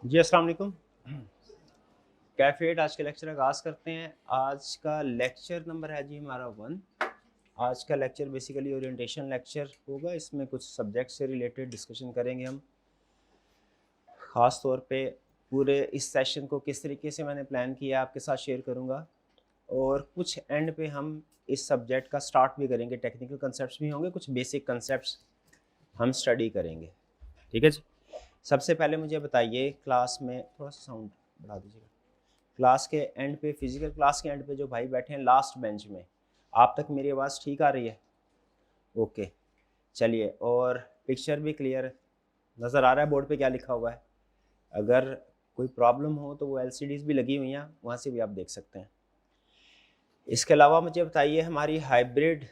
जी अस्सलाम वालेकुम। कैफेट आज के लेक्चर आगाज़ करते हैं। आज का लेक्चर नंबर है जी हमारा 1। आज का लेक्चर बेसिकली ओरिएंटेशन लेक्चर होगा। इसमें कुछ सब्जेक्ट से रिलेटेड डिस्कशन करेंगे हम। ख़ास तौर पे पूरे इस सेशन को किस तरीके से मैंने प्लान किया आपके साथ शेयर करूँगा, और कुछ एंड पे हम इस सब्जेक्ट का स्टार्ट भी करेंगे। टेक्निकल कंसेप्ट भी होंगे, कुछ बेसिक कंसेप्ट हम स्टडी करेंगे। ठीक है जी। सबसे पहले मुझे बताइए, क्लास में थोड़ा सा साउंड बढ़ा दीजिएगा। क्लास के एंड पे, फिजिकल क्लास के एंड पे जो भाई बैठे हैं लास्ट बेंच में, आप तक मेरी आवाज़ ठीक आ रही है? ओके, चलिए। और पिक्चर भी क्लियर नज़र आ रहा है? बोर्ड पे क्या लिखा हुआ है? अगर कोई प्रॉब्लम हो तो वो एलसीडीज़ भी लगी हुई हैं, वहाँ से भी आप देख सकते हैं। इसके अलावा मुझे बताइए, हमारी हाइब्रिड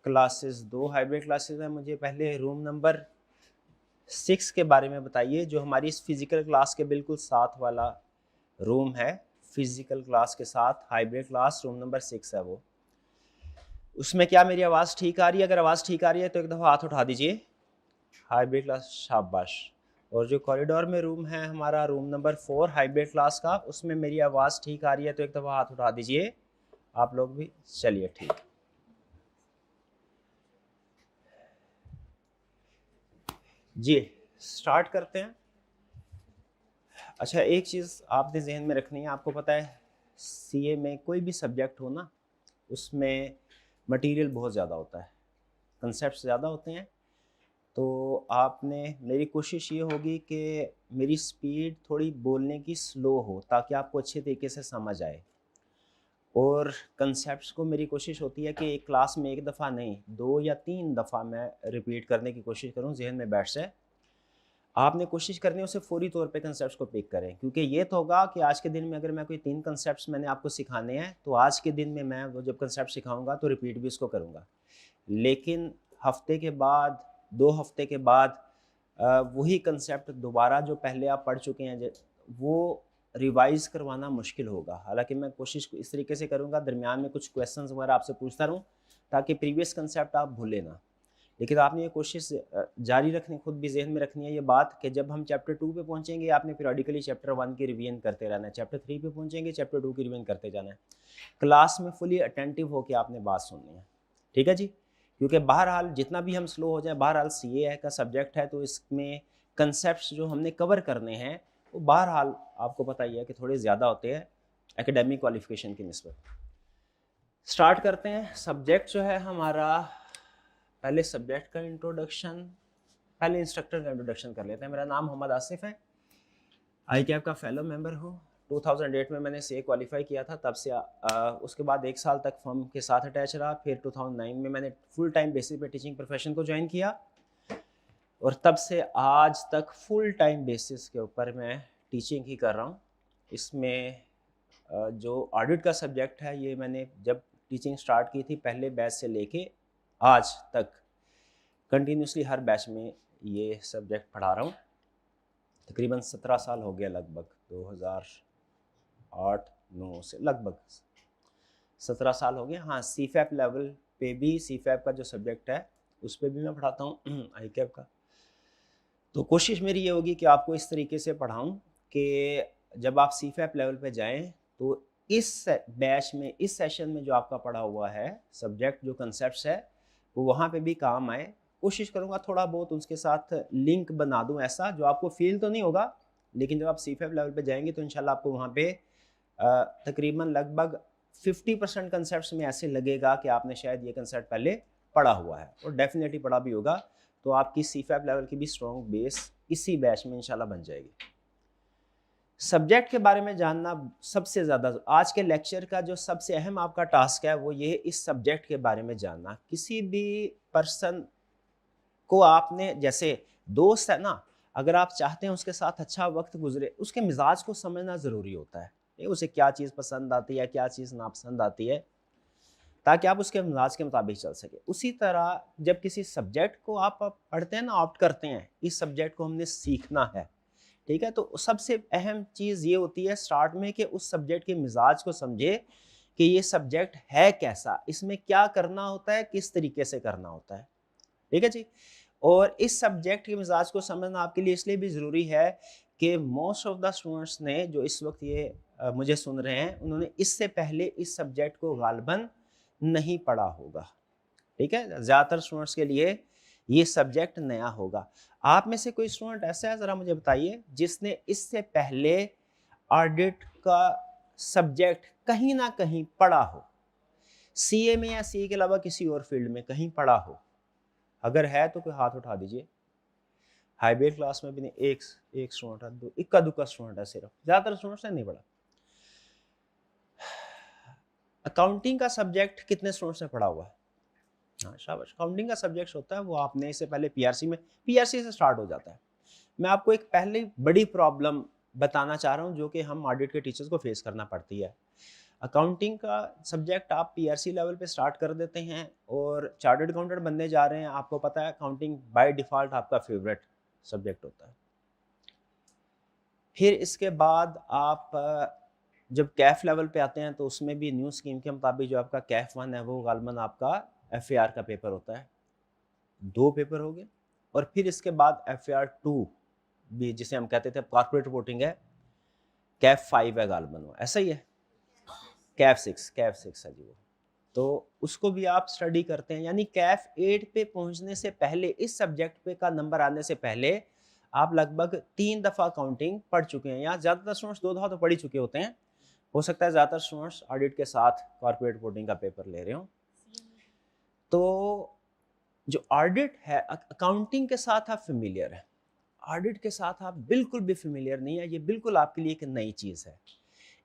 क्लासेस, 2 हाइब्रिड क्लासेस हैं। मुझे पहले रूम नंबर 6 के बारे में बताइए, जो हमारी इस फिज़िकल क्लास के बिल्कुल साथ वाला रूम है। फिजिकल क्लास के साथ हाइब्रिड क्लास रूम नंबर 6 है वो। उसमें क्या मेरी आवाज़ ठीक आ रही है? अगर आवाज़ ठीक आ रही है तो एक दफ़ा हाथ उठा दीजिए। हाइब्रिड क्लास, शाबाश। और जो कॉरिडोर में रूम है हमारा, रूम नंबर 4 हाइब्रिड क्लास का, उसमें मेरी आवाज़ ठीक आ रही है तो एक दफ़ा हाथ उठा दीजिए आप लोग भी। चलिए ठीक, जी स्टार्ट करते हैं। अच्छा, एक चीज़ आपने जहन में रखनी है। आपको पता है सीए में कोई भी सब्जेक्ट हो ना, उसमें मटेरियल बहुत ज़्यादा होता है, कंसेप्ट ज़्यादा होते हैं। तो आपने, मेरी कोशिश ये होगी कि मेरी स्पीड थोड़ी बोलने की स्लो हो, ताकि आपको अच्छे तरीके से समझ आए। और कंसेप्ट्स को मेरी कोशिश होती है कि एक क्लास में एक दफ़ा नहीं, 2 या 3 दफ़ा मैं रिपीट करने की कोशिश करूँ, जहन में बैठ जाए। आपने कोशिश करनी है उसे फ़ौरी तौर पे कंसेप्ट्स को पिक करें, क्योंकि ये तो होगा कि आज के दिन में अगर मैं कोई 3 कंसेप्ट्स मैंने आपको सिखाने हैं, तो आज के दिन में मैं वो जब कंसेप्ट सिखाऊंगा तो रिपीट भी इसको करूँगा। लेकिन हफ्ते के बाद, 2 हफ्ते के बाद वही कंसेप्ट दोबारा जो पहले आप पढ़ चुके हैं वो रिवाइज़ करवाना मुश्किल होगा। हालाँकि मैं कोशिश इस तरीके से करूँगा, दरमियान में कुछ क्वेश्चंस वगैरह आपसे पूछता रहूँ, ताकि प्रीवियस कंसेप्ट आप भूलें ना। लेकिन आपने ये कोशिश जारी रखनी, खुद भी ज़हन में रखनी है ये बात, कि जब हम चैप्टर 2 पे पहुँचेंगे, आपने पीरियडिकली चैप्टर 1 की रिवीजन करते रहना है। चैप्टर 3 पे पहुँचेंगे, चैप्टर 2 की रिवीजन करते जाना है। क्लास में फुली अटेंटिव होकर आपने बात सुननी है। ठीक है जी? क्योंकि बहरहाल जितना भी हम स्लो हो जाए, बहरहाल सीए का सब्जेक्ट है, तो इसमें कंसेप्ट्स जो हमने कवर करने हैं वो बहरहाल आपको पता ही है कि थोड़े ज़्यादा होते हैं एकेडमिक क्वालिफिकेशन की निस्बत। स्टार्ट करते हैं। सब्जेक्ट जो है हमारा, पहले सब्जेक्ट का इंट्रोडक्शन, पहले इंस्ट्रक्टर का इंट्रोडक्शन कर लेते हैं। मेरा नाम मोहम्मद आसिफ है, आई कैप का फेलो मेंबर हूँ। 2008 में मैंने सीए क्वालिफाई किया था। तब से उसके बाद 1 साल तक फर्म के साथ अटैच रहा। फिर 2009 में मैंने फुल टाइम बेसिस पे टीचिंग प्रोफेशन को ज्वाइन किया, और तब से आज तक फुल टाइम बेसिस के ऊपर मैं टीचिंग ही कर रहा हूँ। इसमें जो ऑडिट का सब्जेक्ट है, ये मैंने जब टीचिंग स्टार्ट की थी पहले बैच से लेके आज तक कंटिन्यूसली हर बैच में ये सब्जेक्ट पढ़ा रहा हूँ। तकरीबन 17 साल हो गया, लगभग 2008-9 से लगभग 17 साल हो गए। हाँ, सीफैप लेवल पे भी, सीफैप का जो सब्जेक्ट है उस पर भी मैं पढ़ाता हूँ आई कैप का। तो कोशिश मेरी ये होगी कि आपको इस तरीके से पढ़ाऊँ कि जब आप सीफैप लेवल पे जाएं, तो इस बैच में, इस सेशन में जो आपका पढ़ा हुआ है सब्जेक्ट, जो कंसेप्ट्स है, वो वहाँ पे भी काम आए। कोशिश करूँगा थोड़ा बहुत उसके साथ लिंक बना दूँ, ऐसा जो आपको फील तो नहीं होगा, लेकिन जब आप सीफैप लेवल पे जाएंगे तो इंशाल्लाह आपको वहाँ पे तकरीबन लगभग 50% कंसेप्ट्स में ऐसे लगेगा कि आपने शायद ये कंसेप्ट पहले पढ़ा हुआ है, और डेफिनेटली पढ़ा भी होगा। तो आपकी सीफैप लेवल की भी स्ट्रॉन्ग बेस इसी बैच में इंशाल्लाह बन जाएगी। सब्जेक्ट के बारे में जानना सबसे ज़्यादा, आज के लेक्चर का जो सबसे अहम आपका टास्क है वो ये, इस सब्जेक्ट के बारे में जानना। किसी भी पर्सन को आपने, जैसे दोस्त है ना, अगर आप चाहते हैं उसके साथ अच्छा वक्त गुजरे, उसके मिजाज को समझना ज़रूरी होता है। उसे क्या चीज़ पसंद आती है, क्या चीज़ नापसंद आती है, ताकि आप उसके मिजाज के मुताबिक चल सके। उसी तरह जब किसी सब्जेक्ट को आप पढ़ते हैं ना, ऑप्ट करते हैं, इस सब्जेक्ट को हमने सीखना है, ठीक है, तो सबसे अहम चीज़ ये होती है स्टार्ट में कि उस सब्जेक्ट के मिजाज को समझे कि ये सब्जेक्ट है कैसा, इसमें क्या करना होता है, किस तरीके से करना होता है। ठीक है जी। और इस सब्जेक्ट के मिजाज को समझना आपके लिए इसलिए भी ज़रूरी है कि मोस्ट ऑफ द स्टूडेंट्स ने जो इस वक्त ये मुझे सुन रहे हैं, उन्होंने इससे पहले इस सब्जेक्ट को गालिबन नहीं पढ़ा होगा। ठीक है, ज़्यादातर स्टूडेंट्स के लिए ये सब्जेक्ट नया होगा। आप में से कोई स्टूडेंट ऐसा है, ज़रा मुझे बताइए, जिसने इससे पहले ऑडिट का सब्जेक्ट कहीं ना कहीं पढ़ा हो, सीए में या सीए के अलावा किसी और फील्ड में कहीं पढ़ा हो? अगर है तो कोई हाथ उठा दीजिए। हाईबेल क्लास में भी नहीं, एक स्टूडेंट है, दो इक्का दुक्का स्टूडेंट है सिर्फ, ज़्यादातर स्टूडेंट्स ने नहीं पढ़ा। अकाउंटिंग का सब्जेक्ट कितने स्टूडेंट्स ने पढ़ा हुआ है? हाँ शाबाश। अकाउंटिंग का सब्जेक्ट होता है वो आपने इससे पहले पीआरसी से स्टार्ट हो जाता है। मैं आपको एक पहले बड़ी प्रॉब्लम बताना चाह रहा हूँ जो कि हम ऑडिट के टीचर्स को फेस करना पड़ती है। अकाउंटिंग का सब्जेक्ट आप पीआरसी लेवल पे स्टार्ट कर देते हैं और चार्टर्ड अकाउंटेंट बनने जा रहे हैं, आपको पता है अकाउंटिंग बाय डिफ़ॉल्ट आपका फेवरेट सब्जेक्ट होता है। फिर इसके बाद आप जब कैफ लेवल पे आते हैं तो उसमें भी न्यू स्कीम के मुताबिक जो आपका कैफ 1 है वो गालमन आपका एफएआर का पेपर होता है, 2 पेपर हो गए। और फिर इसके बाद एफएआर 2 भी, जिसे हम कहते थे कॉर्पोरेट रिपोर्टिंग है, कैफ 5 है गालमन, वो ऐसा ही है, कैफ 6 है जी वो। तो उसको भी आप स्टडी करते हैं, यानी कैफ 8 पे पहुंचने से पहले, इस सब्जेक्ट पे का नंबर आने से पहले आप लगभग 3 दफ़ा अकाउंटिंग पढ़ चुके हैं, या ज़्यादातर स्टूडेंट्स 2 दफ़ा तो पढ़ ही चुके होते हैं। हो सकता है ज़्यादातर स्टूडेंट्स ऑडिट के साथ कॉर्पोरेट रिपोर्टिंग का पेपर ले रहे हो। तो जो ऑडिट है, अकाउंटिंग के साथ आप फेमिलियर हैं, ऑडिट के साथ आप बिल्कुल भी फेमिलियर नहीं है, ये बिल्कुल आपके लिए एक नई चीज़ है।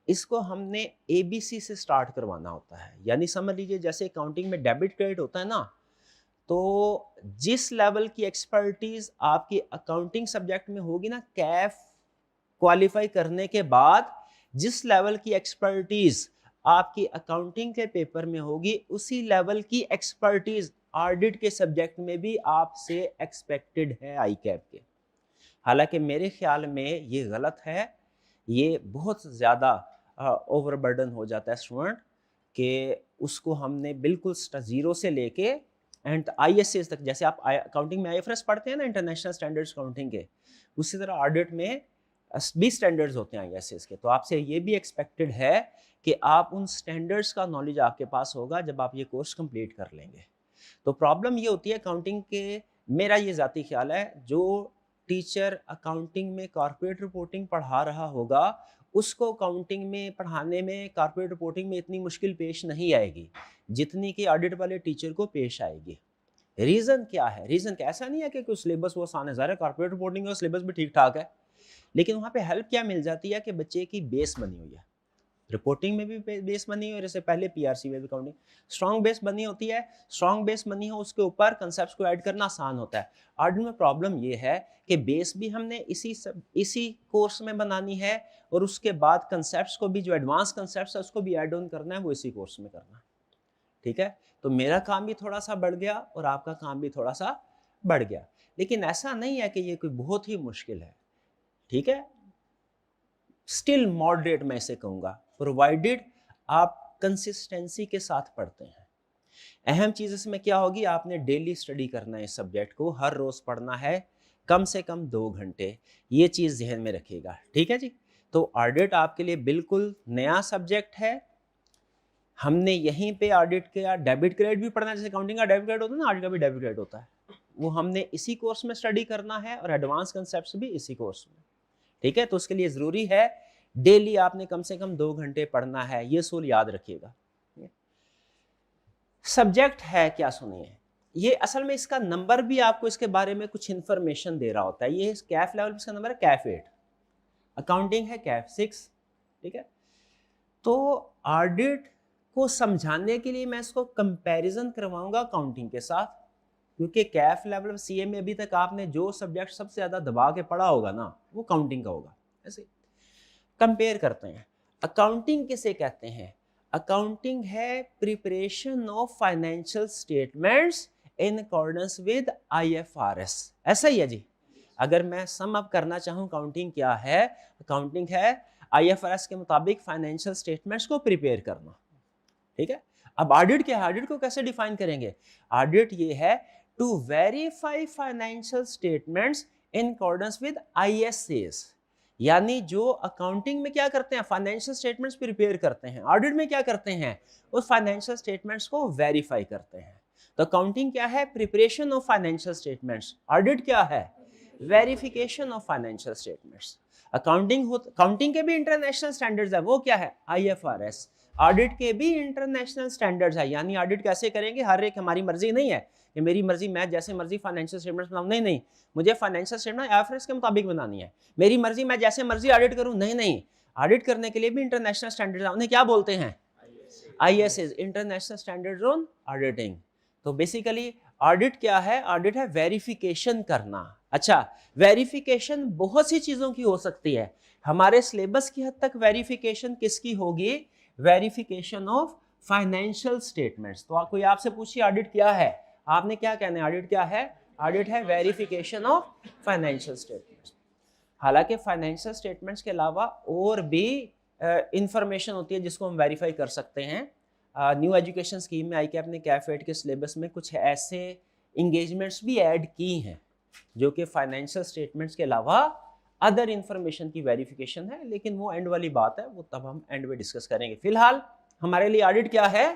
इसको हमने एबीसी से स्टार्ट करवाना होता है, यानी समझ लीजिए जैसे अकाउंटिंग में डेबिट क्रेडिट होता है ना, तो जिस लेवल की एक्सपर्टीज आपकी अकाउंटिंग सब्जेक्ट में होगी ना, कैफ क्वालिफाई करने के बाद जिस लेवल की एक्सपर्टीज आपकी अकाउंटिंग के पेपर में होगी, उसी लेवल की एक्सपर्टीज ऑडिट के सब्जेक्ट में भी आपसे एक्सपेक्टेड है आई कैप के। हालांकि मेरे ख्याल में ये गलत है, ये बहुत ज़्यादा ओवरबर्डन हो जाता है स्टूडेंट कि उसको हमने बिल्कुल ज़ीरो से लेके एंड आईएसएस तक, जैसे आप अकाउंटिंग में आईएफआरएस पढ़ते हैं ना, इंटरनेशनल स्टैंडर्ड्स अकाउंटिंग के, उसी तरह ऑडिट में भी स्टैंडर्ड्स होते हैं आईएसएस के। तो आपसे ये भी एक्सपेक्टेड है कि आप उन स्टैंडर्ड्स का नॉलेज आपके पास होगा जब आप ये कोर्स कंप्लीट कर लेंगे। तो प्रॉब्लम ये होती है अकाउंटिंग के, मेरा ये ज़ाती ख्याल है, जो टीचर अकाउंटिंग में कॉर्पोरेट रिपोर्टिंग पढ़ा रहा होगा, उसको अकाउंटिंग में पढ़ाने में, कॉर्पोरेट रिपोर्टिंग में इतनी मुश्किल पेश नहीं आएगी जितनी कि ऑडिट वाले टीचर को पेश आएगी। रीज़न क्या है? रीज़न क्या, ऐसा नहीं है कि कुछ सिलेबस वो आसान है, ज़ाहिर है कॉर्पोरेट रिपोर्टिंग का सिलेबस भी ठीक ठाक है, लेकिन वहाँ पे हेल्प क्या मिल जाती है कि बच्चे की बेस बनी हुई है, रिपोर्टिंग में भी बेस बनी हुई है, जैसे पहले पीआरसी में भी अकाउंटिंग स्ट्रॉन्ग बेस बनी होती है, स्ट्रॉन्ग बेस बनी हो, उसके ऊपर कंसेप्ट्स को ऐड करना आसान होता है। ऑडिट में प्रॉब्लम ये है कि बेस भी हमने इसी कोर्स में बनानी है, और उसके बाद कंसेप्ट्स को भी, जो एडवांस कंसेप्ट्स है उसको भी ऐड ऑन करना है, वो इसी कोर्स में करना है। ठीक है, तो मेरा काम भी थोड़ा सा बढ़ गया और आपका काम भी थोड़ा सा बढ़ गया, लेकिन ऐसा नहीं है कि ये कोई बहुत ही मुश्किल है। ठीक है, स्टिल मॉडरेट मैं इसे कहूँगा, प्रोवाइडेड आप कंसिस्टेंसी के साथ पढ़ते हैं। अहम चीज़ इसमें क्या होगी, आपने डेली स्टडी करना है, इस सब्जेक्ट को हर रोज़ पढ़ना है, कम से कम 2 घंटे, ये चीज़ ध्यान में रखिएगा। ठीक है जी, तो ऑडिट आपके लिए बिल्कुल नया सब्जेक्ट है। हमने यहीं पे ऑडिट का डेबिट क्रेडिट भी पढ़ना है, जैसे अकाउंटिंग का डेबिट क्रेडिट होता है ना, ऑडिट का भी डेबिट क्रेडिट होता है, वो हमने इसी कोर्स में स्टडी करना है, और एडवांस कंसेप्ट्स भी इसी कोर्स में। ठीक है, तो उसके लिए ज़रूरी है डेली आपने कम से कम 2 घंटे पढ़ना है, ये सूल याद रखिएगा। सब्जेक्ट है क्या, सुनिए, ये असल में इसका नंबर भी आपको इसके बारे में कुछ इंफॉर्मेशन दे रहा होता है। ये कैफ लेवल पे इसका नंबर है कैफ 8, अकाउंटिंग है कैफ 6। ठीक है, तो ऑडिट को समझाने के लिए मैं इसको कंपैरिजन करवाऊंगा अकाउंटिंग के साथ, क्योंकि कैफ लेवल सीए में अभी तक आपने जो सब्जेक्ट सबसे ज़्यादा दबा के पढ़ा होगा ना, वो अकाउंटिंग का होगा। ऐसे कंपेयर करते हैं। अकाउंटिंग किसे कहते हैं? अकाउंटिंग है preparation of financial statements in accordance with IFRS. ऐसा ही है जी, अगर मैं सम अप करना चाहूँ अकाउंटिंग क्या है, अकाउंटिंग है आईएफआरएस के मुताबिक फाइनेंशियल स्टेटमेंट्स को प्रिपेयर करना। ठीक है, अब ऑडिट क्या है, ऑडिट को कैसे डिफाइन करेंगे? ऑडिट ये है to verify financial statements in accordance with ISS, यानी जो अकाउंटिंग में क्या करते हैं, फाइनेंशियल स्टेटमेंट्स प्रिपेयर करते हैं, ऑडिट में क्या करते हैं, उस फाइनेंशियल स्टेटमेंट्स को वेरीफाई करते हैं। तो अकाउंटिंग क्या है, preparation of financial statements, audit क्या है, verification of financial statements. Accounting के भी इंटरनेशनल स्टैंडर्ड्स है, वो क्या है, IFRS। ऑडिट के भी इंटरनेशनल स्टैंडर्ड्स है, यानी ऑडिट कैसे करेंगे, हर एक हमारी मर्जी नहीं है कि मेरी मर्जी मैं जैसे मर्जी फाइनेंशियल स्टेटमेंट्स बनाऊं, नहीं नहीं, मुझे फाइनेंशियल स्टेटमेंट IFRS के मुताबिक बनानी है, मेरी मर्जी मैं जैसे मर्जी ऑडिट करूं, नहीं नहीं, ऑडिट करने के लिए भी इंटरनेशनल स्टैंडर्ड्स, उन्हें क्या बोलते हैं, ISA, international standards on auditing. तो बेसिकली ऑडिट क्या है, ऑडिट है वेरिफिकेशन करना। अच्छा, वेरिफिकेशन बहुत सी चीजों की हो सकती है, हमारे सिलेबस की हद तक वेरिफिकेशन किसकी होगी, वेरिफिकेशन ऑफ फाइनेंशियल स्टेटमेंट्स। तो कोई आपसे पूछिए ऑडिट क्या है, आपने क्या कहना है, ऑडिट क्या है, ऑडिट है वेरिफिकेशन ऑफ फाइनेंशियल स्टेटमेंट्स। हालांकि फाइनेंशियल स्टेटमेंट्स के अलावा और भी इंफॉर्मेशन होती है जिसको हम वेरीफाई कर सकते हैं। न्यू एजुकेशन स्कीम में ICAP ने कैफ8 के सिलेबस में कुछ ऐसे इंगेजमेंट्स भी ऐड की हैं जो कि फाइनेंशियल स्टेटमेंट्स के अलावा अदर इंफॉर्मेशन की वेरिफिकेशन है, लेकिन वो एंड वाली बात है, वो तब हम एंड में डिस्कस करेंगे। फिलहाल हमारे लिए ऑडिट क्या है,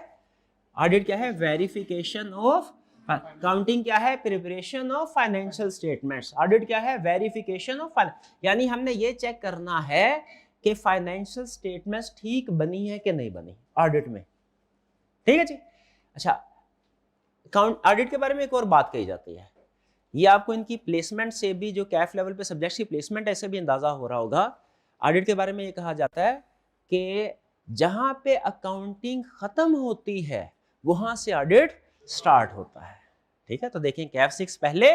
ऑडिट क्या है, वेरिफिकेशन ऑफ, अकाउंटिंग क्या है, preparation of financial statements, audit क्या है, वेरिफिकेशन ऑफ, यानी हमने ये चेक करना है कि फाइनेंशियल स्टेटमेंट्स ठीक बनी है कि नहीं बनी ऑडिट में, ठीक है जी। अच्छा, ऑडिट के बारे में एक और बात कही जाती है, ये आपको इनकी प्लेसमेंट से भी, जो कैफ लेवल पे सब्जेक्ट्स की प्लेसमेंट ऐसे भी अंदाजा हो रहा होगा। ऑडिट के बारे में ये कहा जाता है कि जहां पे अकाउंटिंग खत्म होती है वहां से ऑडिट स्टार्ट होता है, ठीक है। तो देखें, कैफ 6 पहले,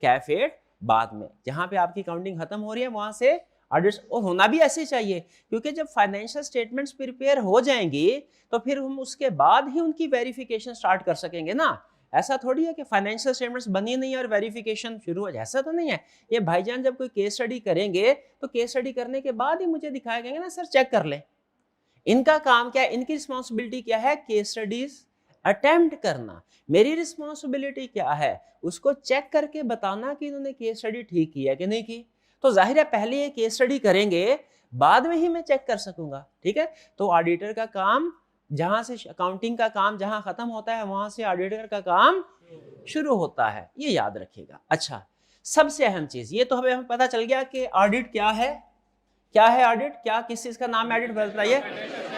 कैफ 8 बाद में, जहां पे आपकी अकाउंटिंग खत्म हो रही है वहां से ऑडिट, और होना भी ऐसे चाहिए, क्योंकि जब फाइनेंशियल स्टेटमेंट्स प्रिपेयर हो जाएंगी तो फिर हम उसके बाद ही उनकी वेरिफिकेशन स्टार्ट कर सकेंगे ना। ऐसा थोड़ी है कि फाइनेंशियल स्टेटमेंट्स बनी नहीं और वेरिफिकेशन शुरू हो जाए, ऐसा तो नहीं है। ये भाईजान जब कोई केस स्टडी करेंगे तो केस स्टडी करने के बाद ही मुझे दिखाया गया ना, सर चेक कर लें। इनका काम क्या है, इनकी रिस्पॉन्सिबिलिटी क्या है, केस स्टडीज अटेम्प्ट करना। मेरी रिस्पॉन्सिबिलिटी क्या है, उसको चेक करके बताना कि इन्होंने केस स्टडी ठीक की है कि नहीं की। तो जाहिर है पहले ये केस स्टडी करेंगे, बाद में ही मैं चेक कर सकूंगा, ठीक है। तो ऑडिटर का काम, जहां से अकाउंटिंग का काम जहां खत्म होता है वहां से ऑडिटर का काम शुरू होता है, ये याद रखिएगा। अच्छा, सबसे अहम चीज ये तो हमें पता चल गया कि ऑडिट क्या है, क्या है ऑडिट, क्या किस चीज का नाम है ऑडिट, बताइए,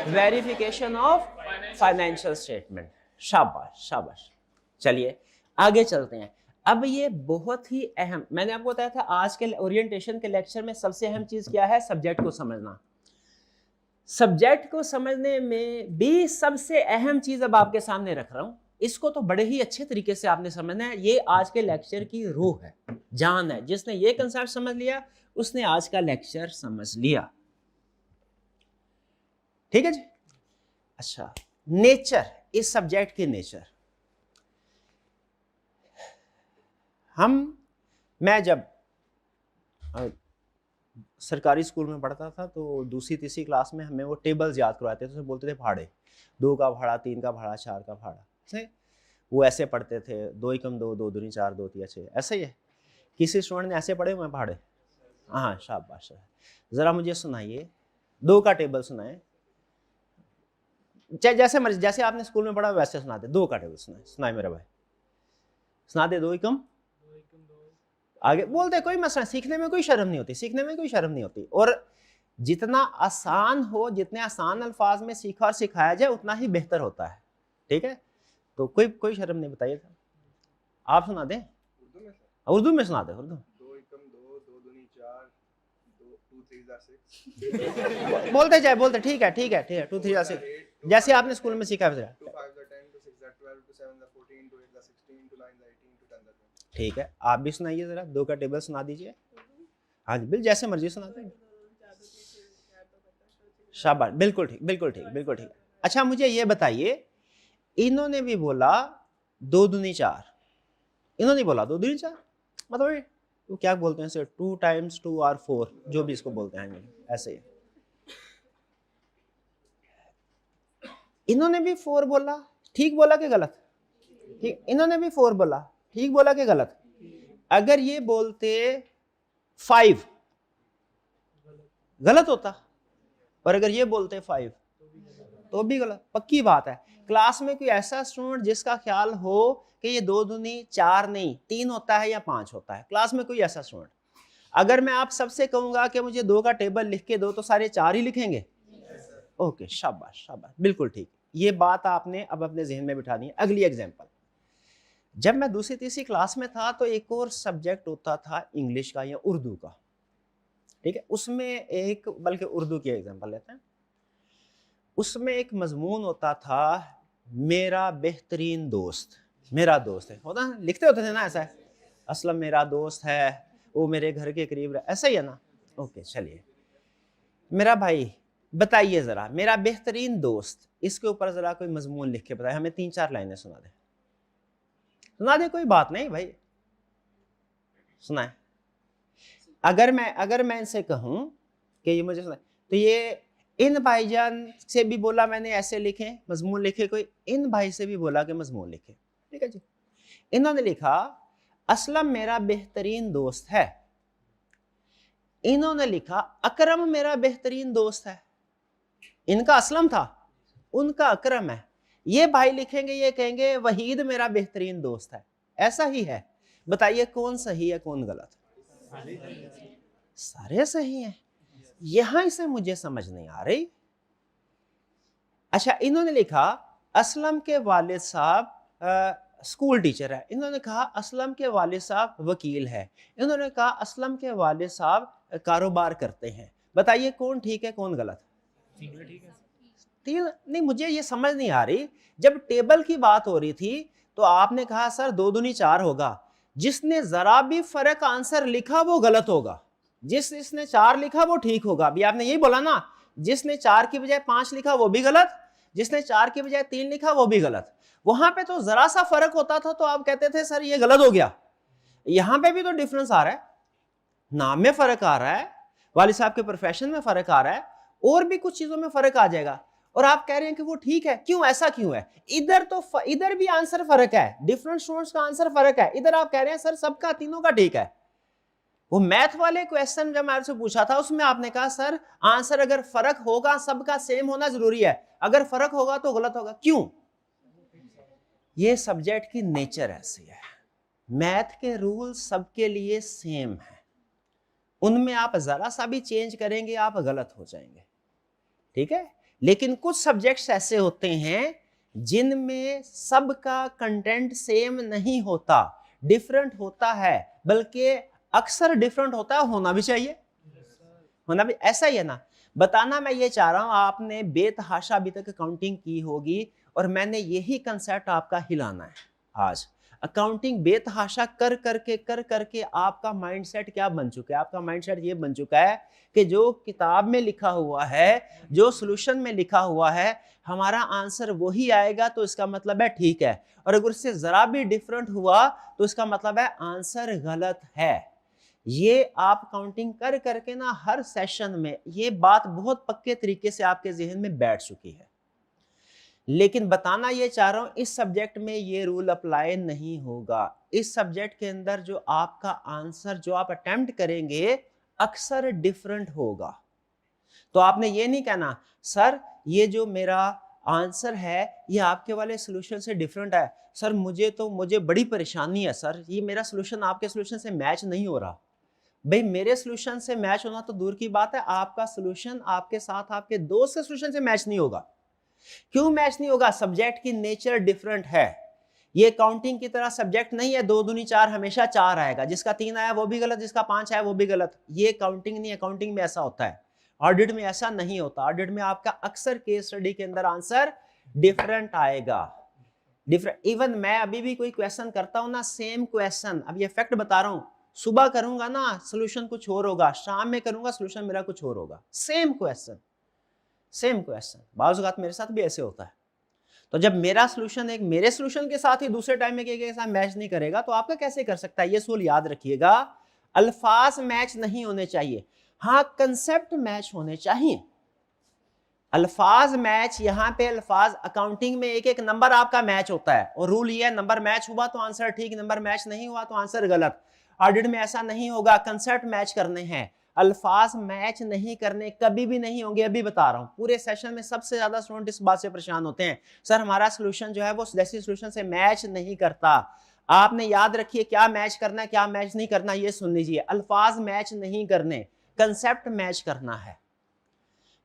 वेरिफिकेशन ऑफ फाइनेंशियल स्टेटमेंट। शाबाश शाबाश। चलिए आगे चलते हैं। अब ये बहुत ही अहम, मैंने आपको बताया था आज के ओरिएंटेशन के लेक्चर में सबसे अहम चीज क्या है, सब्जेक्ट को समझना। सब्जेक्ट को समझने में भी सबसे अहम चीज अब आपके सामने रख रहा हूं, इसको तो बड़े ही अच्छे तरीके से आपने समझना है। ये आज के लेक्चर की रूह है, जान है। जिसने ये कंसेप्ट समझ लिया उसने आज का लेक्चर समझ लिया, ठीक है जी। अच्छा, नेचर, इस सब्जेक्ट की नेचर, मैं जब सरकारी स्कूल में पढ़ता था तो दूसरी तीसरी क्लास में हमें वो टेबल्स याद करवाते थे, तो बोलते थे भाड़े, 2 का भाड़ा, 3 का भाड़ा, 4 का भाड़ा, से वो ऐसे पढ़ते थे, 2 एकम 2, 2 दूनी 4, 2 तिया 6, ऐसे ही है। किसी स्टूडेंट ने ऐसे पढ़े हुए भाड़े? हाँ, शाबाश। जरा मुझे सुनाइए, 2 का टेबल सुनाए, जैसे मर्जी, जैसे आपने स्कूल में पढ़ा वैसे सुना दे। 2 का टेबल सुनाए मेरे भाई, सुना दे। 2 एकम, आगे बोलते, कोई मसला, सीखने में कोई शर्म नहीं होती, सीखने में कोई शर्म नहीं होती। और जितना आसान हो, जितने आसान अल्फाज में सीखा और सिखाया जाए उतना ही बेहतर होता है, ठीक है। तो कोई शर्म नहीं, बताइए। आप सुना दें, उर्दू में सुना दे, उर्दू। 2 एकम 2, 2 दूनी 4, 2 3 6, बोलते जाए, बोलते, ठीक है ठीक है ठीक है, 2 3 6, जैसे आपने स्कूल में सीखा है। 2 5 10, 2 6 12, 2 7 14, 2 8 16, 2 9 18, 2 10 20। ठीक है, आप भी सुनाइए जरा, 2 का टेबल सुना दीजिए। हाँ जी, बिल्कुल जैसे मर्जी सुनाते हैं। शाबाश, बिल्कुल ठीक, बिल्कुल ठीक, बिल्कुल ठीक। अच्छा, मुझे ये बताइए, इन्होंने भी बोला 2 दूनी 4, इन्होंने बोला 2 दूनी 4, मतलब वो क्या बोलते हैं सर, 2 टाइम्स 2 और 4, जो भी इसको बोलते हैं, ऐसे ही। इन्होंने भी 4 बोला, ठीक बोला कि गलत? ठीक, इन्होंने भी 4 बोला, ठीक बोला कि गलत? अगर ये बोलते 5, गलत होता, और अगर ये बोलते 5 तो भी गलत। पक्की बात है, क्लास में कोई ऐसा स्टूडेंट जिसका ख्याल हो कि ये 2 दूनी 4 नहीं 3 होता है या 5 होता है, क्लास में कोई ऐसा स्टूडेंट? अगर मैं आप सबसे कहूंगा कि मुझे 2 का टेबल लिख के दो तो सारे 4 ही लिखेंगे? ओके, शाबाश शाबाश, बिल्कुल ठीक। ये बात आपने अब अपने जहन में बिठा दी है। अगली एग्जांपल, जब मैं दूसरी तीसरी क्लास में था तो एक और सब्जेक्ट होता था इंग्लिश का या उर्दू का, ठीक है, उसमें एक, बल्कि उर्दू की एग्जांपल लेते हैं, उसमें एक मजमून होता था मेरा बेहतरीन दोस्त। मेरा दोस्त है, होता है, लिखते होते थे ना ऐसा है, असलम मेरा दोस्त है, वो मेरे घर के करीब रहे, ऐसा ही है ना। ओके चलिए, मेरा भाई बताइए जरा, मेरा बेहतरीन दोस्त, इसके ऊपर जरा कोई मजमून लिख के बताए, हमें 3-4 लाइनें सुना दे। सुना दे, कोई बात नहीं भाई, सुनाए। अगर मैं इनसे कहूं कि ये मुझे सुनाए, तो ये इन भाईजान से भी बोला मैंने ऐसे लिखे मजमून लिखे, कोई इन भाई से भी बोला कि मजमून लिखे, ठीक है जी। इन्होंने लिखा असलम मेरा बेहतरीन दोस्त है, इन्होंने लिखा अकरम मेरा बेहतरीन दोस्त है। इनका असलम था, उनका अकरम है। ये भाई लिखेंगे, ये कहेंगे वहीद मेरा बेहतरीन दोस्त है। ऐसा ही है, बताइए कौन सही है कौन गलत? सारे सही हैं। यहां से मुझे समझ नहीं आ रही। अच्छा, इन्होंने लिखा असलम के वालिद साहब स्कूल टीचर है, इन्होंने कहा असलम के वालिद साहब वकील है, इन्होंने कहा असलम के वालिद साहब कारोबार करते हैं। बताइए कौन ठीक है कौन गलत? तीन नहीं, मुझे ये समझ नहीं आ रही। जब टेबल की बात हो रही थी तो आपने कहा सर 2 दूनी 4 होगा, जिसने जरा भी फर्क आंसर लिखा वो गलत होगा, जिसने 4 लिखा वो ठीक होगा। अभी आपने यही बोला ना, जिसने 4 की बजाय 5 लिखा वो भी गलत, जिसने 4 की बजाय 3 लिखा वो भी गलत। वहां पे तो जरा सा फर्क होता था तो आप कहते थे सर ये गलत हो गया। यहां पे भी तो डिफरेंस आ रहा है, नाम में फर्क आ रहा है, वालिद साहब के प्रोफेशन में फर्क आ रहा है, और भी कुछ चीजों में फर्क आ जाएगा, और आप कह रहे हैं कि वो ठीक है। क्यों, ऐसा क्यों है? इधर तो इधर भी आंसर फर्क है, डिफरेंट स्टूडेंट्स का आंसर फर्क है, इधर आप कह रहे हैं सर सबका तीनों का ठीक है। वो मैथ वाले क्वेश्चन जब मैं आपसे पूछा था उसमें आपने कहा सर आंसर अगर फर्क होगा सबका सेम होना जरूरी है, अगर फर्क होगा तो गलत होगा। क्यों? ये सब्जेक्ट की नेचर ऐसी है, मैथ के रूल सबके लिए सेम है, उनमें आप जरा सा भी चेंज करेंगे आप गलत हो जाएंगे, ठीक है। लेकिन कुछ सब्जेक्ट्स ऐसे होते हैं जिनमें सबका कंटेंट सेम नहीं होता, डिफरेंट होता है, बल्कि अक्सर डिफरेंट होता है, होना भी चाहिए, होना भी। ऐसा ही है ना। बताना मैं ये चाह रहा हूं, आपने बेतहाशा अभी तक अकाउंटिंग की होगी और मैंने यही कंसेप्ट आपका हिलाना है आज। अकाउंटिंग बेतहाशा कर करके आपका माइंडसेट क्या बन चुका है? आपका माइंडसेट ये बन चुका है कि जो किताब में लिखा हुआ है, जो सॉल्यूशन में लिखा हुआ है, हमारा आंसर वही आएगा तो इसका मतलब है ठीक है, और अगर उससे जरा भी डिफरेंट हुआ तो इसका मतलब है आंसर गलत है। ये आप काउंटिंग कर करके ना हर सेशन में ये बात बहुत पक्के तरीके से आपके जहन में बैठ चुकी है। लेकिन बताना ये चाह रहा हूं इस सब्जेक्ट में ये रूल अप्लाई नहीं होगा। इस सब्जेक्ट के अंदर जो आपका आंसर जो आप अटेम्प्ट करेंगे अक्सर डिफरेंट होगा। तो आपने ये नहीं कहना सर ये जो मेरा आंसर है ये आपके वाले सॉल्यूशन से डिफरेंट है, सर मुझे बड़ी परेशानी है, सर ये मेरा सॉल्यूशन आपके सॉल्यूशन से मैच नहीं हो रहा। भाई मेरे सॉल्यूशन से मैच होना तो दूर की बात है, आपका सॉल्यूशन आपके साथ आपके दोस्त के सॉल्यूशन से मैच नहीं होगा। क्यों मैच नहीं होगा? सब्जेक्ट की नेचर डिफरेंट है। ये काउंटिंग की तरह सब्जेक्ट नहीं है 2 दूनी 4 हमेशा 4 आएगा, जिसका 3 आया वो भी गलत, जिसका 5 आया वो भी गलत। ये काउंटिंग नहीं है, काउंटिंग में ऐसा होता है, ऑडिट में ऐसा नहीं होता। ऑडिट में आपका अक्सर केस स्टडी के अंदर आंसर डिफरेंट आएगा, डिफरेंट। इवन मैं अभी भी कोई क्वेश्चन करता हूं ना, सेम क्वेश्चन, अब ये फैक्ट बता रहा हूं, सुबह करूंगा ना सॉल्यूशन कुछ और होगा, शाम में करूंगा सॉल्यूशन मेरा कुछ और होगा, सेम क्वेश्चन सेम क्वेश्चन। बाज़ औक़ात मेरे साथ भी ऐसे होता है। तो जब मेरा सॉल्यूशन एक मेरे सॉल्यूशन के साथ ही दूसरे टाइम में के साथ मैच नहीं करेगा तो आपका कैसे कर सकता है? ये सूल याद रखिएगा, अल्फाज मैच नहीं होने चाहिए, हाँ कंसेप्ट मैच होने चाहिए। अल्फाज मैच, यहां पे अल्फाज अकाउंटिंग में एक एक नंबर आपका मैच होता है और रूल ये है नंबर मैच हुआ तो आंसर ठीक, नंबर मैच नहीं हुआ तो आंसर गलत। ऑडिट में ऐसा नहीं होगा, कंसेप्ट मैच करने हैं। अल्फाज मैच नहीं करने कभी भी नहीं होंगे, अभी बता रहा हूं। पूरे सेशन में सबसे ज्यादा स्टूडेंट इस बात से परेशान होते हैं, सर हमारा सोल्यूशन जो है वो जैसी सोल्यूशन से मैच नहीं करता। आपने याद रखिए क्या मैच करना है, क्या मैच नहीं करना, ये सुन लीजिए। अल्फाज मैच नहीं करने, कंसेप्ट मैच करना है,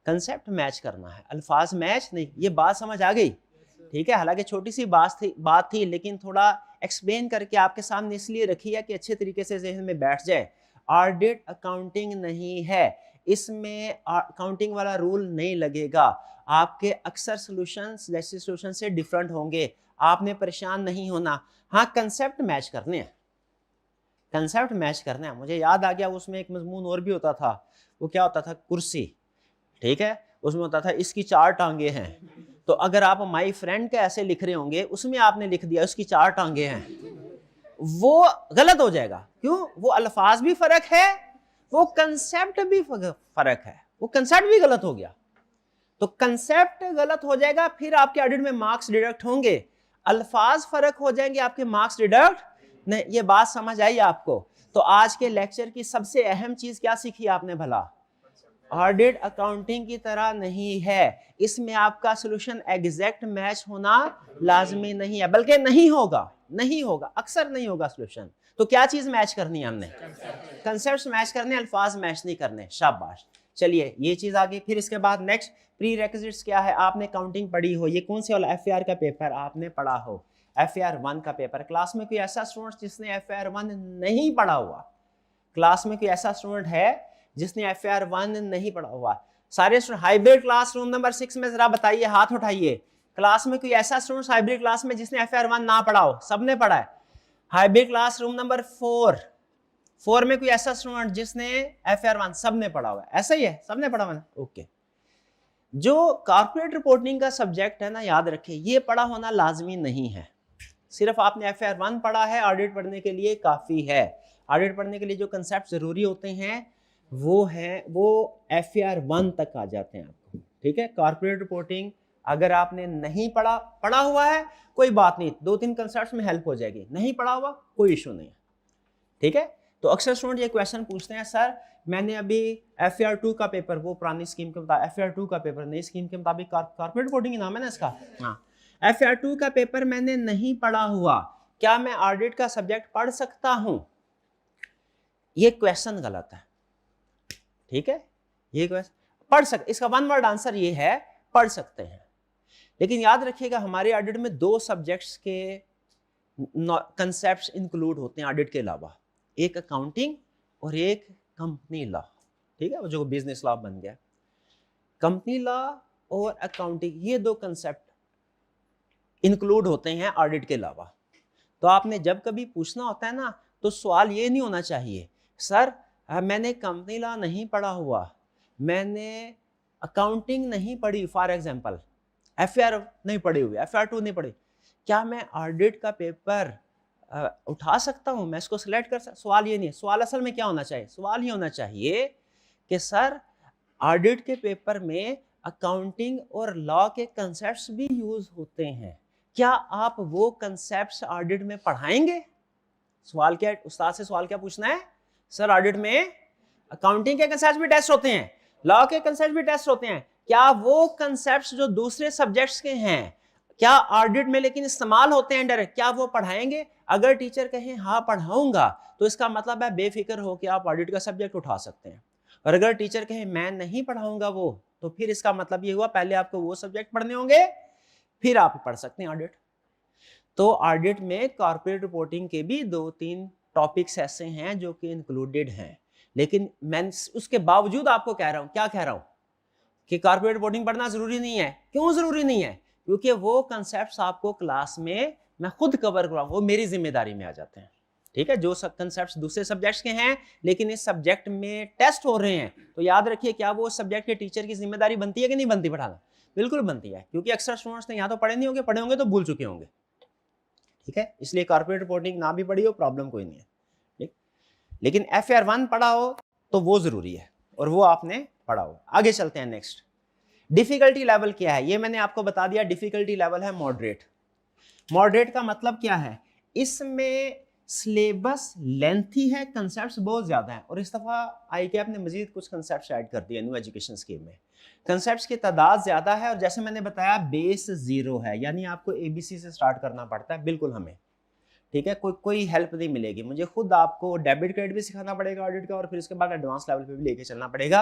कंसेप्ट मैच करना है, अल्फाज मैच नहीं। ये बात समझ आ गई? ठीक है, हालांकि छोटी सी बात थी लेकिन थोड़ा एक्सप्लेन करके आपके सामने इसलिए रखी है कि अच्छे तरीके से ज़हन में बैठ जाए। ऑडिट अकाउंटिंग नहीं है, इसमें अकाउंटिंग वाला रूल नहीं लगेगा। आपके अक्सर सॉल्यूशंस जैसे सॉल्यूशन से डिफरेंट होंगे, आपने परेशान नहीं होना। हाँ, कंसेप्ट मैच करने हैं, कंसेप्ट मैच करना है। मुझे याद आ गया उसमें एक मजमून और भी होता था, वो क्या होता था, कुर्सी। ठीक है, उसमें होता था इसकी 4 टांगे हैं, तो अगर आप माई फ्रेंड का ऐसे लिख रहे होंगे, उसमें आपने लिख दिया उसकी 4 टांगे हैं, वो गलत हो जाएगा। क्यों? वो अल्फाज भी फर्क है, वो कंसेप्ट भी फर्क है, वो कंसेप्ट भी गलत हो गया। तो कंसेप्ट गलत हो जाएगा, फिर आपके ऑडिट में मार्क्स डिडक्ट होंगे। अल्फाज फर्क हो जाएंगे, आपके मार्क्स डिडक्ट नहीं। ये बात समझ आई आपको? तो आज के लेक्चर की सबसे अहम चीज क्या सीखी आपने भला? ऑडिट अकाउंटिंग की तरह नहीं है, इसमें आपका सॉल्यूशन एग्जैक्ट मैच होना लाजमी नहीं है, बल्कि नहीं होगा, नहीं होगा, अक्सर नहीं होगा सॉल्यूशन। तो क्या चीज मैच करनी है हमने? कंसेप्ट्स मैच करने, अल्फाज मैच नहीं करने। शाबाश। चलिए ये चीज आ गई। फिर इसके बाद नेक्स्ट प्री रेक्विजिट्स क्या है? आपने काउंटिंग पढ़ी हो, ये कौन से वाला FAR का पेपर आपने पढ़ा हो, FAR 1 का पेपर। क्लास में कोई ऐसा स्टूडेंट जिसने FAR 1 नहीं पढ़ा हुआ? क्लास में कोई ऐसा स्टूडेंट है जिसने FAR 1 नहीं पढ़ा हुआ? सारे student hybrid class room number 6 में जरा बताइए, हाथ उठाइए। क्लास में कोई ऐसा स्टूडेंट हाइब्रिड क्लास में जिसने FAR 1 ना पढ़ा हो? सबने पढ़ा है। हाइब्रिड क्लास रूम नंबर 4 में कोई ऐसा स्टूडेंट जिसने FAR 1? सबने पढ़ा हुआ है, ऐसा ही है, सबने पढ़ा हुआ है। ओके। जो कॉर्पोरेट रिपोर्टिंग का सब्जेक्ट है ना, याद रखिए ये पढ़ा होना लाजमी नहीं है। सिर्फ आपने FAR 1 पढ़ा है, ऑडिट पढ़ने के लिए काफी है। ऑडिट पढ़ने के लिए जो कंसेप्ट जरूरी होते हैं वो FAR 1 तक आ जाते हैं आपको। ठीक है, कॉर्पोरेट रिपोर्टिंग अगर आपने नहीं पढ़ा हुआ है कोई बात नहीं, 2-3 कंसेप्ट में हेल्प हो जाएगी। नहीं पढ़ा हुआ कोई इशू नहीं है। ठीक है, तो अक्सर स्टूडेंट ये क्वेश्चन पूछते हैं, सर मैंने अभी FAR 2 का पेपर, वो पुरानी स्कीम के मुताबिक, FAR 2 का पेपर नई स्कीम के मुताबिक कॉर्पोरेट रिपोर्टिंग ही नाम है ना इसका, हाँ, FAR 2 का पेपर मैंने नहीं पढ़ा हुआ, क्या मैं ऑडिट का सब्जेक्ट पढ़ सकता हूं? ये क्वेश्चन गलत है। ठीक है, ये क्वेश्चन पढ़ सकते, इसका 1 वर्ड आंसर ये है, पढ़ सकते हैं। लेकिन याद रखिएगा हमारे ऑडिट में 2 सब्जेक्ट्स के कंसेप्ट्स इंक्लूड होते हैं ऑडिट के अलावा, एक अकाउंटिंग और एक कंपनी लॉ। ठीक है, वो जो बिजनेस लॉ बन गया, कंपनी लॉ और अकाउंटिंग, ये 2 कंसेप्ट इंक्लूड होते हैं ऑडिट के अलावा। तो आपने जब कभी पूछना होता है ना, तो सवाल ये नहीं होना चाहिए, सर मैंने कंपनी लॉ नहीं पढ़ा हुआ, मैंने अकाउंटिंग नहीं पढ़ी, फॉर एग्जांपल FAR नहीं पढ़ी हुई, FAR 2 नहीं पढ़ी, क्या मैं ऑडिट का पेपर उठा सकता हूं, मैं इसको सिलेक्ट कर सकता? सवाल ये नहीं है। सवाल असल में क्या होना चाहिए? सवाल ये होना चाहिए कि सर ऑडिट के पेपर में अकाउंटिंग और लॉ के कंसेप्ट्स भी यूज होते हैं, क्या आप वो कंसेप्ट्स ऑडिट में पढ़ाएंगे? सवाल क्या है, उस्ताद से सवाल क्या पूछना है, सर ऑडिट में अकाउंटिंग के कंसेप्ट्स भी टेस्ट होते हैं, लॉ के कंसेप्ट्स भी टेस्ट होते हैं, क्या वो कंसेप्ट्स जो दूसरे सब्जेक्ट्स के हैं क्या ऑडिट में लेकिन इस्तेमाल होते हैं डायरेक्ट, क्या वो पढ़ाएंगे? अगर टीचर कहें हाँ पढ़ाऊंगा, तो इसका मतलब है बेफिक्र हो कि आप ऑडिट का सब्जेक्ट उठा सकते हैं। और अगर टीचर कहे मैं नहीं पढ़ाऊंगा वो, तो फिर इसका मतलब ये हुआ पहले आपको वो सब्जेक्ट पढ़ने होंगे, फिर आप पढ़ सकते हैं ऑडिट। तो ऑडिट में कॉर्पोरेट रिपोर्टिंग के भी 2-3 टॉपिक्स ऐसे हैं जो कि इंक्लूडेड हैं, लेकिन मैं उसके बावजूद आपको कह रहा हूं, क्या कह रहा हूं, कि कॉर्पोरेट रिपोर्टिंग पढ़ना जरूरी नहीं है। क्यों जरूरी नहीं है? क्योंकि वो कंसेप्ट्स आपको क्लास में मैं खुद कवर कराऊंगा, वो मेरी जिम्मेदारी में आ जाते हैं। ठीक है, जो कंसेप्ट्स दूसरे सब्जेक्ट्स के हैं लेकिन इस सब्जेक्ट में टेस्ट हो रहे हैं, तो याद रखिए क्या वो सब्जेक्ट के टीचर की जिम्मेदारी बनती है कि नहीं बनती पढ़ाना? बिल्कुल बनती है, क्योंकि अक्सर स्टूडेंट्स ने यहाँ तो पढ़े नहीं होंगे, पढ़े होंगे तो भूल चुके होंगे। ठीक है, इसलिए कॉर्पोरेट रिपोर्टिंग ना भी पढ़ी हो प्रॉब्लम कोई नहीं है। ठीक, लेकिन FAR 1 पढ़ा हो तो वो जरूरी है, और वो आपने पढ़ा हो। आगे चलते हैं नेक्स्ट। डिफिकल्टी लेवल क्या है? ये मैंने आपको बता दिया, डिफिकल्टी लेवल है मॉडरेट। मॉडरेट का मतलब क्या है? इसमें सिलेबस लेंथी है, कंसेप्ट्स बहुत ज़्यादा हैं, और इस दफ़ा ICAP ने मजीद कुछ कंसेप्ट्स ऐड कर दिए न्यू एजुकेशन स्कीम में। कंसेप्ट्स की तादाद ज़्यादा है, और जैसे मैंने बताया बेस 0 है, यानी आपको ABC से स्टार्ट करना पड़ता है बिल्कुल हमें, ठीक है। कोई हेल्प नहीं मिलेगी, मुझे खुद आपको डेबिट क्रेडिट भी सिखाना पड़ेगा ऑडिट का, और फिर उसके बाद एडवांस लेवल पे भी लेके चलना पड़ेगा।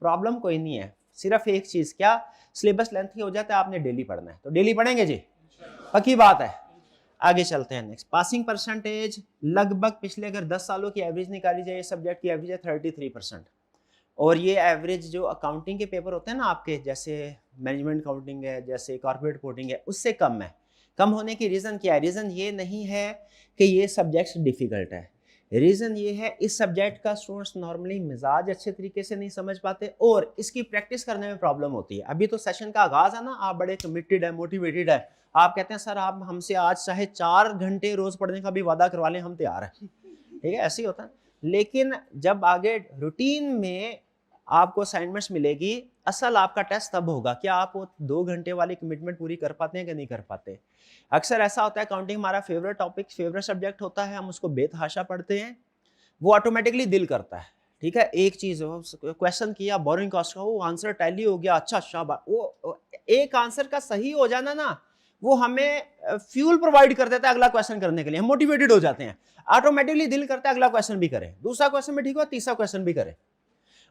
प्रॉब्लम कोई नहीं है, सिर्फ एक चीज़, क्या सिलेबस लेंथी हो जाता है, आपने डेली पढ़ना है, तो डेली पढ़ेंगे जी, पक्की बात है। आगे चलते हैं नेक्स्ट। पासिंग परसेंटेज लगभग पिछले अगर 10 सालों की एवरेज निकाली जाए, सब्जेक्ट की एवरेज है 33%, और ये एवरेज जो अकाउंटिंग के पेपर होते हैं ना आपके, जैसे मैनेजमेंट अकाउंटिंग है, जैसे कॉर्पोरेट रिपोर्टिंग है, उससे कम है। कम होने की रीज़न क्या है? रीज़न ये नहीं है कि ये सब्जेक्ट्स डिफ़िकल्ट है, रीज़न ये है इस सब्जेक्ट का स्टूडेंट्स नॉर्मली मिजाज अच्छे तरीके से नहीं समझ पाते, और इसकी प्रैक्टिस करने में प्रॉब्लम होती है। अभी तो सेशन का आगाज़ है ना, आप बड़े कमिटेड है, मोटिवेटेड है, आप कहते हैं सर आप हमसे आज चाहे 4 घंटे रोज़ पढ़ने का भी वादा करवा लें, हम तैयार हैं, ठीक है, ऐसे ही होता है। लेकिन जब आगे रूटीन में आपको असाइनमेंट्स मिलेगी, असल आपका टेस्ट तब होगा कि आप वो 2 घंटे वाली कमिटमेंट पूरी कर पाते हैं कि नहीं कर पाते। अक्सर ऐसा होता है, अकाउंटिंग हमारा फेवरेट टॉपिक, फेवरेट सब्जेक्ट होता है, हम उसको बेतहाशा पढ़ते हैं, वो ऑटोमेटिकली दिल करता है, ठीक है। एक चीज़ हो, क्वेश्चन किया बोरिंग कॉस्ट का, वो आंसर टैली हो गया, अच्छा शाबाश, वो एक आंसर का सही हो जाना ना, वो हमें फ्यूल प्रोवाइड कर देता है अगला क्वेश्चन करने के लिए, हम मोटिवेटेड हो जाते हैं, ऑटोमेटिकली दिल करता है अगला क्वेश्चन भी करें, दूसरा क्वेश्चन भी ठीक हुआ, तीसरा क्वेश्चन भी करें।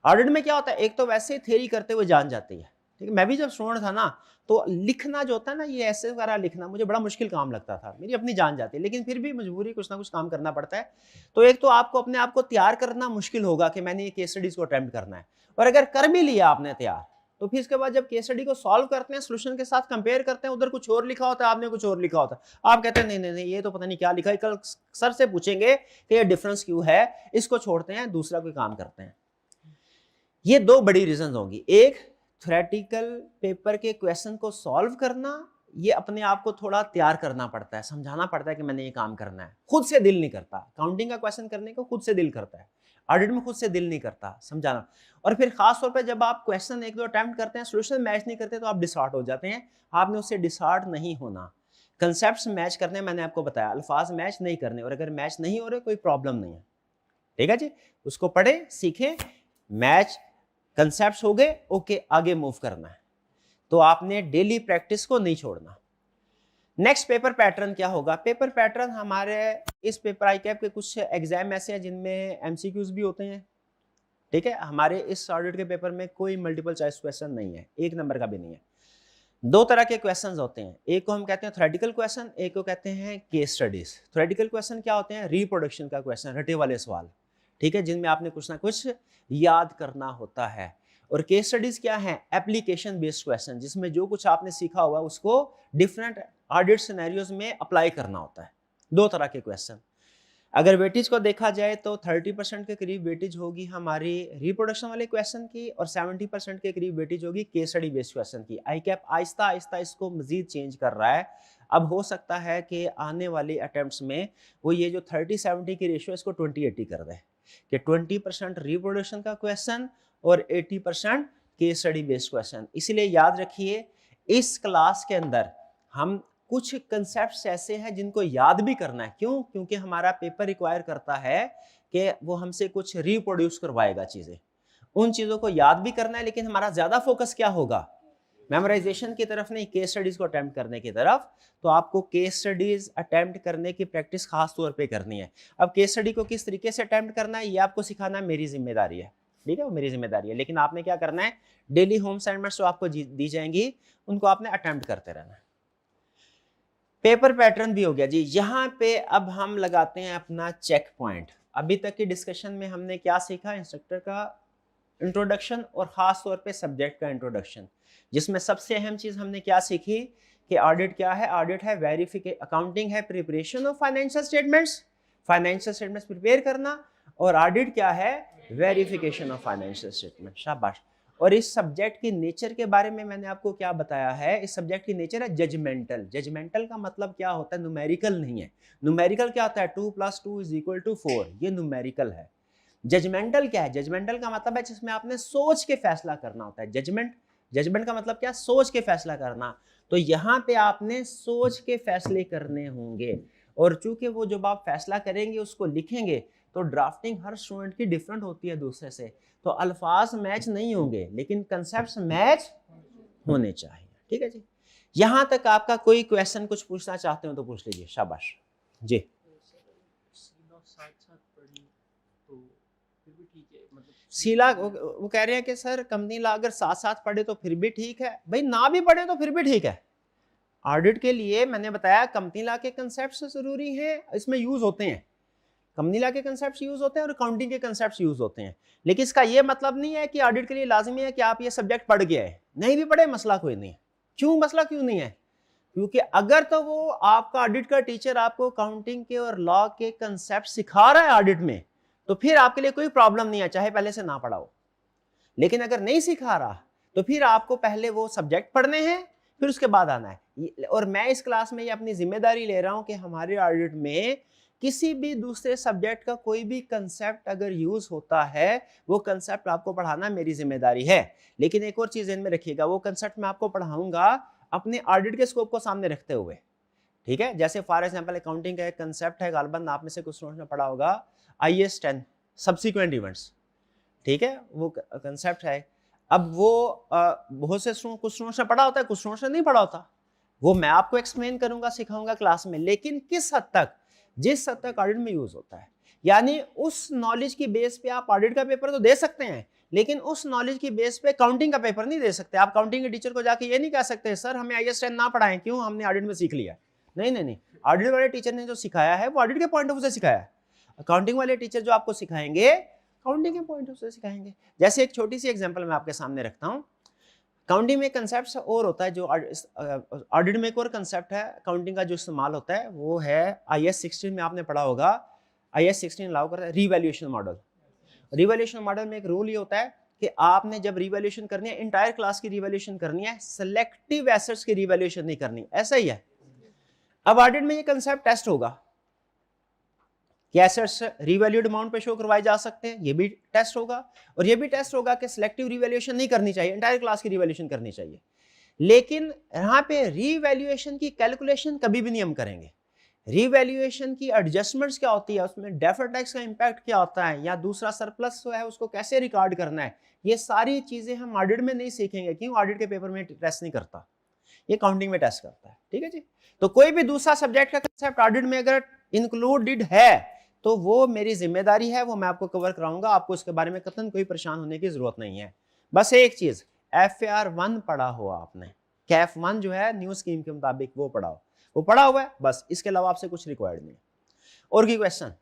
ऑडिट में क्या होता है, एक तो वैसे थ्योरी करते हुए जान जाती है, ठीक है। मैं भी जब स्टूडेंट था ना, तो लिखना जो होता है ना, ये ऐसे वगैरह लिखना मुझे बड़ा मुश्किल काम लगता था, मेरी अपनी जान जाती है, लेकिन फिर भी मजबूरी कुछ ना कुछ काम करना पड़ता है। तो एक तो आपको अपने आप को तैयार करना मुश्किल होगा कि मैंने ये केस स्टडीज को अटेम्प्ट करना है, और अगर कर भी लिया आपने तैयार, तो फिर इसके बाद जब केस स्टडी को सॉल्व करते हैं, सोल्यूशन के साथ कंपेयर करते हैं, उधर कुछ और लिखा होता है, आपने कुछ और लिखा होता है, आप कहते हैं नहीं नहीं नहीं, ये तो पता नहीं क्या लिखा है, कल सर से पूछेंगे कि ये डिफरेंस क्यों है, इसको छोड़ते हैं, दूसरा कोई काम करते हैं। ये दो बड़ी रीजन होगी, एक थ्योरेटिकल पेपर के क्वेश्चन को सॉल्व करना, ये अपने आप को थोड़ा तैयार करना पड़ता है, समझाना पड़ता है कि मैंने ये काम करना है, खुद से दिल नहीं करता, काउंटिंग का क्वेश्चन करने को खुद से दिल करता है, ऑडिट में खुद से दिल नहीं करता समझाना। और फिर खास तौर पे जब आप क्वेश्चन एक दो अटेम्प्ट करते हैं, सोल्यूशन मैच नहीं करते, तो आप डिसऑर्ट हो जाते हैं, आपने उससे डिसऑर्ट नहीं होना। कंसेप्ट्स मैच करने, मैंने आपको बताया, अल्फाज मैच नहीं करने, और अगर मैच नहीं हो रहे कोई प्रॉब्लम नहीं है, ठीक है जी, उसको पढ़े सीखें, मैच कंसेप्ट्स हो गए, ओके, आगे मूव करना है। तो आपने डेली प्रैक्टिस को नहीं छोड़ना। नेक्स्ट पेपर पैटर्न क्या होगा? पेपर पैटर्न हमारे इस पेपर ICAP के कुछ एग्जाम ऐसे हैं जिनमें MCQs भी होते हैं, ठीक है। हमारे इस ऑडिट के पेपर में कोई मल्टीपल चॉइस क्वेश्चन नहीं है, 1 नंबर का भी नहीं है। 2 तरह के क्वेश्चंस होते हैं, एक को हम कहते हैं थ्योरेटिकल क्वेश्चन, एक को कहते हैं केस स्टडीज। थ्योरेटिकल क्वेश्चन क्या होते हैं? रिप्रोडक्शन का क्वेश्चन, रटे वाले सवाल, ठीक है, जिनमें आपने कुछ ना कुछ याद करना होता है। और केस स्टडीज क्या है? एप्लीकेशन बेस्ड क्वेश्चन, जिसमें जो कुछ आपने सीखा हुआ है उसको डिफरेंट ऑडिट सिनेरियोज में अप्लाई करना होता है। 2 तरह के क्वेश्चन। अगर वेटेज को देखा जाए तो 30% के करीब वेटेज होगी हमारी रिप्रोडक्शन वाले क्वेश्चन की, और 70% के करीब वेटेज होगी केस स्टडी बेस्ड क्वेश्चन की। ICAP आहिस्ता आहिस्ता इसको मजीद चेंज कर रहा है। अब हो सकता है कि आने वाले अटेम्प्ट्स में वो ये जो 30-70 की रेशियो इसको 20-80 कर दे, कि 20% रिप्रोडक्शन का क्वेश्चन और 80% केस स्टडी बेस्ड क्वेश्चन। इसीलिए याद रखिए, इस क्लास के अंदर हम कुछ कंसेप्ट्स ऐसे हैं जिनको याद भी करना है। क्यों? क्योंकि हमारा पेपर रिक्वायर करता है कि वो हमसे कुछ रिप्रोड्यूस करवाएगा चीजें, उन चीजों को याद भी करना है, लेकिन हमारा ज्यादा फोकस क्या होगा? मेमोराइजेशन की तरफ नहीं, केस स्टडीज को अटेम्प्ट करने की तरफ। तो आपको केस स्टडीज अटेम्प्ट करने की प्रैक्टिस खास तौर पे करनी है। अब केस स्टडी को किस तरीके से अटेम्प्ट करना है, ये आपको सिखाना मेरी जिम्मेदारी है, ठीक है, वो मेरी जिम्मेदारी है। लेकिन आपने क्या करना है, डेली होम असाइनमेंट्स जो आपको दी जाएंगी उनको आपने अटेम्प्ट करते रहना है। पेपर पैटर्न भी हो गया जी। यहाँ पे अब हम लगाते हैं अपना चेक पॉइंट। अभी तक की डिस्कशन में हमने क्या सीखा? इंस्ट्रक्टर का इंट्रोडक्शन और खास तौर पे सब्जेक्ट का इंट्रोडक्शन, जिसमें सबसे अहम चीज हमने क्या सीखी कि ऑडिट क्या है? ऑडिट है वेरिफिकेशन, अकाउंटिंग है preparation of financial statements prepare करना, और ऑडिट क्या है? Verification of financial statement. शाबाश। और इस सब्जेक्ट की नेचर के बारे में मैंने आपको क्या बताया है? इस सब्जेक्ट की नेचर है जजमेंटल। जजमेंटल का मतलब क्या होता है? न्यूमेरिकल नहीं है। न्यूमेरिकल क्या होता है? 2 + 2 = 4, ये न्यूमेरिकल है। जजमेंटल क्या है? जजमेंटल का मतलब है जिसमें आपने सोच के फैसला करना होता है। जजमेंट का मतलब क्या? सोच के फैसला करना। तो यहाँ पे आपने सोच के फैसले करने होंगे, और चूंकि वो जब आप फैसला करेंगे उसको लिखेंगे तो ड्राफ्टिंग हर स्टूडेंट की डिफरेंट होती है दूसरे से, तो अल्फाज मैच नहीं होंगे लेकिन कंसेप्ट्स मैच होने चाहिए। ठीक है जी, यहां तक आपका कोई क्वेश्चन कुछ पूछना चाहते हो तो पूछ लीजिए, शाबाश जी। सीला वो कह रहे हैं कि सर कंपनी ला अगर साथ साथ पढ़े तो फिर भी ठीक है, भाई ना भी पढ़े तो फिर भी ठीक है। ऑडिट के लिए मैंने बताया कंपनी ला के कंसेप्ट जरूरी हैं, इसमें यूज होते हैं, कंपनी ला के कंसेप्ट यूज होते हैं और अकाउंटिंग के कंसेप्ट यूज होते हैं, लेकिन इसका यह मतलब नहीं है कि ऑडिट के लिए लाजमी है कि आप ये सब्जेक्ट पढ़ गए हैं, नहीं भी पढ़े मसला कोई नहीं है। क्यों मसला क्यों नहीं है? क्योंकि अगर तो वो आपका ऑडिट का टीचर आपको अकाउंटिंग के और लॉ के कंसेप्ट सिखा रहा है ऑडिट में, तो फिर आपके लिए कोई प्रॉब्लम नहीं है, चाहे पहले से ना पढ़ा हो। लेकिन अगर नहीं सिखा रहा तो फिर आपको पहले वो सब्जेक्ट पढ़ने हैं, फिर उसके बाद आना है। और मैं इस क्लास में ये अपनी जिम्मेदारी ले रहा हूं कि हमारे ऑडिट में किसी भी दूसरे सब्जेक्ट का कोई भी कंसेप्ट अगर यूज होता है, वो कंसेप्ट आपको पढ़ाना मेरी जिम्मेदारी है। लेकिन एक और चीज ध्यान में रखिएगा, वो कंसेप्ट मैं आपको पढ़ाऊंगा अपने ऑडिट के स्कोप को सामने रखते हुए। ठीक है, जैसे फॉर एग्जांपल अकाउंटिंग का एक कंसेप्ट है, गालबन आप में से कुछ स्टूडेंट्स ने पढ़ा होगा, IAS 10 सब्सिक्वेंट इवेंट्स। ठीक है, वो कंसेप्ट है। अब वो बहुत से कुछ स्टूडेंट्स ने पढ़ा होता है, कुछ स्टूडेंट्स ने नहीं पढ़ा होता, वो मैं आपको एक्सप्लेन करूंगा, सिखाऊंगा क्लास में। लेकिन किस हद तक, जिस हद तक ऑडिट में यूज होता है, यानी उस नॉलेज की बेस पे आप ऑडिट का पेपर तो दे सकते हैं, लेकिन उस नॉलेज की बेस पे अकाउंटिंग का पेपर नहीं दे सकते। आप अकाउंटिंग के टीचर को जाके ये नहीं कह सकते सर हमें IAS 10 ना पढ़ाएं, क्यों, हमने ऑडिट में सीख लिया। नहीं नहीं नहीं, ऑडिट वाले टीचर ने जो सिखाया है वो ऑडिट के पॉइंट ऑफ व्यू से सिखाया है। अकाउंटिंग वाले टीचर जो आपको सिखाएंगे अकाउंटिंग के पॉइंट ऑफ व्यू से सिखाएंगे। जैसे एक छोटी सी एग्जांपल मैं आपके सामने रखता हूं, अकाउंटिंग में कंसेप्ट और होता है, जो ऑडिट में एक और कंसेप्ट है अकाउंटिंग का जो इस्तेमाल होता है, वो है IAS 16 में आपने पढ़ा होगा। IAS 16 अलाउ करता है रिवैल्यूएशन मॉडल। रिवैल्यूएशन मॉडल में एक रूल ये होता है कि आपने जब रिवैल्यूएशन करनी है, इंटायर क्लास की रिवैल्यूएशन करनी है, सेलेक्टिव एसेट्स की रिवैल्यूएशन नहीं करनी। ऐसा ही है। अब ऑडिट में ये कंसेप्ट टेस्ट होगा कि एसेट्स रिवैल्यूड अमाउंट पे शो करवाए जा सकते हैं, ये भी टेस्ट होगा। और ये भी टेस्ट होगा कि सिलेक्टिव रिवैल्यूएशन नहीं करनी चाहिए, इंटायर क्लास की रिवैल्यूएशन करनी चाहिए। लेकिन यहाँ पे रिवैल्यूएशन की कैलकुलेशन कभी भी नहीं हम करेंगे। रिवैल्यूएशन की एडजस्टमेंट्स क्या होती है, उसमें डेफर्ड टैक्स का इंपैक्ट क्या होता है, या दूसरा सरप्लस जो है उसको कैसे रिकॉर्ड करना है, ये सारी चीजें हम ऑडिट में नहीं सीखेंगे। क्यों? ऑडिट के पेपर में टेस्ट नहीं करता, ये काउंटिंग में टेस्ट करता है। ठीक है जी, तो कोई भी दूसरा सब्जेक्ट का कंसेप्ट ऑडिट में अगर इंक्लूडेड है तो वो मेरी जिम्मेदारी है, वो मैं आपको कवर कराऊंगा। आपको इसके बारे में कतन कोई परेशान होने की जरूरत नहीं है। बस एक चीज, FAR 1 पढ़ा हो आपने, कैफ 1 जो है न्यू स्कीम के मुताबिक वो पढ़ा हो, वो पढ़ा हुआ है बस, इसके अलावा आपसे कुछ रिक्वायर्ड नहीं। और की क्वेश्चन,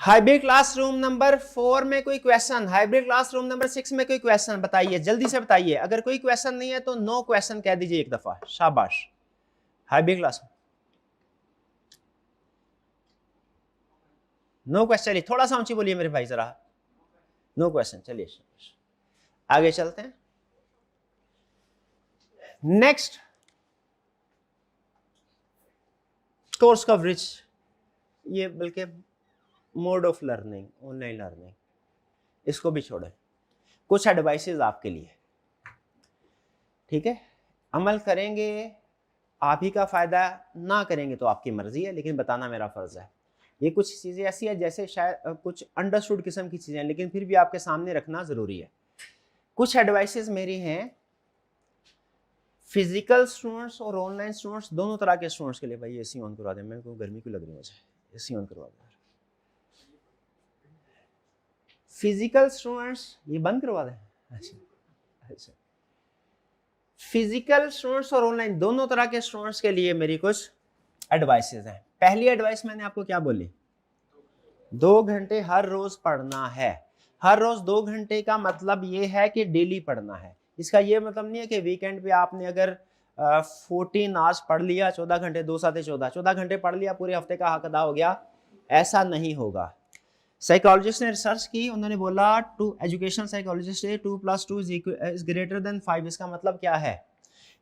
हाइब्रिड क्लासरूम नंबर 4 में कोई क्वेश्चन, हाइब्रिड क्लासरूम नंबर 6 में कोई क्वेश्चन, बताइए जल्दी से बताइए। अगर कोई क्वेश्चन नहीं है तो नो क्वेश्चन कह दीजिए एक दफा, शाबाश। हाइब्रिड क्लास नो क्वेश्चन, चलिए थोड़ा सा ऊंची बोलिए मेरे भाई जरा, नो क्वेश्चन। चलिए आगे चलते हैं। नेक्स्ट, कोर्स कवरेज, ये बल्कि mode of learning, online learning, इसको भी छोड़ें। कुछ एडवाइसेस आपके लिए, ठीक है, अमल करेंगे आप ही का फायदा, ना करेंगे तो आपकी मर्जी है, लेकिन बताना मेरा फर्ज है। ये कुछ चीजें ऐसी है जैसे शायद कुछ अंडरस्टूड किस्म की चीजें हैं, लेकिन फिर भी आपके सामने रखना जरूरी है। कुछ एडवाइसेस मेरी हैं फिजिकल स्टूडेंट्स और ऑनलाइन स्टूडेंट्स, दोनों तरह के स्टूडेंट्स के लिए। भाई AC ऑन करवा दें, मेरे को गर्मी क्यों लग रही है, मुझे AC ऑन करवा दें। फिजिकल स्टूडेंट्स ये बंद करवा दें, अच्छा। फिजिकल स्टूडेंट्स और ऑनलाइन दोनों तरह के स्टूडेंट्स के लिए मेरी कुछ एडवाइसेस हैं। पहली एडवाइस मैंने आपको क्या बोली, 2 घंटे हर रोज पढ़ना है। हर रोज 2 घंटे का मतलब ये है कि डेली पढ़ना है। इसका ये मतलब नहीं है कि वीकेंड पे आपने अगर 14 आवर्स पढ़ लिया, 14 घंटे, 2 साथ 14 घंटे पढ़ लिया, पूरे हफ्ते का हक अदा हो गया, ऐसा नहीं होगा। साइकोलॉजिस्ट ने रिसर्च की, उन्होंने बोला education psychologist 2+2 is greater than 5। इसका मतलब क्या है?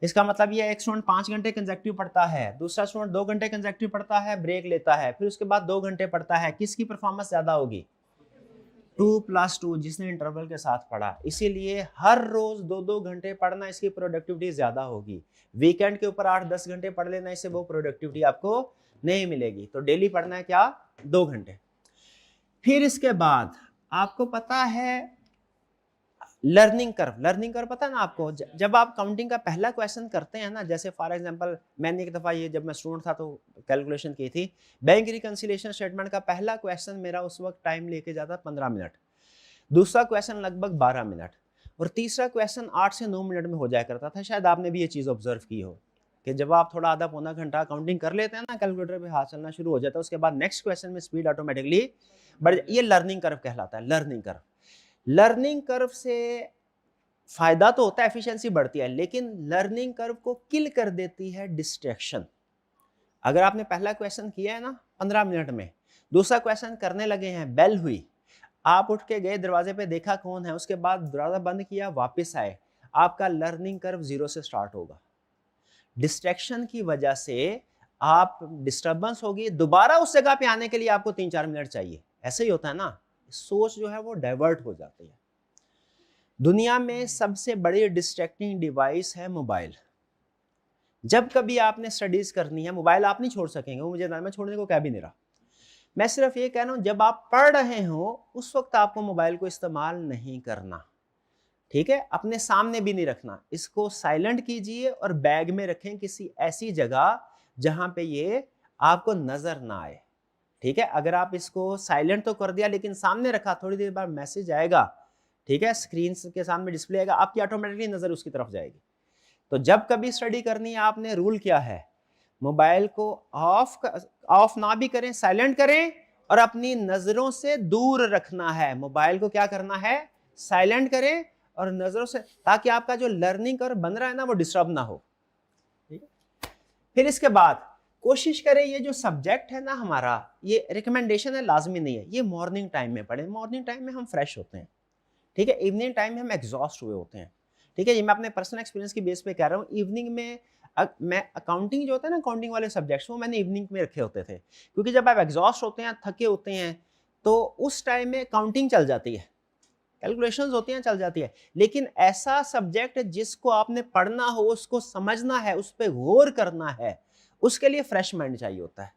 इसका मतलब ये एक स्टूडेंट 5 घंटे कंसेक्टिव पढ़ता है, दूसरा स्टूडेंट 2 घंटे कंसेक्टिव पढ़ता है, ब्रेक लेता है, फिर उसके बाद 2 घंटे पढ़ता है, किसकी परफॉर्मेंस ज्यादा होगी? 2+2, जिसने इंटरवल के साथ पढ़ा। इसीलिए हर रोज 2-2 घंटे पढ़ना, इसकी प्रोडक्टिविटी ज्यादा होगी। वीकेंड के ऊपर 8-10 घंटे पढ़ लेना, इससे वो प्रोडक्टिविटी आपको नहीं मिलेगी। तो डेली पढ़ना है क्या, 2 घंटे। फिर इसके बाद आपको पता है लर्निंग कर्व पता है ना आपको। जब आप काउंटिंग का पहला क्वेश्चन करते हैं ना, जैसे फॉर एग्जांपल मैंने एक दफ़ा ये जब मैं स्टूडेंट था तो कैलकुलेशन की थी, बैंक रिकंसिलिएशन स्टेटमेंट का पहला क्वेश्चन मेरा उस वक्त टाइम लेके जाता 15 मिनट, दूसरा क्वेश्चन लगभग 12 मिनट, और तीसरा क्वेश्चन 8 से 9 मिनट में हो जाया करता था। शायद आपने भी ये चीज़ ऑब्जर्व की हो कि जब आप थोड़ा आधा पौना घंटा काउंटिंग कर लेते हैं ना, कैलकुलेटर पे हाथ चलना शुरू हो जाता है, उसके बाद नेक्स्ट क्वेश्चन में स्पीड ऑटोमेटिकली बढ़, ये लर्निंग कर्व कहलाता है। लर्निंग कर्व से फायदा तो होता है, एफिशिएंसी बढ़ती है, लेकिन लर्निंग कर्व को किल कर देती है डिस्ट्रैक्शन। अगर आपने पहला क्वेश्चन किया है ना 15 मिनट में, दूसरा क्वेश्चन करने लगे हैं, बेल हुई, आप उठ के गए दरवाजे पे, देखा कौन है, उसके बाद दरवाजा बंद किया, वापस आए, आपका लर्निंग कर्व 0 से स्टार्ट होगा। डिस्ट्रैक्शन की वजह से आप डिस्टर्बेंस होगी, दोबारा उस जगह पे आने के लिए आपको 3-4 मिनट चाहिए। ऐसे ही होता है ना, सोच जो है वो डाइवर्ट हो जाती है। दुनिया में सबसे बड़ी डिस्ट्रैक्टिंग डिवाइस है मोबाइल। जब कभी आपने स्टडीज करनी है, मोबाइल आप नहीं छोड़ सकेंगे, वो मुझे मैं छोड़ने को कह भी नहीं रहा। मैं सिर्फ ये कह रहा हूं, जब आप पढ़ रहे हो उस वक्त आपको मोबाइल को इस्तेमाल नहीं करना, ठीक है। अपने सामने भी नहीं रखना, इसको साइलेंट कीजिए और बैग में रखें किसी ऐसी जगह जहां पे ये आपको नजर ना आए, ठीक है। अगर आप इसको साइलेंट तो कर दिया लेकिन सामने रखा, थोड़ी देर बाद मैसेज आएगा, ठीक है, स्क्रीन के सामने डिस्प्ले आएगा, आपकी ऑटोमेटिकली नजर उसकी तरफ जाएगी। तो जब कभी स्टडी करनी है, आपने रूल क्या है, मोबाइल को ऑफ ना भी करें, साइलेंट करें, और अपनी नजरों से दूर रखना है। मोबाइल को क्या करना है, साइलेंट करें और नजरों से, ताकि आपका जो लर्निंग कर्व बन रहा है ना वो डिस्टर्ब ना हो, ठीक है। फिर इसके बाद कोशिश करें, ये जो सब्जेक्ट है ना हमारा, ये रिकमेंडेशन है, लाजमी नहीं है, ये मॉर्निंग टाइम में पढ़ें। मॉर्निंग टाइम में हम फ्रेश होते हैं, ठीक है। इवनिंग टाइम में हम एग्जॉस्ट हुए होते हैं, ठीक है। ये मैं अपने पर्सनल एक्सपीरियंस की बेस पे कह रहा हूँ। इवनिंग में मैं अकाउंटिंग जो होता है ना, अकाउंटिंग वाले सब्जेक्ट्स, वो मैंने इवनिंग में रखे होते थे, क्योंकि जब आप एग्जॉस्ट होते हैं, थके होते हैं, तो उस टाइम में काउंटिंग चल जाती है, कैलकुलेशंस होती हैं, चल जाती है। लेकिन ऐसा सब्जेक्ट जिसको आपने पढ़ना हो, उसको समझना है, उस पर गौर करना है, उसके लिए फ्रेश माइंड चाहिए होता है,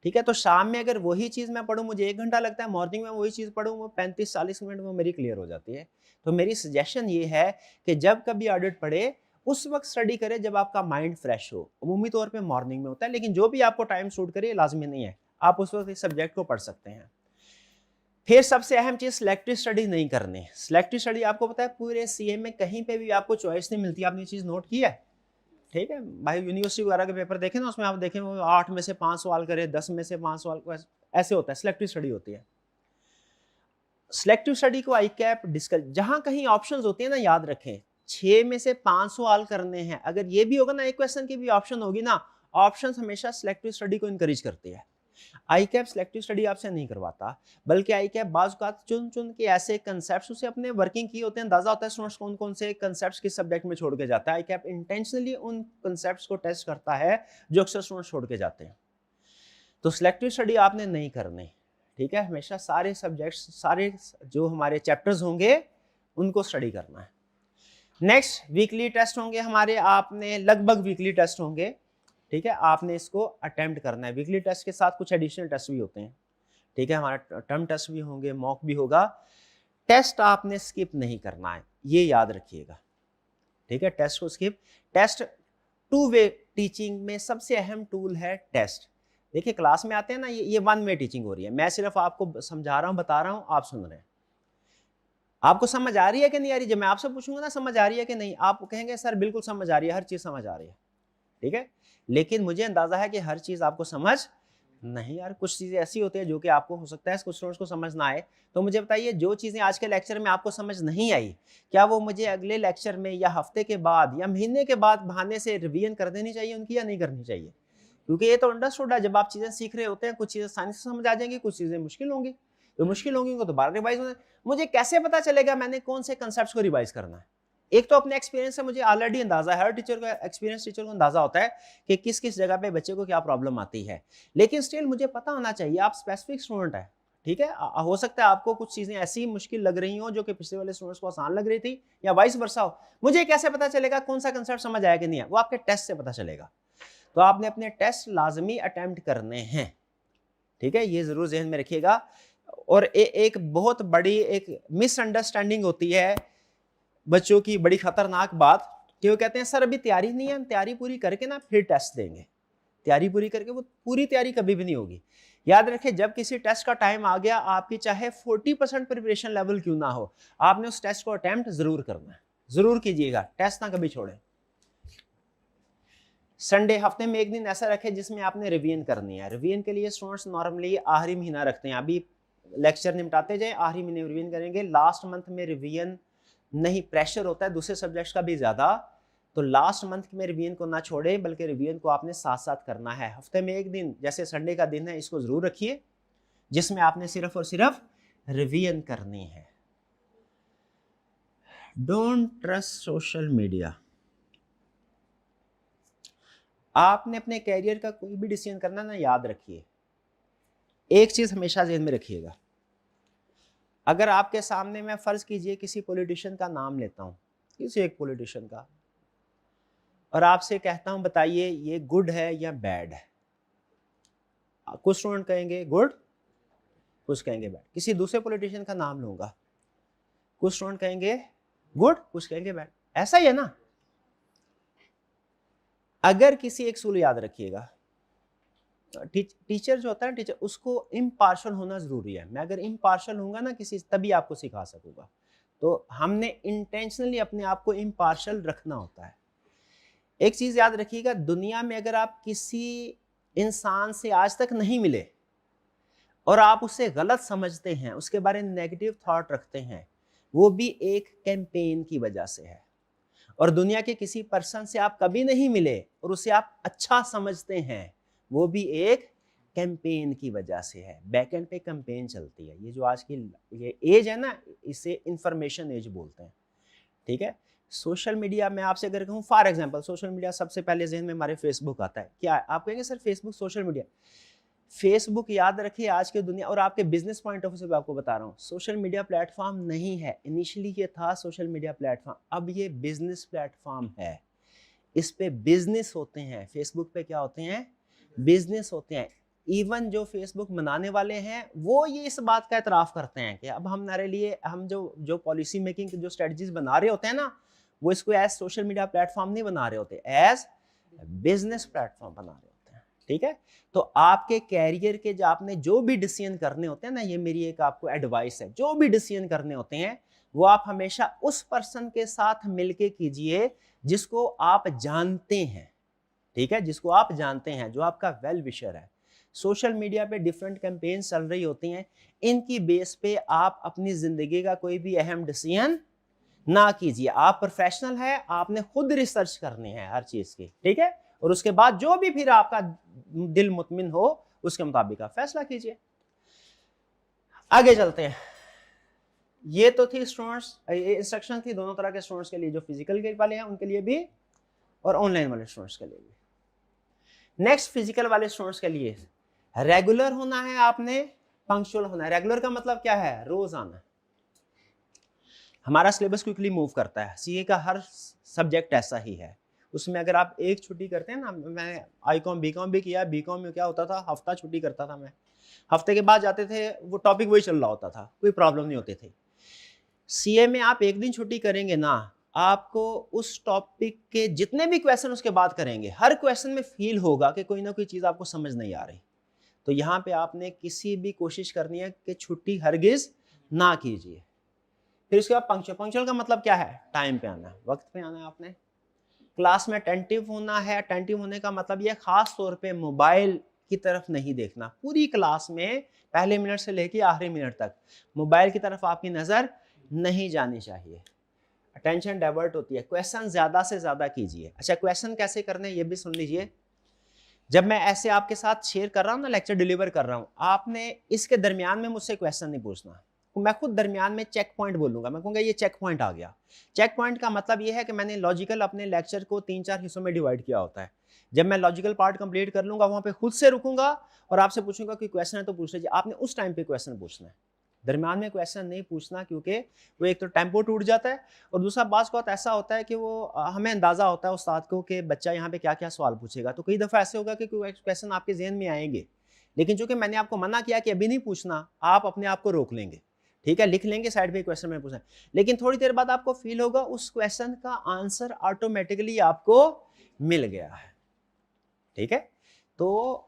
ठीक है। तो शाम में अगर वही चीज़ मैं पढ़ूँ, मुझे 1 घंटा लगता है, मॉर्निंग में वही चीज़ पढ़ूँ, वो 35-40 मिनट में मेरी क्लियर हो जाती है। तो मेरी सजेशन ये है कि जब कभी ऑडिट पढ़े, उस वक्त स्टडी करें जब आपका माइंड फ्रेश हो। अमूमी तौर पे मॉर्निंग में होता है, लेकिन जो भी आपको टाइम सूट करे, लाजमी नहीं है, आप उस वक्त इस सब्जेक्ट को पढ़ सकते हैं। फिर सबसे अहम चीज, सिलेक्टिव स्टडी नहीं करनी। सिलेक्टिव स्टडी आपको पता है पूरे सीए में कहीं पे भी आपको चॉइस नहीं मिलती, आपने ये चीज नोट की है, ठीक है भाई। यूनिवर्सिटी वगैरह के पेपर देखें ना, उसमें आप देखें वो 8 में से 5 सवाल करे, 10 में से 5 सवाल, ऐसे होता है। सिलेक्टिव स्टडी होती है। सिलेक्टिव स्टडी को आई कैप डिस्कस, जहां कहीं ऑप्शंस होते हैं ना, याद रखें 6 में से 5 सवाल करने हैं। अगर ये भी होगा ना, एक क्वेश्चन की भी ऑप्शन होगी ना, ऑप्शंस हमेशा सिलेक्टिव स्टडी को इंकरेज करती है। आई कैप सिलेक्टिव स्टडी आपसे नहीं करवाता, बल्कि आई कैप बाज़ औक़ात चुन चुन के ऐसे कंसेप्ट्स उसे अपने वर्किंग किए होते हैं, अंदाजा होता है स्टूडेंट्स कौन कौन से कंसेप्ट्स किस सब्जेक्ट में छोड़ के जाता है। आई कैप इंटेंशनली उन कंसेप्ट्स को टेस्ट करता है जो अक्सर स्टूडेंट्स छोड़ के जाते हैं। तो सिलेक्टिव स्टडी आपने नहीं करनी, ठीक है। हमेशा सारे सब्जेक्ट्स, सारे जो हमारे चैप्टर्स होंगे उनको स्टडी करना है। नेक्स्ट वीकली टेस्ट होंगे हमारे, आपने लगभग वीकली टेस्ट होंगे, ठीक है। आपने इसको अटेम्प्ट करना है। वीकली टेस्ट के साथ कुछ एडिशनल टेस्ट भी होते हैं, ठीक है। हमारा टर्म टेस्ट भी होंगे, मॉक भी होगा। टेस्ट आपने स्किप नहीं करना है, ये याद रखिएगा, ठीक है। टेस्ट को स्किप, टेस्ट 2 वे टीचिंग में सबसे अहम टूल है टेस्ट। देखिए क्लास में आते हैं ना, ये 1 वे टीचिंग हो रही है, मैं सिर्फ आपको समझा रहा हूँ, बता रहा हूँ, आप सुन रहे हैं। आपको समझ आ रही है कि नहीं आ रही? जब मैं आपसे पूछूंगा ना समझ आ रही है कि नहीं, आप कहेंगे सर बिल्कुल समझ आ रही है, हर चीज समझ आ रही है, ठीक है। लेकिन मुझे अंदाजा है कि हर चीज आपको समझ नहीं यार, कुछ चीजें ऐसी होती है जो कि आपको हो सकता है कुछ स्टूडेंट्स को समझ ना आए। तो मुझे बताइए, जो चीजें आज के लेक्चर में आपको समझ नहीं आई, क्या वो मुझे अगले लेक्चर में या हफ्ते के बाद या महीने के बाद बहाने से रिवीजन कर देनी चाहिए उनकी, या नहीं करनी चाहिए? क्योंकि ये तो अंडरस्टूड है, जब आप चीजें सीख रहे होते हैं, कुछ चीजें आसानी से समझ आ जाएंगी, कुछ चीजें मुश्किल होंगी। तो मुश्किल होंगी उनको दोबारा रिवाइज होना। मुझे कैसे पता चलेगा मैंने कौन से कंसेप्ट को रिवाइज करना है? एक तो अपने एक्सपीरियंस से मुझे ऑलरेडी अंदाजा है, हर टीचर का एक्सपीरियंस टीचर को अंदाजा होता है कि किस किस जगह पे बच्चे को क्या प्रॉब्लम आती है। लेकिन स्टिल मुझे पता होना चाहिए, आप स्पेसिफिक स्टूडेंट है, ठीक है। हो सकता है आपको कुछ चीजें ऐसी मुश्किल लग रही हो जो कि पिछले वाले स्टूडेंट्स को आसान लग रही थी, या वाइस वर्सा हो। मुझे कैसे पता चलेगा कौन सा कंसेप्ट समझ आया कि नहीं है? वो आपके टेस्ट से पता चलेगा। तो आपने अपने टेस्ट लाजमी अटेम्प्ट करने हैं, ठीक है, ये ज़रूर जहन में रखिएगा। और एक बहुत बड़ी एक मिसअंडरस्टैंडिंग होती है बच्चों की, बड़ी खतरनाक बात, कि वो कहते हैं सर अभी तैयारी नहीं है, हम तैयारी पूरी करके ना फिर टेस्ट देंगे। तैयारी पूरी करके, वो पूरी तैयारी कभी भी नहीं होगी। याद रखें, जब किसी टेस्ट का टाइम आ गया, आपकी चाहे 40% प्रिपरेशन लेवल क्यों ना हो, आपने उस टेस्ट को अटेम्प्ट जरूर करना है, जरूर कीजिएगा, टेस्ट ना कभी छोड़ें। संडे हफ्ते में एक दिन ऐसा रखें जिसमें आपने रिवीजन करनी है। रिवीजन के लिए स्टूडेंट्स नॉर्मली आखिरी महीना रखते हैं, अभी लेक्चर निपटाते जाए, आखिरी महीने रिवीजन करेंगे। लास्ट मंथ में रिवीजन नहीं, प्रेशर होता है दूसरे सब्जेक्ट्स का भी ज़्यादा, तो लास्ट मंथ में रिवीजन को ना छोड़े, बल्कि रिवीजन को आपने साथ साथ करना है। हफ्ते में एक दिन, जैसे संडे का दिन है, इसको ज़रूर रखिए जिसमें आपने सिर्फ और सिर्फ रिवीजन करनी है। Don't trust social media. आपने अपने कैरियर का कोई भी डिसीजन करना ना, याद रखिए एक चीज़ हमेशा ज़हन में रखिएगा, अगर आपके सामने, मैं फ़र्ज़ कीजिए किसी पॉलिटिशियन का नाम लेता हूँ, किसी एक पॉलिटिशियन का, और आपसे कहता हूँ बताइए ये गुड है या बैड है, कुछ स्टूडेंट कहेंगे गुड, कुछ कहेंगे बैड। किसी दूसरे पॉलिटिशियन का नाम लूँगा, कुछ स्टूडेंट कहेंगे गुड, कुछ कहेंगे बैड, ऐसा ही है ना। अगर किसी एक सूल याद रखिएगा, टीचर जो होता है ना, टीचर, उसको इम्पार्शल होना ज़रूरी है। मैं अगर इम्पार्शल हूँगा ना किसी, तभी आपको सिखा सकूँगा। तो हमने इंटेंशनली अपने आप को इम्पार्शल रखना होता है। एक चीज़ याद रखिएगा, दुनिया में अगर आप किसी इंसान से आज तक नहीं मिले और आप उसे गलत समझते हैं, उसके बारे में नेगेटिव थॉट रखते हैं, वो भी एक कैंपेन की वजह से है। और दुनिया के किसी पर्सन से आप कभी नहीं मिले और उसे आप अच्छा समझते हैं, वो भी एक कैंपेन की वजह से है। बैकएंड पे कैंपेन चलती है। ये जो आज की ये एज है ना, इसे इंफॉर्मेशन एज बोलते हैं, ठीक है। सोशल मीडिया में आपसे अगर कहूँ, फॉर एग्जांपल, सोशल मीडिया सबसे पहले जहन में हमारे फेसबुक आता है। क्या आप कहेंगे sir Facebook social media? Facebook याद रखिए आज के दुनिया, और आपके बिजनेस पॉइंट ऑफ व्यू से आपको बता रहा हूँ, सोशल मीडिया प्लेटफॉर्म नहीं है। इनिशियली ये था सोशल मीडिया प्लेटफॉर्म, अब ये बिजनेस प्लेटफॉर्म है। इस पे बिजनेस होते हैं। फेसबुक पे क्या होते हैं? बिजनेस होते हैं। इवन जो फेसबुक बनाने वाले हैं वो ये इस बात का एतराफ़ करते हैं कि अब हमारे लिए, हम जो पॉलिसी मेकिंग जो स्ट्रेटजीज बना रहे होते हैं ना, वो इसको एज सोशल मीडिया प्लेटफॉर्म नहीं बना रहे होते, एज बिजनेस प्लेटफॉर्म बना रहे होते हैं, ठीक है। तो आपके कैरियर के जो आपने जो भी डिसीजन करने होते हैं ना, ये मेरी एक आपको एडवाइस है, जो भी डिसीजन करने होते हैं वो आप हमेशा उस पर्सन के साथ मिलके कीजिए जिसको आप जानते हैं, ठीक है, जिसको आप जानते हैं, जो आपका वेल विशर है। सोशल मीडिया पे डिफरेंट कैंपेन चल रही होती हैं, इनकी बेस पे आप अपनी जिंदगी का कोई भी अहम डिसीजन ना कीजिए। आप प्रोफेशनल है, आपने खुद रिसर्च करनी है हर चीज की, ठीक है, और उसके बाद जो भी फिर आपका दिल मुतमिन हो उसके मुताबिक आप फैसला कीजिए। आगे चलते हैं। ये तो थी स्टूडेंट्स, इंस्ट्रक्शन थी दोनों तरह के स्टूडेंट्स के लिए, जो फिजिकल के वाले हैं उनके लिए भी और ऑनलाइन वाले स्टूडेंट्स के लिए भी। नेक्स्ट फिजिकल वाले स्टूडेंट्स के लिए रेगुलर होना है, आपने पंक्चुअल होना है। रेगुलर का मतलब क्या है? रोज आना। हमारा सिलेबस क्विकली मूव करता है, सीए का हर सब्जेक्ट ऐसा ही है। उसमें अगर आप एक छुट्टी करते हैं ना, मैं आई.कॉम बी.कॉम भी किया, बी.कॉम में क्या होता था, हफ्ता छुट्टी करता था मैं, हफ्ते के बाद जाते थे, वो टॉपिक वही चल रहा होता था, कोई प्रॉब्लम नहीं होती थी। सीए में आप एक दिन छुट्टी करेंगे ना, आपको उस टॉपिक के जितने भी क्वेश्चन उसके बाद करेंगे, हर क्वेश्चन में फील होगा कि कोई ना कोई चीज़ आपको समझ नहीं आ रही। तो यहाँ पे आपने किसी भी कोशिश करनी है कि छुट्टी हरगिज ना कीजिए। फिर उसके बाद पंक्चुअल। पंक्चुअल का मतलब क्या है? टाइम पे आना है, वक्त पे आना है आपने। क्लास में अटेंटिव होना है। अटेंटिव होने का मतलब ये खास तौर पे मोबाइल की तरफ नहीं देखना। पूरी क्लास में पहले मिनट से लेके आखिरी मिनट तक मोबाइल की तरफ आपकी नज़र नहीं जानी चाहिए। अटेंशन डाइवर्ट होती है। क्वेश्चन ज़्यादा से ज़्यादा कीजिए। अच्छा, क्वेश्चन कैसे करने ये भी सुन लीजिए। जब मैं ऐसे आपके साथ शेयर कर रहा हूँ ना, लेक्चर डिलीवर कर रहा हूँ, आपने इसके दरमियान में मुझसे क्वेश्चन नहीं पूछना। मैं खुद दरमियान में चेक पॉइंट बोलूंगा, मैं कहूँगा ये चेक पॉइंट आ गया। चेक पॉइंट का मतलब ये है कि मैंने लॉजिकल अपने लेक्चर को 3-4 हिस्सों में डिवाइड किया होता है। जब मैं लॉजिकल पार्ट कंप्लीट कर लूंगा, वहां पे खुद से रुकूंगा और आपसे पूछूंगा कि क्वेश्चन है तो पूछ लीजिए। आपने उस टाइम पे क्वेश्चन पूछना है, दरमियान में क्वेश्चन नहीं पूछना, क्योंकि वो एक तो टेम्पो टूट जाता है और दूसरा बात ऐसा होता है कि वो हमें अंदाज़ा होता है उस्ताद को कि बच्चा यहाँ पे क्या क्या सवाल पूछेगा। तो कई दफ़ा ऐसे होगा कि कोई क्वेश्चन आपके जहन में आएंगे, लेकिन चूंकि मैंने आपको मना किया कि अभी नहीं पूछना, आप अपने आप को रोक लेंगे, ठीक है, लिख लेंगे साइड पे क्वेश्चन में पूछना, लेकिन थोड़ी देर बाद आपको फील होगा उस क्वेश्चन का आंसर ऑटोमेटिकली आपको मिल गया है, ठीक है। तो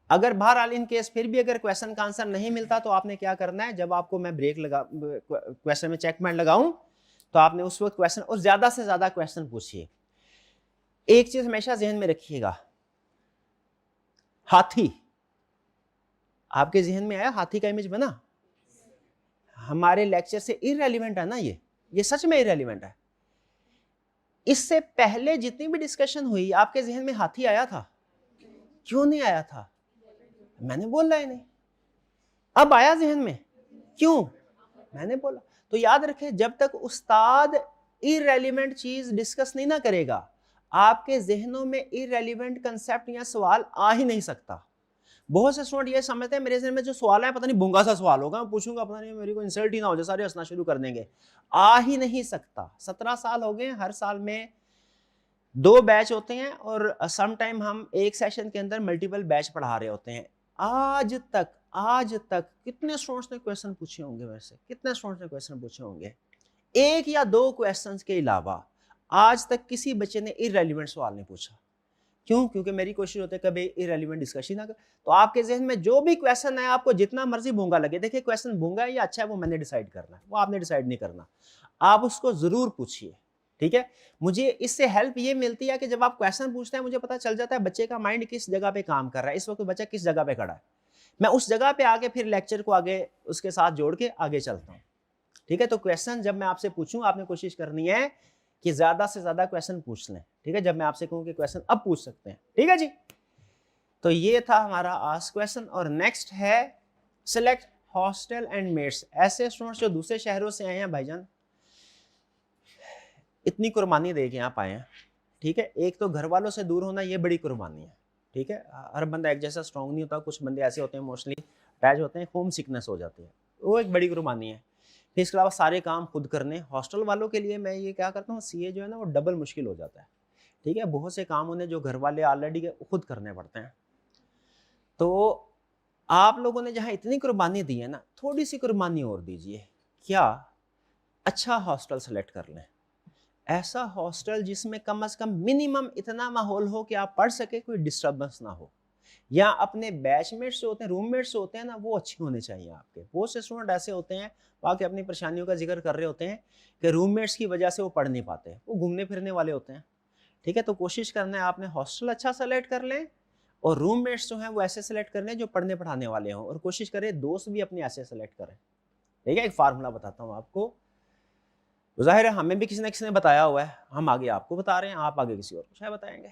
अगर बहरहाल इन केस फिर भी अगर क्वेश्चन का आंसर नहीं मिलता तो आपने क्या करना है, जब आपको मैं ब्रेक लगा क्वेश्चन में चेक मार्क लगाऊं तो आपने उस वक्त क्वेश्चन और ज्यादा से ज्यादा क्वेश्चन पूछिए। एक चीज हमेशा जहन में रखिएगा, हाथी, आपके जहन में आया हाथी का इमेज बना? हमारे लेक्चर से इररेलेवेंट है ना, ये सच में इररेलेवेंट है। इससे पहले जितनी भी डिस्कशन हुई आपके जहन में हाथी आया था? क्यों नहीं आया था? मैंने बोला ही नहीं। अब आया जहन में, क्यों? मैंने बोला। तो याद रखें, जब तक उस्ताद इररेलेवेंट चीज डिस्कस नहीं ना करेगा, आपके जहनों में इररेलेवेंट कंसेप्ट या सवाल आ ही नहीं सकता। बहुत से स्टूडेंट ये समझते हैं मेरे जहन में जो सवाल है पता नहीं भूंगा सा सवाल होगा, मैं पूछूंगा पता नहीं मेरे को इंसल्ट ही ना हो जाए, सारे हंसना शुरू कर देंगे। आ ही नहीं सकता। 17 साल हो गए, हर साल में 2 बैच होते हैं और सम टाइम हम एक सेशन के अंदर मल्टीपल बैच पढ़ा रहे होते हैं। आज तक कितने स्टूडेंट्स ने क्वेश्चन पूछे होंगे मेरे से? कितने स्टूडेंट्स ने क्वेश्चन पूछे होंगे? 1 या 2 क्वेश्चंस के अलावा आज तक किसी बच्चे ने इररेलेवेंट सवाल नहीं पूछा। क्यों? क्योंकि मेरी कोशिश होती है कभी इररेलेवेंट डिस्कशन ना कर। तो आपके जहन में जो भी क्वेश्चन है, आपको जितना मर्जी भूंगा लगे, देखिए क्वेश्चन भूंगा है या अच्छा है वो मैंने डिसाइड करना है, वो आपने डिसाइड नहीं करना, आप उसको जरूर पूछिए, ठीक है। मुझे इससे हेल्प ये मिलती है कि जब आप क्वेश्चन पूछते हैं मुझे पता चल जाता है बच्चे का माइंड किस जगह पे काम कर रहा है, इस वक्त बच्चा किस जगह पे खड़ा है। मैं उस जगह पे आगे फिर लेक्चर को आगे उसके साथ जोड़ के आगे चलता हूँ, ठीक है। तो क्वेश्चन जब मैं आपसे पूछूं, आपने कोशिश करनी है कि ज्यादा से ज्यादा क्वेश्चन पूछ लें, ठीक है। जब मैं आपसे कहूं कि क्वेश्चन अब पूछ सकते हैं, ठीक है जी। तो ये था हमारा आस्क क्वेश्चन। और नेक्स्ट है सिलेक्ट हॉस्टल एंड मेट्स। ऐसे स्टूडेंट्स जो दूसरे शहरों से आए हैं भाईजान, इतनी कुर्बानी दे के यहाँ पाए हैं, ठीक है। एक तो घर वालों से दूर होना, ये बड़ी कुर्बानी है, ठीक है। हर बंदा एक जैसा स्ट्रांग नहीं होता, कुछ बंदे ऐसे होते हैं इमोशनली अटैच होते हैं, होम सिकनेस हो जाती है, वो एक बड़ी कुर्बानी है। फिर इसके अलावा सारे काम खुद करने। हॉस्टल वालों के लिए मैं ये क्या करता हूँ, सीए जो है ना वो डबल मुश्किल हो जाता है, ठीक है। बहुत से काम उन्हें जो घर वाले ऑलरेडी खुद करने पड़ते हैं। तो आप लोगों ने जहाँ इतनी कुर्बानी दी है ना, थोड़ी सी कुर्बानी और दीजिए। क्या? अच्छा हॉस्टल सेलेक्ट कर लें, ऐसा हॉस्टल जिसमें कम से कम मिनिमम इतना माहौल हो कि आप पढ़ सके, कोई डिस्टर्बेंस ना हो, या अपने बैचमेट्स जो होते हैं, रूममेट्स जो होते हैं ना, वो अच्छे होने चाहिए आपके। बहुत से स्टूडेंट ऐसे होते हैं बाकी अपनी परेशानियों का जिक्र कर रहे होते हैं कि रूममेट्स की वजह से वो पढ़ नहीं पाते, वो घूमने फिरने वाले होते हैं, ठीक है। तो कोशिश करना है आपने हॉस्टल अच्छा सेलेक्ट कर लें और रूममेट्स जो हैं वो ऐसे सेलेक्ट कर लें जो पढ़ने पढ़ाने वाले हों, और कोशिश करें दोस्त भी अपने ऐसे सेलेक्ट करें, ठीक है। एक फार्मूला बताता हूँ आपको, जाहिर है हमें भी किसी न किसी ने बताया हुआ है, हम आगे आपको बता रहे हैं, आप आगे किसी और को शायद बताएंगे।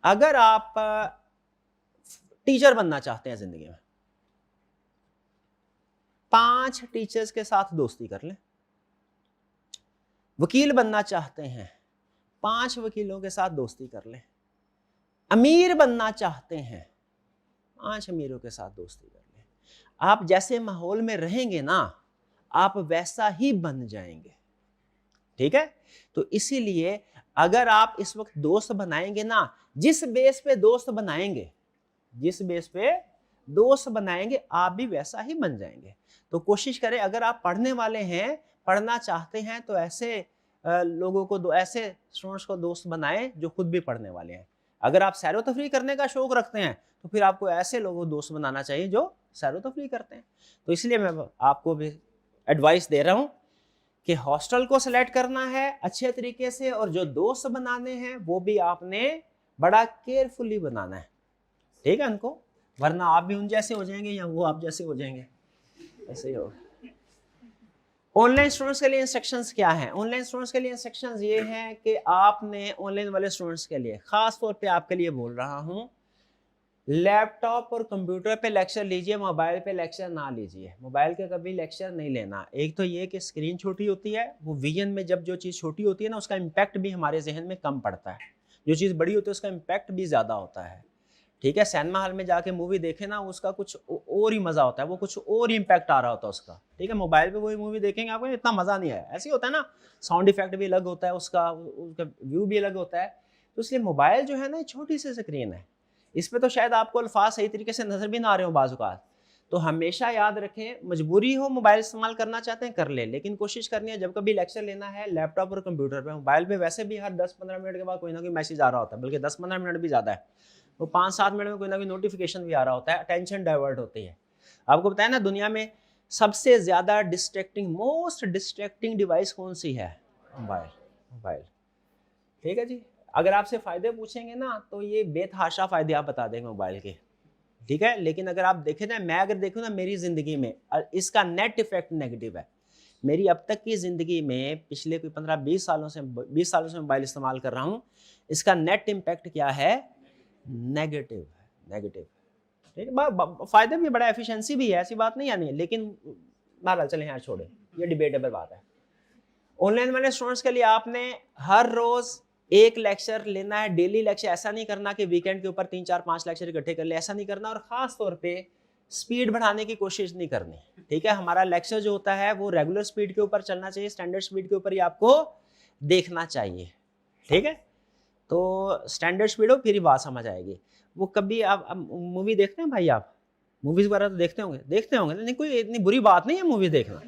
अगर आप टीचर बनना चाहते हैं जिंदगी में, 5 टीचर्स के साथ दोस्ती कर लें। वकील बनना चाहते हैं, 5 वकीलों के साथ दोस्ती कर लें। अमीर बनना चाहते हैं, 5 अमीरों के साथ दोस्ती कर लें। आप जैसे माहौल में रहेंगे ना, आप वैसा ही बन जाएंगे, ठीक है। तो इसीलिए अगर आप इस वक्त दोस्त बनाएंगे ना, जिस बेस पे दोस्त बनाएंगे, जिस बेस पे दोस्त बनाएंगे, आप भी वैसा ही बन जाएंगे। तो कोशिश करें, अगर आप पढ़ने वाले हैं, पढ़ना चाहते हैं, तो ऐसे लोगों को, ऐसे स्टूडेंट्स को दोस्त बनाएं जो खुद भी पढ़ने वाले हैं। अगर आप सैरो तफरी करने का शौक रखते हैं तो फिर आपको ऐसे लोगों को दोस्त बनाना चाहिए जो सैरो तफरी करते हैं। तो इसलिए मैं आपको भी एडवाइस दे रहा हूं कि हॉस्टल को सिलेक्ट करना है अच्छे तरीके से, और जो दोस्त बनाने हैं वो भी आपने बड़ा केयरफुली बनाना है, ठीक है उनको, वरना आप भी उन जैसे हो जाएंगे या वो आप जैसे हो जाएंगे, ऐसे ही होगा। ऑनलाइन स्टूडेंट्स के लिए इंस्ट्रक्शंस क्या हैं? ऑनलाइन स्टूडेंट्स के लिए इंस्ट्रक्शंस ये हैं कि आपने ऑनलाइन वाले स्टूडेंट्स के लिए, खास तौर पे आपके लिए बोल रहा हूं, लैपटॉप और कंप्यूटर पे लेक्चर लीजिए, मोबाइल पे लेक्चर ना लीजिए। मोबाइल के कभी लेक्चर नहीं लेना। एक तो ये कि स्क्रीन छोटी होती है, वो विजन में जब जो चीज़ छोटी होती है ना, उसका इम्पैक्ट भी हमारे जहन में कम पड़ता है, जो चीज़ बड़ी होती है उसका इम्पैक्ट भी ज़्यादा होता है, ठीक है, सिनेमा हॉल में जाके मूवी देखे ना, उसका कुछ और ही मजा होता है, वो कुछ और ही इम्पैक्ट आ रहा होता है उसका। ठीक है, मोबाइल पे वही मूवी देखेंगे आपको इतना मजा नहीं आया, ऐसे ही होता है ना, साउंड इफेक्ट भी अलग होता है उसका व्यू भी अलग होता है। तो इसलिए मोबाइल जो है ना, छोटी सी स्क्रीन है, इस पर तो शायद आपको अल्फाज सही तरीके से नजर भी ना आ रहे हो बाज़-औक़ात। तो हमेशा याद रखें, मजबूरी हो मोबाइल इस्तेमाल करना चाहते हैं कर ले, लेकिन कोशिश करनी है जब कभी लेक्चर लेना है लैपटॉप और कंप्यूटर पे। मोबाइल पे वैसे भी हर 10-15 मिनट के बाद कोई ना कोई मैसेज आ रहा होता है, बल्कि 10-15 मिनट भी ज़्यादा है, वो 5-7 मिनट में कोई ना कोई नोटिफिकेशन भी आ रहा होता है, अटेंशन डाइवर्ट होती है। आपको बताया ना, दुनिया में सबसे ज़्यादा मोस्ट डिस्ट्रैक्टिंग डिवाइस कौन सी है? मोबाइल। मोबाइल, ठीक है जी। अगर आपसे फ़ायदे पूछेंगे ना, तो ये बेतहाशा फ़ायदे आप बता देंगे मोबाइल के, ठीक है। लेकिन अगर आप देखें ना, मैं अगर देखूँ ना मेरी ज़िंदगी में, इसका नेट इफेक्ट नेगेटिव है। मेरी अब तक की ज़िंदगी में पिछले कोई 15-20 सालों से मोबाइल इस्तेमाल कर रहा हूँ, इसका नेट इम्पैक्ट क्या है? नेगेटिव है, नेगेटिव। ठीक है, फ़ायदे भी बड़ा, एफिशिएंसी भी है, ऐसी बात नहीं है नहीं, लेकिन बहरहाल चलें यार छोड़ें, ये डिबेटेबल बात है। ऑनलाइन वाले स्टूडेंट्स के लिए आपने हर रोज़ एक लेक्चर लेना है, डेली लेक्चर। ऐसा नहीं करना कि वीकेंड के ऊपर 3-4-5 लेक्चर इकट्ठे कर ले, ऐसा नहीं करना। और ख़ास तौर पे स्पीड बढ़ाने की कोशिश नहीं करनी, ठीक है। हमारा लेक्चर जो होता है वो रेगुलर स्पीड के ऊपर चलना चाहिए, स्टैंडर्ड स्पीड के ऊपर ही आपको देखना चाहिए, ठीक है। तो स्टैंडर्ड स्पीड हो फिर ही बात समझ आएगी। वो कभी आप मूवी देखते हैं भाई, आप मूवीज़ वगैरह तो देखते होंगे, नहीं कोई इतनी बुरी बात नहीं है मूवी देखना,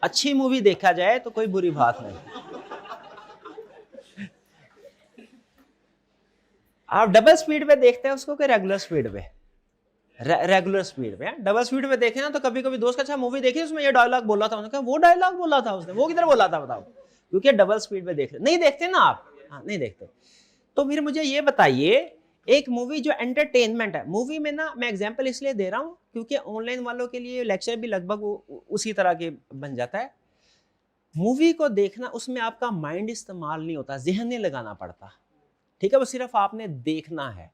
अच्छी मूवी देखा जाए तो कोई बुरी बात नहीं। आप डबल स्पीड पे देखते हैं उसको कि रेगुलर स्पीड पे? रेगुलर स्पीड पे। डबल स्पीड पे देखे ना, तो कभी कभी दोस्त का, अच्छा मूवी देखी उसमें ये डायलॉग बोला था, उन्होंने कहा वो डायलॉग बोला था उसने, वो किधर बोला था बताओ, क्योंकि डबल स्पीड पे देख रहे। नहीं देखते ना आप? हाँ, नहीं देखते। तो फिर मुझे ये बताइए, एक मूवी जो एंटरटेनमेंट है, मूवी में ना मैं एग्जांपल इसलिए दे रहा हूँ क्योंकि ऑनलाइन वालों के लिए लेक्चर भी लगभग उसी तरह के बन जाता है। मूवी को देखना, उसमें आपका माइंड इस्तेमाल नहीं होता, ज़हन नहीं लगाना पड़ता, ठीक है, वो सिर्फ आपने देखना है।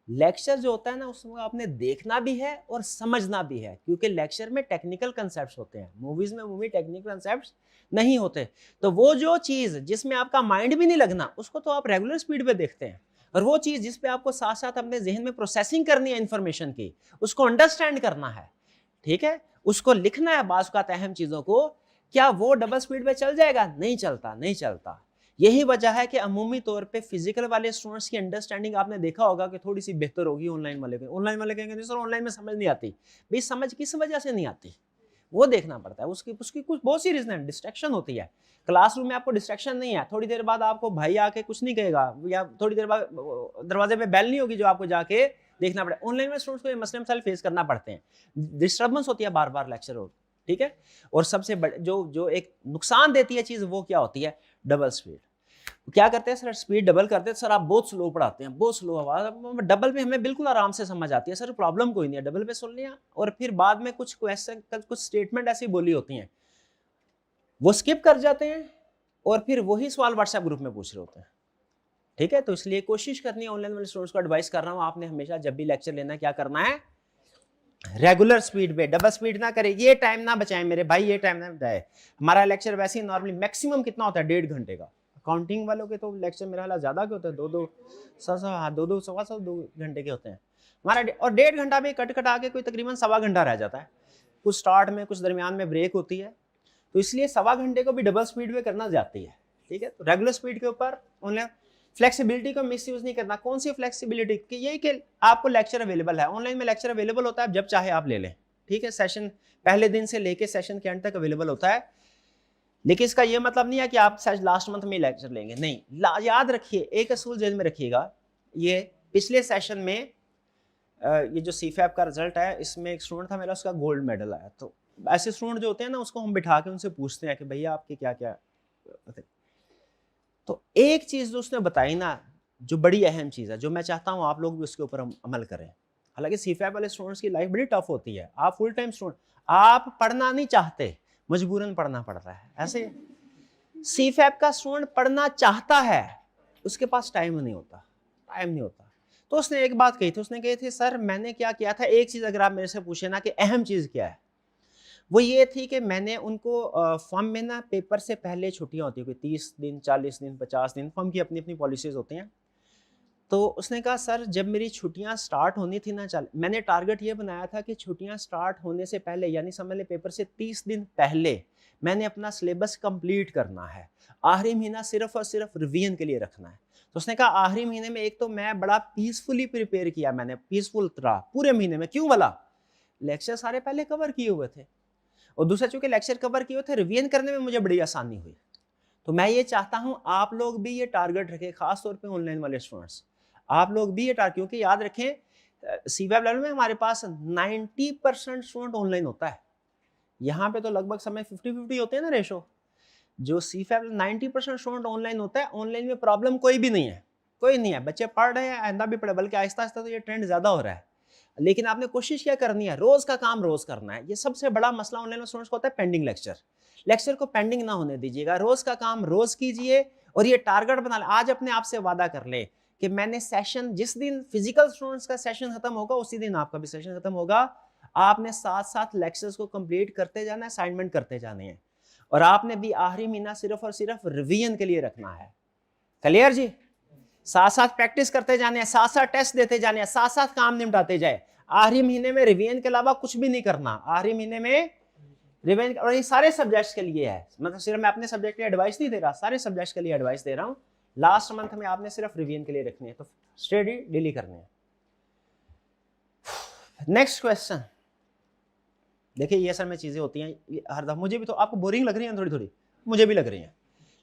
लेक्चर जो होता है ना, उसमें आपने देखना भी है और समझना भी है, क्योंकि लेक्चर में टेक्निकल कंसेप्ट्स होते हैं, मूवीज में टेक्निकल कंसेप्ट्स नहीं होते। तो वो जो चीज़ जिसमें आपका माइंड भी नहीं लगना, उसको तो आप रेगुलर स्पीड पे देखते हैं। और वो चीज़ जिस पे आपको साथ साथ अपने जहन में प्रोसेसिंग करनी है इन्फॉर्मेशन की, उसको अंडरस्टैंड करना है, ठीक है, उसको लिखना है बाज़ औक़ात अहम चीज़ों को, क्या वो डबल स्पीड पे चल जाएगा? नहीं चलता, नहीं चलता। यही वजह है कि अमूमी तौर पे फिजिकल वाले स्टूडेंट्स की अंडरस्टैंडिंग आपने देखा होगा कि थोड़ी सी बेहतर होगी ऑनलाइन वाले के। ऑनलाइन वाले कहेंगे सर ऑनलाइन में समझ नहीं आती। भाई समझ किस वजह से नहीं आती, वो देखना पड़ता है। उसकी उसकी कुछ बहुत सी रीजन है, डिस्ट्रैक्शन होती है। क्लासरूम में आपको डिस्ट्रैक्शन नहीं है, थोड़ी देर बाद आपको भाई आके कुछ नहीं कहेगा, या थोड़ी देर बाद दरवाजे पे बेल नहीं होगी जो आपको जाके देखना पड़े। ऑनलाइन में स्टूडेंट्स को ये मसले मसाइल फेस करना पड़ते हैं, डिस्टर्बेंस होती है बार बार लेक्चर हो, ठीक है। और सबसे बड़े जो एक नुकसान देती है चीज, वो क्या होती है? Double speed. क्या करते हैं सर, स्पीड डबल करते हैं, सर आप बहुत स्लो पढ़ाते हैं, बहुत स्लो आवाज। डबल पे हमें बिल्कुल आराम से समझ आती है सर, प्रॉब्लम कोई नहीं है, डबल पे सुन लिया। और फिर बाद में कुछ क्वेश्चन, कुछ स्टेटमेंट ऐसी बोली होती हैं, वो स्किप कर जाते हैं और फिर वही सवाल व्हाट्सएप ग्रुप में पूछ रहे होते हैं, ठीक है। तो इसलिए कोशिश करनी है, ऑनलाइन वाले स्टूडेंट्स को एडवाइस कर रहा हूँ, आपने हमेशा जब भी लेक्चर लेना है क्या करना है? रेगुलर स्पीड पे, डबल स्पीड ना करें। ये टाइम ना बचाएं मेरे भाई, ये टाइम ना बचाए। हमारा लेक्चर वैसे ही नॉर्मली मैक्सिमम कितना होता है? 1.5 घंटे का। अकाउंटिंग वालों के तो लेक्चर मेरा ख्याल ज्यादा के होते हैं, दो सवा सौ 2 घंटे के होते हैं हमारा। और 1.5 घंटा भी कट कटा के कोई तकरीबन सवा घंटा रह जाता है, कुछ स्टार्ट में कुछ दरमियान में ब्रेक होती है। तो इसलिए सवा घंटे को भी डबल स्पीड पे करना जाती है, ठीक है। तो रेगुलर स्पीड के ऊपर ऑनलाइन फ्लेक्सिबिलिटी को मिस यूज नहीं करना। कौन सी फ्लेक्सिबिलिटी? कि यही कि आपको लेक्चर अवेलेबल है, ऑनलाइन में लेक्चर अवेलेबल होता है, आप जब चाहे आप ले लें, ठीक है। सेशन पहले दिन से लेके सेशन के एंड तक अवेलेबल होता है। लेकिन इसका यह मतलब नहीं है कि आप लास्ट मंथ में लेक्चर लेंगे, नहीं। याद रखिए, एक असूल जेल में रखिएगा, ये पिछले सेशन में ये जो सीफैप का रिजल्ट है, इसमें एक स्टूडेंट था मेरा, उसका गोल्ड मेडल आया। तो ऐसे स्टूडेंट जो होते हैं ना, उसको हम बिठा के उनसे पूछते हैं कि भैया आपके क्या क्या। तो एक चीज जो उसने बताई ना, जो बड़ी अहम चीज है, जो मैं चाहता हूं आप लोग भी उसके ऊपर अमल करें। हालांकि सीफैप वाले स्टूडेंट्स की लाइफ बड़ी टफ होती है, आप फुल टाइम स्टूडेंट, आप पढ़ना नहीं चाहते, मजबूरन पढ़ना पड़ रहा है। ऐसे सीफैप का स्टूडेंट पढ़ना चाहता है, उसके पास टाइम नहीं होता। तो उसने एक बात कही थी, उसने कही थी सर मैंने क्या किया था, एक चीज अगर आप मेरे से पूछे ना कि अहम चीज क्या है, वो ये थी कि मैंने उनको फॉर्म में ना पेपर से पहले छुट्टियां होती है, कोई 30 दिन 40 दिन 50 दिन, फॉर्म की अपनी अपनी पॉलिसीज होती हैं। तो उसने कहा सर जब मेरी छुट्टियां स्टार्ट होनी थी ना, चल मैंने टारगेट ये बनाया था कि छुट्टियां स्टार्ट होने से पहले यानी समझ ले पेपर से 30 दिन पहले मैंने अपना सिलेबस कंप्लीट करना है, आखिरी महीना सिर्फ और सिर्फ रिवीजन के लिए रखना है। तो उसने कहा आखिरी महीने में एक तो मैं बड़ा पीसफुली प्रिपेयर किया, मैंने पीसफुल रहा पूरे महीने में। क्यों वाला लेक्चर सारे पहले कवर किए हुए थे, और दूसरा चूंकि लेक्चर कवर किए हुए थे रिवीजन करने में मुझे बड़ी आसानी हुई। तो मैं ये चाहता हूं आप लोग भी ये टारगेट रखें, खासतौर पे ऑनलाइन वाले स्टूडेंट्स, आप लोग भी ये टारगेट, क्योंकि याद रखें सीवैब लेवल में हमारे पास 90% स्टूडेंट ऑनलाइन होता है, यहाँ पे तो लगभग समय 50-50 होते हैं ना रेशो। जो सीफैब 90% स्टूडेंट ऑनलाइन होता है, ऑनलाइन में प्रॉब्लम कोई भी नहीं है, कोई नहीं है, बच्चे पढ़ रहे हैं, आइंदा भी पढ़े, बल्कि आहिस्ता आहिस्ता तो ये ट्रेंड ज्यादा हो रहा है। लेकिन आपने कोशिश क्या करनी है, रोज का काम रोज करना है। ये सबसे बड़ा मसला ऑनलाइन में स्टूडेंट्स को होता है, पेंडिंग लेक्चर। लेक्चर को पेंडिंग ना होने दीजिएगा, रोज का काम रोज कीजिए, और ये टारगेट बना ले। आज अपने आप से वादा कर ले कि मैंने सेशन, जिस दिन फिजिकल स्टूडेंट्स का सेशन खत्म होगा उसी दिन आपका भी सेशन खत्म होगा। आपने साथ साथ लेक्चर्स को कंप्लीट करते जाना है, असाइनमेंट करते जाने हैं, और आपने भी आखिरी महीना सिर्फ और सिर्फ रिवीजन के लिए रखना है। क्लियर जी? साथ साथ प्रैक्टिस करते जाने हैं, साथ साथ टेस्ट देते जाने हैं, साथ साथ काम निपटाते जाए। आखिरी महीने में रिवीजन के अलावा कुछ भी नहीं करना, आखिरी महीने में रिवीजन। और ये सारे सब्जेक्ट्स के लिए है, मतलब सिर्फ मैं अपने सब्जेक्ट के लिए एडवाइस नहीं दे रहा, सारे सब्जेक्ट्स के लिए एडवाइस दे रहा हूँ। लास्ट मंथ में आपने सिर्फ रिवीजन के लिए रखनी है, तो स्टडी डेली करनी है। नेक्स्ट क्वेश्चन देखिए, ये असल में चीजें होती हैं, हर दफा मुझे भी तो आपको बोरिंग लग रही है, थोड़ी थोड़ी मुझे भी लग रही है,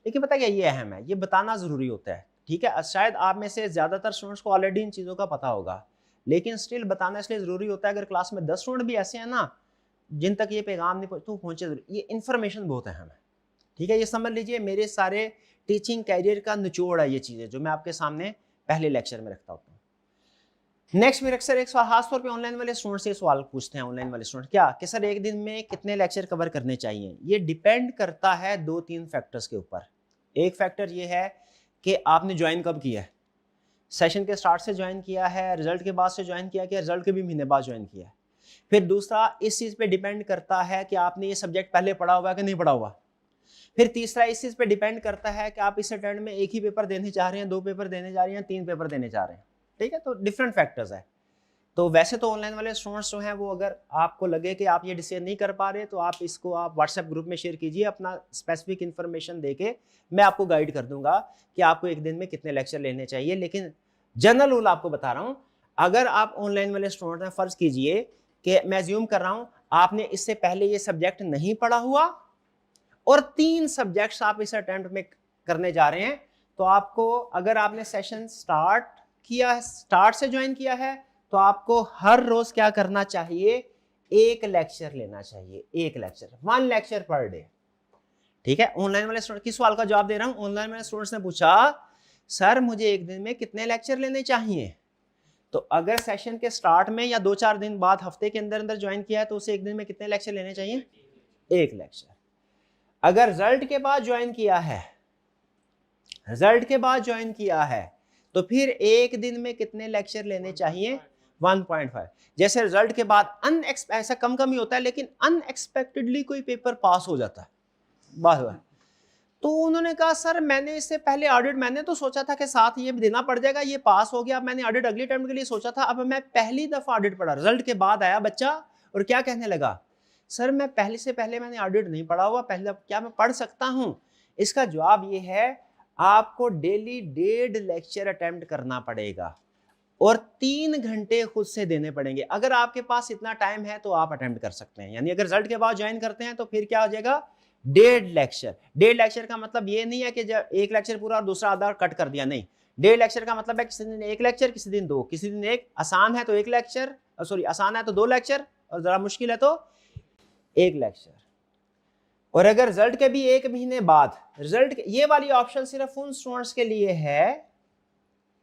लेकिन पता क्या ये अहम है, ये बताना जरूरी होता है। ठीक है, शायद आप में से ज्यादातर स्टूडेंट्स को ऑलरेडी इन चीजों का पता होगा, लेकिन स्टिल बताना इसलिए जरूरी होता है। अगर क्लास में 10 स्टूडेंट भी ऐसे हैं ना जिन तक ये पैगाम नहीं पहुंचे, ये इन्फॉर्मेशन बहुत अहम है। ठीक है, ये समझ लीजिए मेरे सारे टीचिंग कैरियर का निचोड़ है ये चीजें, जो मैं आपके सामने पहले लेक्चर में रखता होता हूँ। नेक्स्ट मेरे अक्सर एक सवाल, खासतौर पे ऑनलाइन वाले स्टूडेंट से सवाल पूछते हैं, ऑनलाइन वाले स्टूडेंट क्या कि सर एक दिन में कितने लेक्चर कवर करने चाहिए। ये डिपेंड करता है 2-3 फैक्टर्स के ऊपर। एक फैक्टर ये है कि आपने ज्वाइन कब किया है, सेशन के स्टार्ट से ज्वाइन किया है, रिजल्ट के बाद से ज्वाइन किया, कि रिजल्ट के भी महीने बाद ज्वाइन किया है। फिर दूसरा इस चीज़ पे डिपेंड करता है कि आपने ये सब्जेक्ट पहले पढ़ा हुआ है कि नहीं पढ़ा हुआ। फिर तीसरा इस चीज़ पे डिपेंड करता है कि आप इस अटेम्प्ट में एक ही पेपर देने जा रहे हैं, 2 पेपर देने जा रहे हैं, 3 पेपर देने जा रहे हैं। ठीक है, तो डिफरेंट फैक्टर्स है। तो वैसे तो ऑनलाइन वाले स्टूडेंट्स जो हैं वो, अगर आपको लगे कि आप ये डिसीजन नहीं कर पा रहे, तो आप इसको आप व्हाट्सएप ग्रुप में शेयर कीजिए, अपना स्पेसिफिक इन्फॉर्मेशन देके मैं आपको गाइड कर दूंगा कि आपको एक दिन में कितने लेक्चर लेने चाहिए। लेकिन जनरल रूल आपको बता रहा हूं, अगर आप ऑनलाइन वाले स्टूडेंट हैं, फर्ज कीजिए कि मैं अज्यूम कर रहा हूं आपने इससे पहले ये सब्जेक्ट नहीं पढ़ा हुआ और 3 सब्जेक्ट्स आप इस अटेम्प्ट में करने जा रहे हैं, तो आपको, अगर आपने सेशन स्टार्ट किया है, स्टार्ट से ज्वाइन किया है, तो आपको हर रोज क्या करना चाहिए, एक लेक्चर लेना चाहिए, एक लेक्चर, 1 लेक्चर पर डे। ठीक है, ऑनलाइन वाले स्टूडेंट किस सवाल का जवाब दे रहा हूं, ऑनलाइन वाले स्टूडेंट्स ने पूछा सर मुझे एक दिन में कितने लेक्चर लेने चाहिए। तो अगर सेशन के स्टार्ट में या 2-4 दिन बाद, हफ्ते के अंदर अंदर ज्वाइन किया है, तो उसे एक दिन में कितने लेक्चर लेने चाहिए, एक लेक्चर। अगर रिजल्ट के बाद ज्वाइन किया है, रिजल्ट के बाद ज्वाइन किया है, तो फिर एक दिन में कितने लेक्चर लेने चाहिए, 1.5। जैसे रिजल्ट के बाद ऐसा कम कम ही होता है, लेकिन अनएक्सपेक्टेडली कोई पेपर पास हो जाता है, बात, तो उन्होंने कहा सर मैंने इससे पहले ऑडिट, मैंने तो सोचा था कि साथ ये देना पड़ जाएगा, ये पास हो गया, अब मैंने ऑडिट अगले टाइम के लिए सोचा था, अब मैं पहली दफा ऑडिट पढ़ा, रिजल्ट के बाद आया बच्चा और क्या कहने लगा, सर मैं पहले से पहले मैंने ऑडिट नहीं पढ़ा हुआ, पहले क्या मैं पढ़ सकता हूं। इसका जवाब ये है, आपको डेली 1.5 लेक्चर अटेम्प्ट करना पड़ेगा और 3 घंटे खुद से देने पड़ेंगे। अगर आपके पास इतना टाइम है तो आप अटेम्प्ट कर सकते हैं, यानी अगर रिजल्ट के बाद ज्वाइन करते हैं तो फिर क्या हो जाएगा, 1.5 लेक्चर। 1.5 लेक्चर का मतलब ये नहीं है कि जब एक लेक्चर पूरा और दूसरा आधा कट कर दिया, नहीं। 1.5 लेक्चर का मतलब है किसी दिन 1 लेक्चर, किसी दिन 2, किसी दिन 1, आसान है तो 1 लेक्चर, सॉरी आसान है तो 2 लेक्चर, और जरा मुश्किल है तो 1 लेक्चर। और अगर रिजल्ट के भी 1 महीने बाद, रिजल्ट ये वाली ऑप्शन सिर्फ उन स्टूडेंट्स के लिए है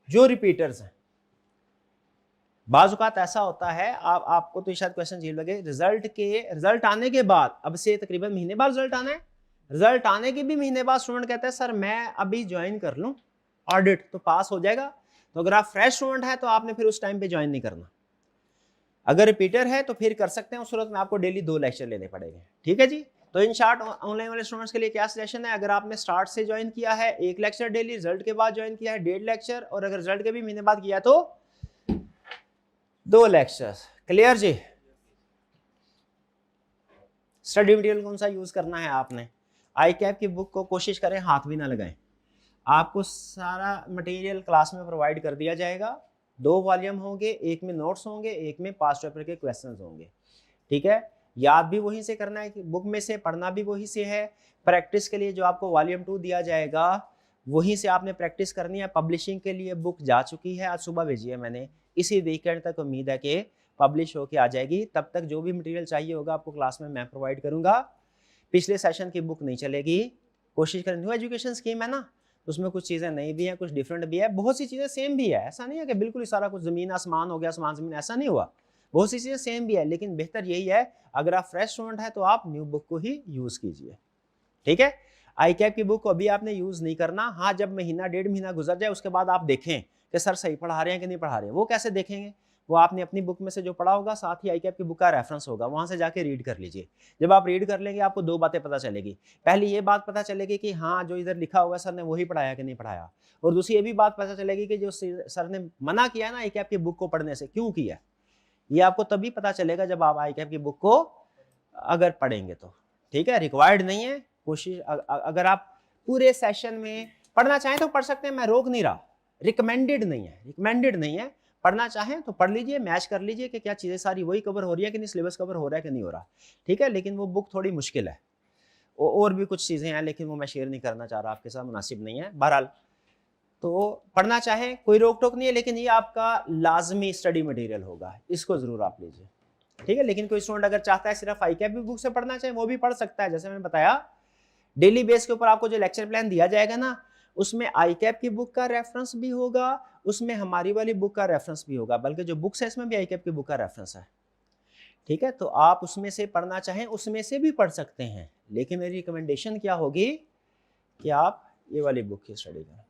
जो रिपीटर्स हैं। बाज़-औक़ात ऐसा होता है, आपको तो शायद क्वेश्चन अजीब लगे, रिजल्ट आने के बाद, अब से तकरीबन महीने बाद रिजल्ट आना है, रिजल्ट आने के भी महीने बाद स्टूडेंट कहता है सर मैं अभी ज्वाइन कर लूं, ऑडिट तो पास हो जाएगा। तो अगर आप फ्रेश स्टूडेंट है तो आपने फिर उस टाइम पे ज्वाइन नहीं करना। अगर रिपीटर है तो फिर कर सकते हैं, उस सूरत में आपको डेली 2 लेक्चर लेने पड़ेंगे। ठीक है जी, तो इन शॉर्ट ऑनलाइन वाले स्टूडेंट्स के लिए क्या सजेशन है, अगर आपने स्टार्ट से ज्वाइन किया है 1 लेक्चर डेली, रिजल्ट के बाद ज्वाइन किया है 1.5 लेक्चर, और अगर रिजल्ट के भी महीने बाद किया तो 2 लेक्चर्स। क्लियर जी। स्टडी मटेरियल कौन सा यूज करना है आपने, आई कैप की बुक को कोशिश करें हाथ भी ना लगाएं। आपको सारा मटेरियल क्लास में प्रोवाइड कर दिया जाएगा। 2 वॉल्यूम होंगे, एक में नोट्स होंगे, एक में पास्ट पेपर के क्वेश्चंस होंगे। ठीक है, याद भी वहीं से करना है, बुक में से पढ़ना भी वहीं से है। प्रैक्टिस के लिए जो आपको वॉल्यूम 2 दिया जाएगा वहीं से आपने प्रैक्टिस करनी है। पब्लिशिंग के लिए बुक जा चुकी है, आज सुबह भेजी है मैंने, इसी वीकेंड तक उम्मीद है कि पब्लिश होके आ जाएगी। तब तक जो भी मटेरियल चाहिए होगा आपको क्लास में मैं प्रोवाइड करूंगा। पिछले सेशन की बुक नहीं चलेगी, कोशिश करें। न्यू एजुकेशन स्कीम है ना, उसमें कुछ चीज़ें नई भी हैं, कुछ डिफरेंट भी है, बहुत सी चीज़ें सेम भी है। ऐसा नहीं है कि बिल्कुल ही सारा कुछ ज़मीन आसमान हो गया, आसमान ज़मीन, ऐसा नहीं हुआ। बहुत सी चीज़ें सेम भी है, लेकिन बेहतर यही है अगर आप फ्रेश स्टूडेंट है तो आप न्यू बुक को ही यूज़ कीजिए। ठीक है, आई कैप की बुक को अभी आपने यूज़ नहीं करना। हाँ, जब महीना 1.5 महीना गुजर जाए उसके बाद आप देखें कि सर सही पढ़ा रहे हैं कि नहीं पढ़ा रहे हैं। वो कैसे देखेंगे, वो आपने अपनी बुक में से जो पढ़ा होगा, साथ ही आई कैप की बुक का रेफरेंस होगा, वहाँ से जाके रीड कर लीजिए। जब आप रीड कर लेंगे आपको 2 बातें पता चलेगी। पहली ये बात पता चलेगी कि हाँ, जो इधर लिखा हुआ सर ने वही पढ़ाया कि नहीं पढ़ाया, और दूसरी ये भी बात पता चलेगी कि जो सर ने मना किया ना आई कैप की बुक को पढ़ने से, क्यों किया। ये आपको तभी पता चलेगा जब आप आई कैप की बुक को अगर पढ़ेंगे तो। ठीक है, रिक्वायर्ड नहीं है। कोशिश अगर आप पूरे सेशन में पढ़ना चाहें तो पढ़ सकते हैं, मैं रोक नहीं रहा। रिकमेंडेड नहीं है, रिकमेंडेड नहीं है। पढ़ना चाहें तो पढ़ लीजिए, मैच कर लीजिए कि क्या चीज़ें सारी वही कवर हो रही है कि नहीं, सिलेबस कवर हो रहा है कि नहीं हो रहा। ठीक है, लेकिन वो बुक थोड़ी मुश्किल है, और भी कुछ चीज़ें हैं, लेकिन वो मैं शेयर नहीं करना चाह रहा आपके साथ, मुनासिब नहीं है। बहरहाल तो पढ़ना चाहें कोई रोक टोक नहीं है, लेकिन ये आपका लाजमी स्टडी मटेरियल होगा, इसको ज़रूर आप लीजिए। ठीक है, लेकिन कोई स्टूडेंट अगर चाहता है सिर्फ आई कैप बुक से पढ़ना चाहे वो भी पढ़ सकता है। जैसे मैंने बताया, डेली बेस के ऊपर आपको जो लेक्चर प्लान दिया जाएगा ना, उसमें आई कैप की बुक का रेफरेंस भी होगा, उसमें हमारी वाली बुक का रेफरेंस भी होगा, बल्कि जो बुक्स है इसमें भी आई कैप की बुक का रेफरेंस है। ठीक है, तो आप उसमें से पढ़ना चाहें उसमें से भी पढ़ सकते हैं, लेकिन मेरी रिकमेंडेशन क्या होगी कि आप ये वाली बुक की स्टडी करें।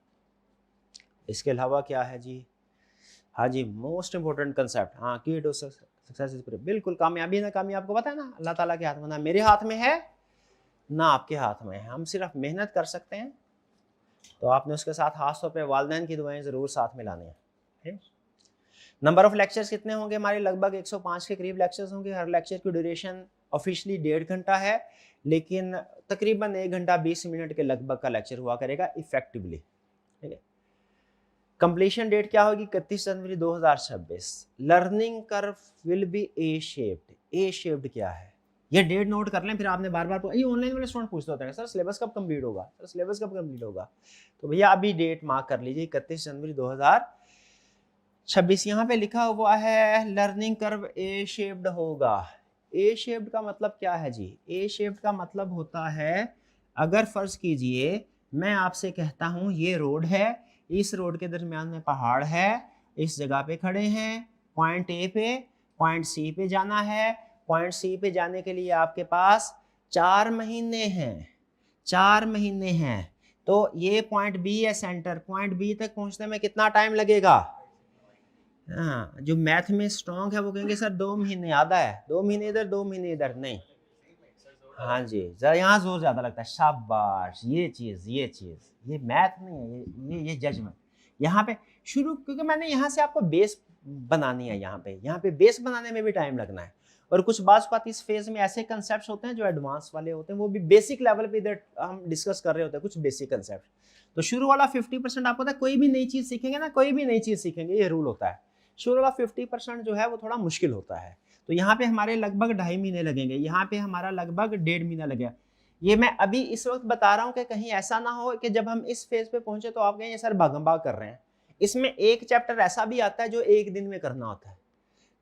इसके अलावा क्या है जी, हाँ जी, मोस्ट इंपॉर्टेंट कंसेप्ट, हाँ, की टू सक्सेस इज प्रूफ। बिल्कुल, कामयाबी ना कामयाबी आपको पता है ना, अल्लाह ताला के हाथ में, ना मेरे हाथ में है ना आपके हाथ में है। हम सिर्फ मेहनत कर सकते हैं, तो आपने उसके साथ खास तौर पे वालिदैन की दुआएं ज़रूर साथ में लानी है। नंबर ऑफ लेक्चर्स कितने होंगे हमारे, लगभग 105 के करीब लेक्चर्स होंगे। हर लेक्चर की ड्यूरेशन ऑफिशियली 1.5 घंटा है, लेकिन तकरीबन 1 घंटा 20 मिनट के लगभग का लेक्चर हुआ करेगा इफेक्टिवली। ठीक है, कंप्लीशन डेट क्या होगी, 31 जनवरी 2026। Learning curve will be A shaped. A shaped क्या है, ये डेट नोट कर लें, फिर आपने बार बार ये ऑनलाइन वाले स्टूडेंट पूछते होते हैं, सर सिलेबस कब कंप्लीट होगा, सर सिलेबस कब कंप्लीट होगा। तो भैया अभी डेट मार्क कर लीजिए, 31 जनवरी 2026। यहाँ पे लिखा हुआ है लर्निंग कर्व ए शेप्ड होगा। ए शेप्ड का मतलब क्या है जी, ए शेप्ड का मतलब होता है, अगर फर्ज कीजिए मैं आपसे कहता हूँ ये रोड है, इस रोड के दरमियान में पहाड़ है, इस जगह पे खड़े हैं, पॉइंट ए पे पॉइंट सी पे जाना है। पॉइंट सी पे जाने के लिए आपके पास 4 महीने हैं, 4 महीने हैं। तो ये पॉइंट बी है सेंटर, पॉइंट बी तक पहुंचने में कितना टाइम लगेगा। हाँ, जो मैथ में स्ट्रॉन्ग है वो कहेंगे सर 2 महीने आधा है, 2 महीने इधर 2 महीने इधर, नहीं। हाँ जी, जरा यहाँ जोर ज्यादा लगता है, शाबाश, ये चीज ये मैथ नहीं है, ये जजमेंट। यहाँ पे शुरू, क्योंकि मैंने यहाँ से आपको बेस बनानी है, यहाँ पे बेस बनाने में भी टाइम लगना है। और कुछ बात इस फेज में ऐसे कंसेप्ट होते हैं जो एडवांस वाले होते हैं, वो भी बेसिक लेवल पे इधर हम डिस्कस कर रहे होते हैं कुछ बेसिक कंसेप्ट। तो शुरू वाला 50% आपको पता है, कोई भी नई चीज सीखेंगे ना, कोई भी नई चीज सीखेंगे, ये रूल होता है, शुरू वाला 50% जो है वो थोड़ा मुश्किल होता है। तो यहाँ पे हमारे लगभग 2.5 महीने लगेंगे, यहाँ पे हमारा लगभग 1.5 महीना लगेगा। ये मैं अभी इस वक्त बता रहा हूँ कि कहीं ऐसा ना हो कि जब हम इस फेज पे पहुंचे तो आप कहें ये सर भागम भाग कर रहे हैं। इसमें एक चैप्टर ऐसा भी आता है जो 1 दिन में करना होता है।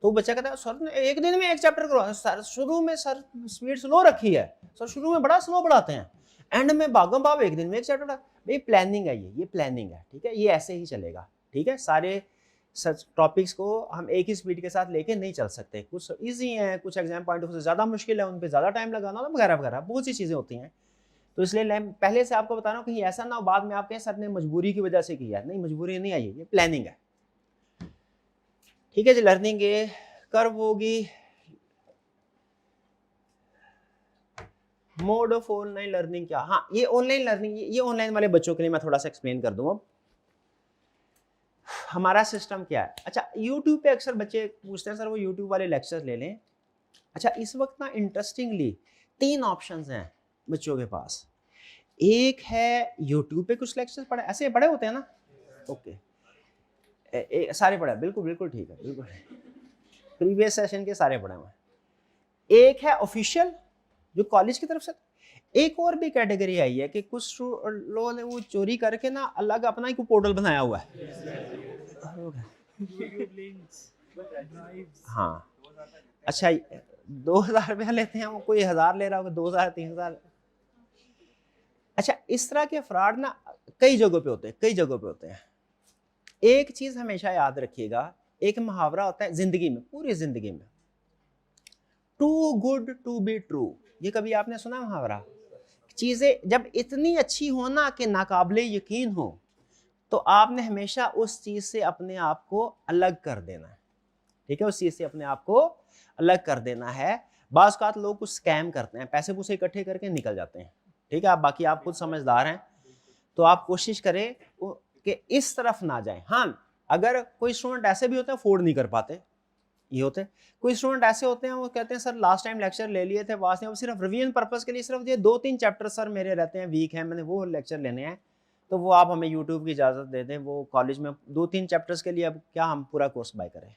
तो बच्चा कहता है सर 1 दिन में 1 चैप्टर करो, सर शुरू में सर स्पीड स्लो रखी है, सर शुरू में बड़ा स्लो पढ़ाते हैं, एंड में भागम भाग 1 दिन में 1 चैप्टर। भाई प्लानिंग है, ये प्लानिंग है। ठीक है, ये ऐसे ही चलेगा। ठीक है, सारे सच टॉपिक्स को हम एक ही स्पीड के साथ लेके नहीं चल सकते, कुछ इजी हैं, कुछ एग्जाम पॉइंट ऑफ से ज़्यादा मुश्किल है, उन पे ज़्यादा टाइम लगाना वगैरह वगैरह, बहुत सी चीज़ें होती हैं। तो इसलिए पहले से आपको बता रहा हूँ कहीं ऐसा ना हो बाद में आप कहें सर ने मजबूरी की वजह से किया, नहीं मजबूरी नहीं आई, ये प्लानिंग है। ठीक है जी, लर्निंग कर्व होगी, मोड ऑफ ऑनलाइन लर्निंग क्या? हाँ, ये ऑनलाइन लर्निंग, ये ऑनलाइन वाले बच्चों के लिए मैं थोड़ा सा एक्सप्लेन कर दूं। अब हमारा सिस्टम क्या है? अच्छा, यूट्यूब पे अक्सर बच्चे पूछते हैं सर वो यूट्यूब वाले लेक्चर ले लें। अच्छा, इस वक्त ना इंटरेस्टिंगली 3 ऑप्शंस हैं बच्चों के पास। एक है यूट्यूब पे कुछ लेक्चर्स पढ़े, ऐसे पढ़े होते हैं ना, ओके, सारे पढ़े, बिल्कुल बिल्कुल ठीक है, बिल्कुल प्रीवियस सेशन के सारे पढ़े हुए हैं। एक है ऑफिशियल जो कॉलेज की तरफ से। एक और भी कैटेगरी आई है कि कुछ लोगों ने वो चोरी करके ना अलग अपना ही पोर्टल बनाया हुआ है। हाँ, अच्छा 2000 रुपया लेते हैं, वो कोई 1000 ले रहा होगा, 2000 3000। अच्छा, इस तरह के फ्रॉड ना कई जगहों पे होते हैं, कई जगहों पे होते हैं। एक चीज हमेशा याद रखिएगा, एक मुहावरा होता है जिंदगी में, पूरी जिंदगी में, too good to be true. ये कभी आपने सुना मुहावरा? चीजें जब इतनी अच्छी हो ना कि नाकाबिले यकीन हो, तो आपने हमेशा उस चीज से अपने आप को अलग कर देना है। ठीक है, उस चीज से अपने आप को अलग कर देना है। बाज़ औक़ात लोग कुछ स्कैम करते हैं, पैसे पूसे इकट्ठे करके निकल जाते हैं। ठीक है, आप बाकी आप खुद समझदार हैं, तो आप कोशिश करें कि इस तरफ ना जाएं। हाँ, अगर कोई स्टूडेंट ऐसे भी होते हैं अफोर्ड नहीं कर पाते, ये होते हैं। कोई स्टूडेंट ऐसे होते हैं वो कहते हैं सर लास्ट टाइम लेक्चर ले लिए थे, वास नहीं, सिर्फ रिवीजन पर्पस के लिए सिर्फ ये 2-3 चैप्टर सर मेरे रहते हैं, वीक हैं, मैंने वो लेक्चर लेने हैं, तो वो आप हमें यूट्यूब की इजाज़त दे दें, वो कॉलेज में 2-3 चैप्टर्स के लिए अब क्या हम पूरा कोर्स बाय करें।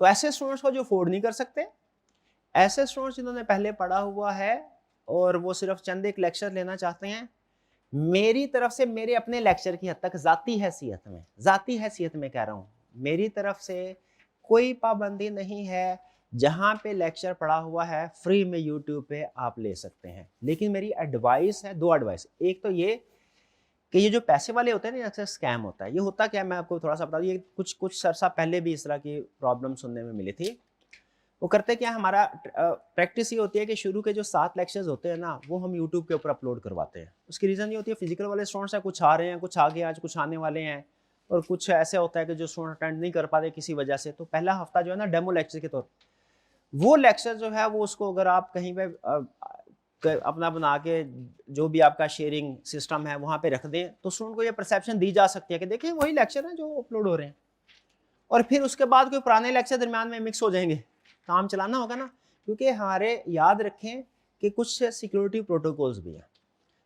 तो ऐसे स्टूडेंट्स को जो अफोर्ड नहीं कर सकते, ऐसे स्टूडेंट्स जिन्होंने पहले पढ़ा हुआ है और वो सिर्फ चंद एक लेक्चर लेना चाहते हैं, मेरी तरफ से मेरे अपने लेक्चर की हद तक ज़ाती हैसियत में कह रहा हूँ, मेरी तरफ से कोई पाबंदी नहीं है, जहाँ पे लेक्चर पढ़ा हुआ है फ्री में यूट्यूब पे आप ले सकते हैं। लेकिन मेरी एडवाइस है, 2 एडवाइस। एक तो ये कि ये जो पैसे वाले होते हैं ना, अक्सर स्कैम होता है। ये होता क्या है, मैं आपको थोड़ा सा बता दूं, ये कुछ अरसा पहले भी इस तरह की प्रॉब्लम सुनने में मिली थी। वो करते क्या, हमारा प्रैक्टिस ये होती है कि शुरू के जो 7 लेक्चर्स होते हैं ना, वो हम यूट्यूब के ऊपर अपलोड करवाते हैं। उसकी रीज़न ये होती है, फिजिकल वाले स्टूडेंट्स हैं, कुछ आ रहे हैं, कुछ आगे आज कुछ आने वाले हैं, और कुछ ऐसे होता है कि जो स्टूडेंट अटेंड नहीं कर पाते किसी वजह से, तो पहला हफ्ता जो है ना डेमो लेक्चर के तौर, वो लेक्चर जो है वो उसको अगर आप कहीं पे अपना बना के जो भी आपका शेयरिंग सिस्टम है वहाँ पे रख दें, तो स्टूडेंट को ये परसेप्शन दी जा सकती है कि देखिए वही लेक्चर हैं जो अपलोड हो रहे हैं। और फिर उसके बाद कोई पुराने लेक्चर दरम्यान में मिक्स हो जाएंगे, काम चलाना होगा ना, क्योंकि हमारे याद रखें कि कुछ सिक्योरिटी प्रोटोकॉल्स भी हैं।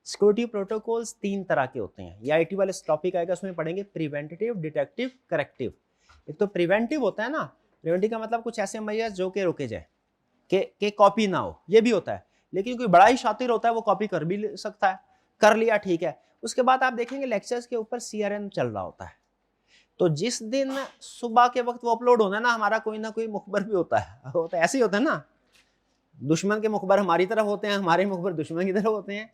सिक्योरिटी प्रोटोकॉल्स 3 तरह के होते हैं, ये IT वाले टॉपिक आएगा, उसमें पढ़ेंगे प्रिवेंटिव, डिटेक्टिव, करेक्टिव। एक तो प्रिवेंटिव होता है ना, प्रिवेंटिव का मतलब कुछ ऐसे मेजर्स जो के रोके जाए कि कॉपी ना हो, ये भी होता है। लेकिन कोई बड़ा ही शातिर होता है वो कॉपी कर भी सकता है, कर लिया ठीक है। उसके बाद आप देखेंगे लेक्चर्स के ऊपर CRN चल रहा होता है, तो जिस दिन सुबह के वक्त वो अपलोड होना है ना, हमारा कोई ना कोई मुखबर भी होता है ऐसे ही होता है ना, दुश्मन के मुखबर हमारी तरफ होते हैं, हमारे मुखबर दुश्मन की तरफ होते हैं।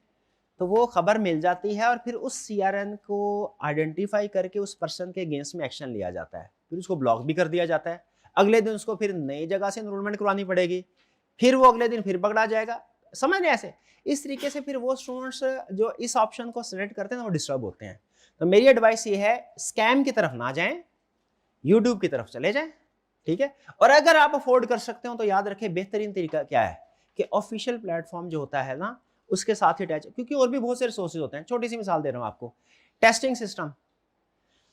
तो वो खबर मिल जाती है और फिर उस CRN को आइडेंटिफाई करके उस पर्सन के अगेंस्ट में एक्शन लिया जाता है, फिर उसको ब्लॉक भी कर दिया जाता है। अगले दिन उसको फिर नई जगह से एनरोलमेंट करवानी पड़ेगी, फिर वो अगले दिन फिर पकड़ा जाएगा। समझ रहे ऐसे? इस तरीके से फिर वो स्टूडेंट्स जो इस ऑप्शन को सिलेक्ट करते हैं ना, वो डिस्टर्ब होते हैं। तो मेरी एडवाइस ये है, स्कैम की तरफ ना जाएं, यूट्यूब की तरफ चले जाएं। ठीक है, और अगर आप अफोर्ड कर सकते हो तो याद रखें बेहतरीन तरीका क्या है कि ऑफिशियल प्लेटफॉर्म जो होता है ना, उसके साथ ही अटैच, क्योंकि और भी बहुत से रिसोर्सेज होते हैं। छोटी सी मिसाल दे रहा हूं आपको, टेस्टिंग सिस्टम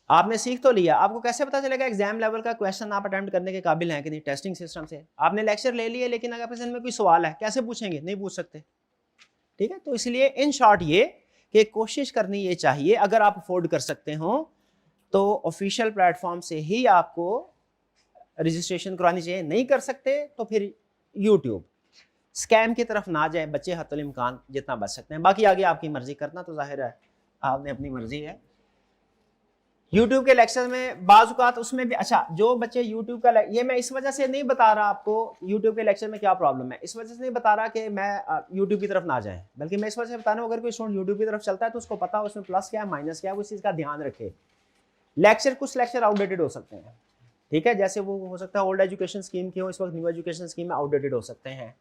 आपने सीख तो लिया, आपको कैसे पता चलेगा एग्जाम लेवल का क्वेश्चन आप अटेम्प्ट करने के काबिल हैं कि नहीं? टेस्टिंग सिस्टम से। आपने लेक्चर ले लिए, लेकिन अगर आपके में कोई सवाल है, कैसे पूछेंगे? नहीं पूछ सकते। ठीक है, तो इसलिए इन शॉर्ट ये कि कोशिश करनी ये चाहिए, अगर आप अफोर्ड कर सकते हो तो ऑफिशियल प्लेटफॉर्म से ही आपको रजिस्ट्रेशन करवानी चाहिए। नहीं कर सकते तो फिर यूट्यूब। स्कैम की तरफ ना जाए, बच्चे हत्तुल इम्कान जितना बच सकते हैं। बाकी आगे आपकी मर्जी, करना तो जाहिर है आपने अपनी मर्जी है। यूट्यूब के लेक्चर में बाज़ उसमें भी, अच्छा जो बच्चे यूट्यूब का, ये मैं इस वजह से नहीं बता रहा आपको यूट्यूब के लेक्चर में क्या प्रॉब्लम है, इस वजह से नहीं बता रहा कि मैं यूट्यूब की तरफ ना जाए, बल्कि मैं इस वजह से बता रहा हूँ अगर कोई स्टूडेंट यूट्यूब की तरफ चलता है तो उसको पता हो उसमें प्लस क्या है माइनस क्या है, वो इस चीज़ का ध्यान रखे। कुछ लेक्चर आउटडेटेड हो सकते हैं, ठीक है, जैसे वो हो सकता है ओल्ड एजुकेशन स्कीम के हो, इस वक्त न्यू एजुकेशन स्कीम में आउटडेटेड हो सकते हैं।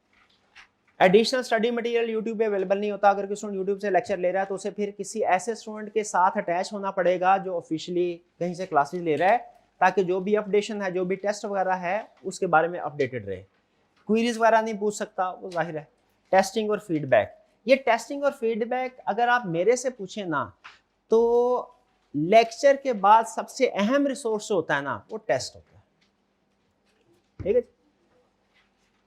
एडिशनल स्टडी मटेरियल यूट्यूब पे अवेलेबल नहीं होता। अगर कोई स्टूडेंट यूट्यूब से लेक्चर ले रहा है तो उसे फिर किसी ऐसे स्टूडेंट के साथ अटैच होना पड़ेगा जो ऑफिशियली कहीं से क्लासेस ले रहा है, ताकि जो भी अपडेशन है, जो भी टेस्ट वगैरह है, उसके बारे में अपडेटेड रहे। क्वेरीज वगैरह नहीं पूछ सकता, वो जाहिर है। टेस्टिंग और फीडबैक, ये टेस्टिंग और फीडबैक अगर आप मेरे से पूछें ना, तो लेक्चर के बाद सबसे अहम रिसोर्स होता है ना, वो टेस्ट होता है। ठीक है।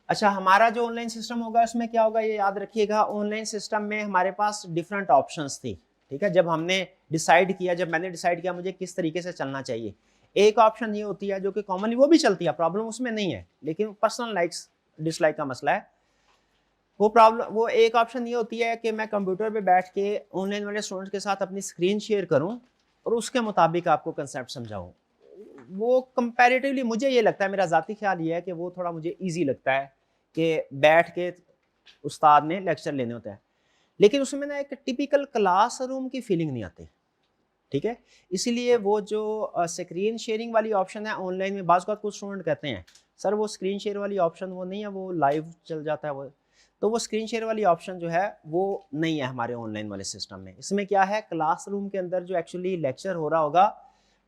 अच्छा, हमारा जो ऑनलाइन सिस्टम होगा उसमें क्या होगा ये याद रखिएगा। ऑनलाइन सिस्टम में हमारे पास डिफरेंट ऑप्शंस थी। ठीक है, जब मैंने डिसाइड किया मुझे किस तरीके से चलना चाहिए, एक ऑप्शन ये होती है जो कि कॉमनली वो भी चलती है, प्रॉब्लम उसमें नहीं है, लेकिन पर्सनल लाइक्स डिसलाइक का मसला है। वो एक ऑप्शन ये होती है कि मैं कंप्यूटर पे बैठ के ऑनलाइन वाले स्टूडेंट्स के साथ अपनी स्क्रीन शेयर करूं और उसके मुताबिक आपको कंसेप्ट समझाऊं। वो कंपैरेटिवली मुझे ये लगता है, मेरा ज़ाती ख्याल ये है कि वो थोड़ा मुझे ईजी लगता है कि बैठ के उस्ताद ने लेक्चर लेने होते हैं, लेकिन उसमें ना एक टिपिकल क्लासरूम की फीलिंग नहीं आती। ठीक है, इसीलिए वो जो स्क्रीन शेयरिंग वाली ऑप्शन है ऑनलाइन में, बाज़ कुछ स्टूडेंट कहते हैं सर वो स्क्रीन शेयर वाली ऑप्शन वो नहीं है, वो लाइव चल जाता है। वो स्क्रीन शेयर वाली ऑप्शन जो है वो नहीं है हमारे ऑनलाइन वाले सिस्टम में। इसमें क्या है, क्लासरूम के अंदर जो एक्चुअली लेक्चर हो रहा होगा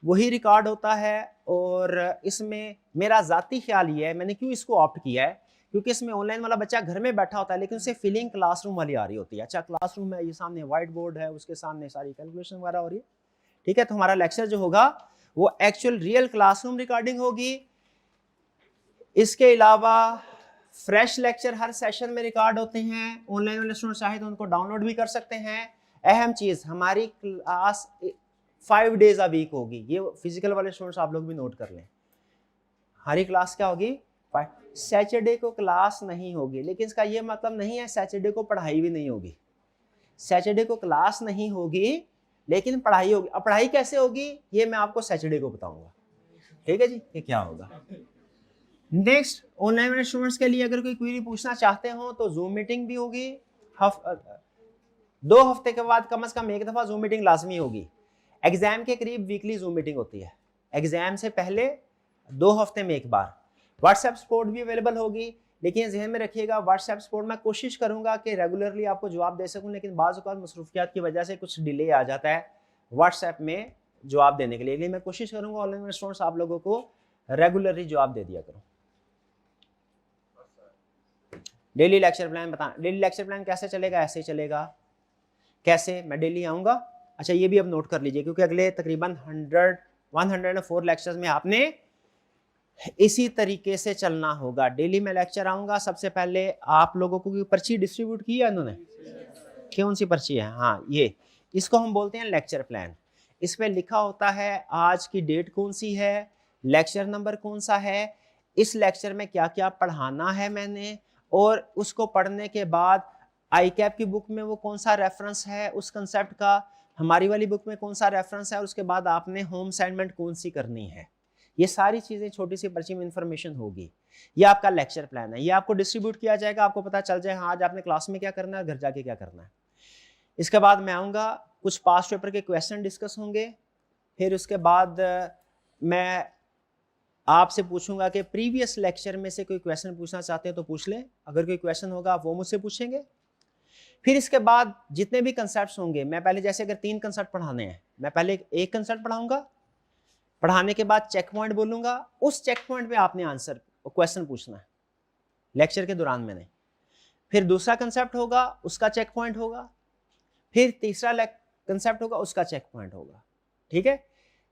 वही रिकॉर्ड होता है। और इसमें मेरा ज़ाती ख्याल ये है, मैंने क्यों इसको ऑप्ट किया है, क्योंकि इसमें ऑनलाइन वाला बच्चा घर में बैठा होता है लेकिन उसे फीलिंग क्लासरूम वाली आ रही होती है। अच्छा, क्लासरूम है, ये सामने व्हाइट बोर्ड है, उसके सामने सारी कैलकुलेशन वगैरह हो रही है। ठीक है, तो हमारा लेक्चर जो होगा वो एक्चुअल रियल क्लासरूम रिकॉर्डिंग होगी। इसके अलावा फ्रेश लेक्चर हर सेशन में रिकॉर्ड होते हैं, ऑनलाइन वाले स्टूडेंट चाहे तो उनको डाउनलोड भी कर सकते हैं। अहम चीज, हमारी क्लास 5 डेज अ वीक होगी, ये फिजिकल वाले स्टूडेंट्स आप लोग भी नोट कर लें। हमारी क्लास क्या होगी, सैटरडे को क्लास नहीं होगी, लेकिन इसका ये मतलब नहीं है सैटरडे को पढ़ाई भी नहीं होगी। सैटरडे को क्लास नहीं होगी लेकिन पढ़ाई होगी। अब पढ़ाई कैसे होगी ये मैं आपको सैटरडे को बताऊंगा। ठीक है जी, ये क्या होगा। नेक्स्ट, ऑनलाइन वाले स्टूडेंट्स के लिए अगर कोई क्वेरी पूछना चाहते हो तो जूम मीटिंग भी होगी। 2 हफ्ते के बाद कम से कम एक दफा जूम मीटिंग लाजमी होगी। एग्जाम के करीब वीकली जूम मीटिंग होती है, एग्जाम से पहले 2 हफ्ते में एक बार। व्हाट्सएप सपोर्ट भी अवेलेबल होगी, लेकिन जहन में रखिएगा व्हाट्सएप सपोर्ट मैं कोशिश करूंगा कि रेगुलरली आपको जवाब दे सकूं, लेकिन बाज़ औक़ात मसरूफियात की वजह से कुछ डिले आ जाता है व्हाट्सएप में जवाब देने के लिए, लेकिन मैं कोशिश करूंगा ऑनलाइन स्टूडेंट्स आप लोगों को रेगुलरली जवाब दे दिया करूं। डेली लेक्चर प्लान बता, डेली लेक्चर प्लान कैसे चलेगा, ऐसे ही चलेगा। कैसे, मैं डेली आऊँगा। अच्छा, ये भी अब नोट कर लीजिए क्योंकि अगले तकरीबन 104 लेक्चर्स में आपने इसी तरीके से चलना होगा। डेली मैं लेक्चर आऊँगा। सबसे पहले आप लोगों को पर्ची डिस्ट्रीब्यूट की है उन्होंने, कौन सी पर्ची है, हाँ ये, इसको हम बोलते हैं लेक्चर प्लान। इस पर लिखा होता है आज की डेट कौन सी है, लेक्चर नंबर कौन सा है, इस लेक्चर में क्या क्या पढ़ाना है मैंने, और उसको पढ़ने के बाद ICAP की बुक में वो कौन सा रेफरेंस है उस कंसेप्ट का, हमारी वाली बुक में कौन सा रेफरेंस है, और उसके बाद आपने होम असाइनमेंट कौन सी करनी है। ये सारी चीज़ें छोटी सी पर्ची में इंफॉर्मेशन होगी। ये आपका लेक्चर प्लान है, ये आपको डिस्ट्रीब्यूट किया जाएगा, आपको पता चल जाए हाँ आज आपने क्लास में क्या करना है, घर जाके क्या करना है। इसके बाद मैं आऊँगा, कुछ पास्ट पेपर के क्वेश्चन डिस्कस होंगे। फिर उसके बाद मैं आपसे पूछूंगा कि प्रीवियस लेक्चर में से कोई क्वेश्चन पूछना चाहते हैं तो पूछ लें, अगर कोई क्वेश्चन होगा आप वो मुझसे पूछेंगे। फिर इसके बाद जितने भी कंसेप्ट्स होंगे, मैं पहले जैसे अगर 3 कंसेप्ट पढ़ाने हैं, मैं पहले एक कंसेप्ट पढ़ाऊंगा, पढ़ाने के बाद चेक पॉइंट बोलूंगा, उस चेक पॉइंट पे आपने आंसर क्वेश्चन पूछना है लेक्चर के दौरान मैंने। फिर दूसरा कंसेप्ट होगा, उसका चेक पॉइंट होगा, फिर तीसरा कंसेप्ट होगा, उसका चेक पॉइंट होगा। ठीक है,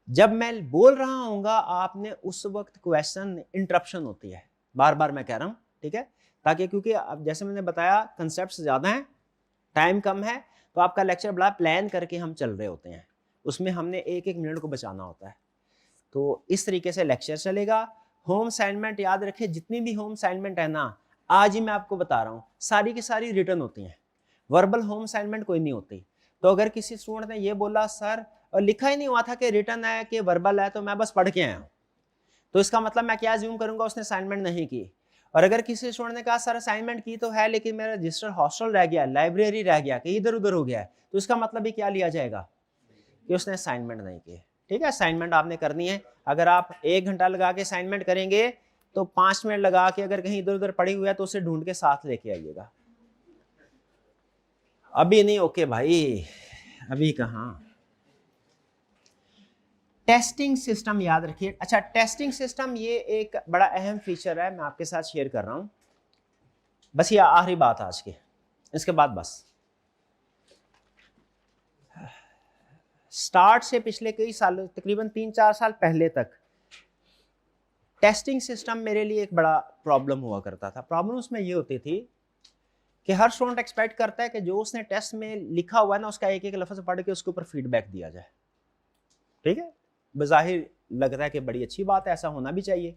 जब मैं बोल रहा हूँगा आपने उस वक्त क्वेश्चन इंटरप्शन होती है, बार बार मैं कह रहा हूँ। ठीक है, ताकि क्योंकि अब जैसे मैंने बताया कंसेप्ट्स ज़्यादा हैं, टाइम कम है, तो आपका लेक्चर बड़ा प्लान करके हम चल रहे होते हैं, उसमें हमने एक एक मिनट को बचाना होता है। तो इस तरीके से लेक्चर चलेगा। होम असाइनमेंट याद रखें, जितनी भी होम असाइनमेंट है ना, आज ही मैं आपको बता रहा हूँ, सारी की सारी रिटर्न होती हैं, वर्बल होम असाइनमेंट कोई नहीं होती। तो अगर किसी स्टूडेंट ने ये बोला सर और लिखा ही नहीं हुआ था कि रिटर्न है कि वर्बल है, तो मैं बस पढ़ के आया हूँ, तो इसका मतलब मैं क्या ज्यूम करूंगा, उसने असाइनमेंट नहीं की। और अगर किसी स्टूडेंट ने कहा सर असाइनमेंट की तो है लेकिन मेरा रजिस्टर हॉस्टल रह गया, लाइब्रेरी रह गया, कि इधर उधर हो गया है, तो इसका मतलब भी क्या लिया जाएगा कि उसने असाइनमेंट नहीं की। ठीक है, असाइनमेंट आपने करनी है। अगर आप 1 घंटा लगा के असाइनमेंट करेंगे तो 5 मिनट लगा के अगर कहीं इधर उधर पड़ी हुई है तो उसे ढूंढ के साथ लेके आइएगा। अभी नहीं, ओके भाई, अभी कहाँ। टेस्टिंग सिस्टम याद रखिए। अच्छा, टेस्टिंग सिस्टम ये एक बड़ा अहम फीचर है, मैं आपके साथ शेयर कर रहा हूँ। बस ये आखिरी बात आज की, इसके बाद बस स्टार्ट से पिछले कई सालों, तकरीबन 3-4 साल पहले तक टेस्टिंग सिस्टम मेरे लिए एक बड़ा प्रॉब्लम हुआ करता था। प्रॉब्लम उसमें ये होती थी कि हर स्टूडेंट एक्सपेक्ट करता है कि जो उसने टेस्ट में लिखा हुआ है ना, उसका एक एक लफ्ज़ पढ़ के उसके ऊपर फीडबैक दिया जाए। ठीक है, बज़ाहिर लग रहा है कि बड़ी अच्छी बात है, ऐसा होना भी चाहिए,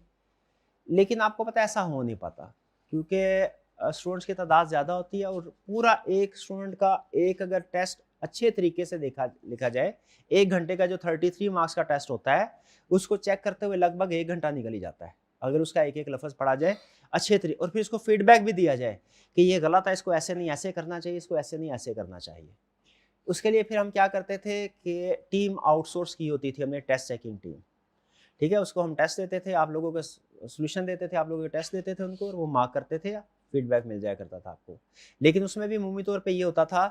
लेकिन आपको पता है ऐसा हो नहीं पाता, क्योंकि स्टूडेंट्स की तादाद ज़्यादा होती है और पूरा एक स्टूडेंट का एक अगर टेस्ट अच्छे तरीके से लिखा जाए, 1 घंटे का जो 33 मार्क्स का टेस्ट होता है, उसको चेक करते हुए लगभग 1 घंटा निकल ही जाता है, अगर उसका एक एक लफ्ज़ पढ़ा जाए अच्छे तरीके, और फिर इसको फीडबैक भी दिया जाए कि ये गलत है, इसको ऐसे नहीं ऐसे करना चाहिए, इसको ऐसे नहीं ऐसे करना चाहिए। उसके लिए फिर हम क्या करते थे कि टीम आउटसोर्स की होती थी हमने, टेस्ट चेकिंग टीम। ठीक है, उसको हम टेस्ट देते थे, आप लोगों को सोल्यूशन देते थे, आप लोगों के टेस्ट देते थे उनको, और वो मार्क करते थे या फीडबैक मिल जाया करता था आपको। लेकिन उसमें भी अमूमी तौर पे ये होता था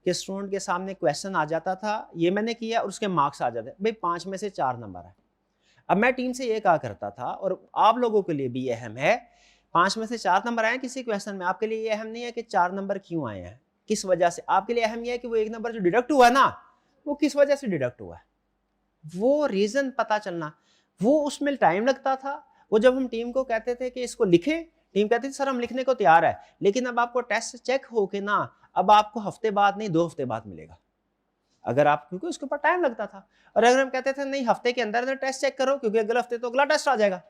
कि स्टूडेंट के सामने क्वेश्चन आ जाता था, ये मैंने किया, और उसके मार्क्स आ जाते, भाई 5 में से 4 नंबर है। अब मैं टीम से ये कहा करता था, और आप लोगों के लिए भी अहम है, 5 में से 4 नंबर आए किसी क्वेश्चन में, आपके लिए ये अहम नहीं है कि 4 नंबर क्यों आए हैं, किस वजह से। आपके लिए अहम यह है कि वो 1 नंबर जो डिडक्ट हुआ है ना, वो किस वजह से डिडक्ट हुआ है, वो रीजन पता चलना। वो उसमें टाइम लगता था। वो जब हम टीम को कहते थे कि इसको लिखें, टीम कहती थी सर हम लिखने को तैयार है, लेकिन अब आपको टेस्ट चेक हो के ना, अब आपको हफ्ते बाद नहीं 2 हफ्ते बाद मिलेगा, अगर आप, क्योंकि उसके ऊपर टाइम लगता था। और अगर हम कहते थे नहीं हफ्ते के अंदर अंदर टेस्ट चेक करो, क्योंकि अगले हफ्ते तो अगला टेस्ट आ जाएगा,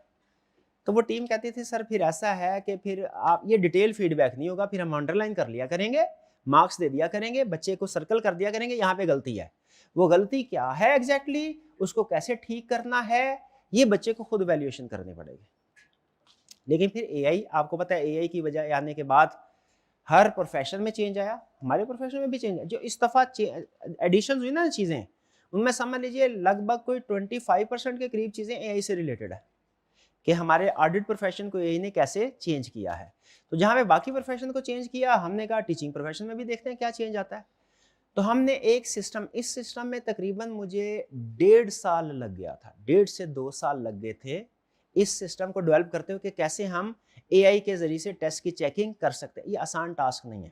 तो वो टीम कहती थी सर फिर ऐसा है कि फिर आप ये डिटेल फीडबैक नहीं होगा, फिर हम अंडरलाइन कर लिया करेंगे, मार्क्स दे दिया करेंगे, बच्चे को सर्कल कर दिया करेंगे, यहाँ पे गलती है, वो गलती क्या है एग्जैक्टली, उसको कैसे ठीक करना है, ये बच्चे को खुद वैल्यूएशन करनी पड़ेगी। लेकिन फिर एआई, आपको पता है एआई की वजह आने के बाद हर प्रोफेशन में चेंज आया, हमारे प्रोफेशन में भी चेंज आया। जो इस दफ़ा एडिशन हुई ना चीज़ें, उनमें समझ लीजिए लगभग कोई 25% के करीब चीज़ें एआई से रिलेटेड है, कि हमारे ऑडिट प्रोफेशन को एआई ने कैसे चेंज किया है। तो जहाँ पे बाकी प्रोफेशन को चेंज किया, हमने कहा टीचिंग प्रोफेशन में भी देखते हैं क्या चेंज आता है। तो हमने एक सिस्टम, इस सिस्टम में तकरीबन मुझे 1.5 साल लग गया था, 1.5 से 2 साल लग गए थे इस सिस्टम को डेवलप करते हुए कि कैसे हम एआई के जरिए से टेस्ट की चेकिंग कर सकते हैं। ये आसान टास्क नहीं है।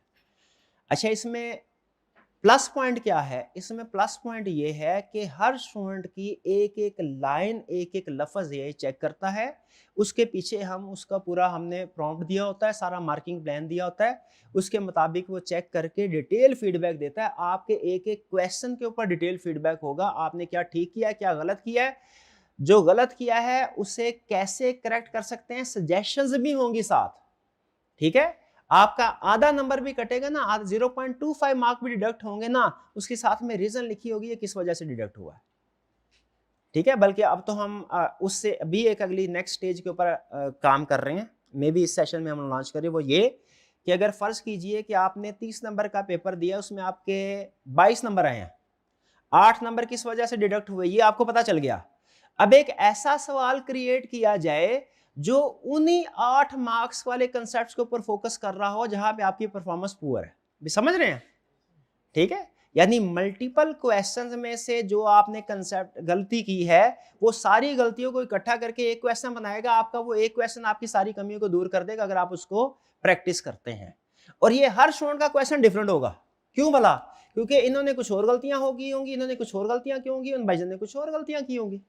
अच्छा, इसमें प्लस पॉइंट क्या है, इसमें प्लस पॉइंट ये है कि हर स्टूडेंट की एक एक लाइन, एक एक लफ्ज़ ये चेक करता है, उसके पीछे हम उसका पूरा हमने प्रॉम्प्ट दिया होता है, सारा मार्किंग प्लान दिया होता है, उसके मुताबिक वो चेक करके डिटेल फीडबैक देता है। आपके एक एक क्वेश्चन के ऊपर डिटेल फीडबैक होगा, आपने क्या ठीक किया है, क्या गलत किया है, जो गलत किया है उसे कैसे करेक्ट कर सकते हैं, सजेशंस भी होंगी साथ। ठीक है, आपका आधा नंबर भी कटेगा ना, 0.25 मार्क भी डिडक्ट होंगे ना, उसके साथ में रीजन लिखी होगी ये किस वजह से डिडक्ट हुआ है। ठीक है, बल्कि अब तो हम उससे अभी एक अगली नेक्स्ट स्टेज के ऊपर काम कर रहे हैं, मे बी इस सेशन में हम लॉन्च करें, वो ये कि अगर फर्ज कीजिए कि आपने 30 नंबर का पेपर दिया, उसमें आपके 22 नंबर आए हैं, 8 नंबर किस वजह से डिडक्ट हुए ये आपको पता चल गया। अब एक ऐसा सवाल क्रिएट किया जाए जो उन्हीं 8 मार्क्स वाले कंसेप्ट्स के ऊपर फोकस कर रहा हो जहां पे आपकी परफॉर्मेंस पुअर है। भी समझ रहे हैं? ठीक है, यानी मल्टीपल क्वेश्चंस में से जो आपने कंसेप्ट गलती की है, वो सारी गलतियों को इकट्ठा करके एक क्वेश्चन बनाएगा आपका। वो एक क्वेश्चन आपकी सारी कमियों को दूर कर देगा अगर आप उसको प्रैक्टिस करते हैं। और ये हर स्टूडेंट का क्वेश्चन डिफरेंट होगा। क्यों भला? क्योंकि इन्होंने कुछ और गलतियां होंगी, इन्होंने कुछ और गलतियां की होंगी, उन भाईजान ने कुछ और गलतियां की होंगी।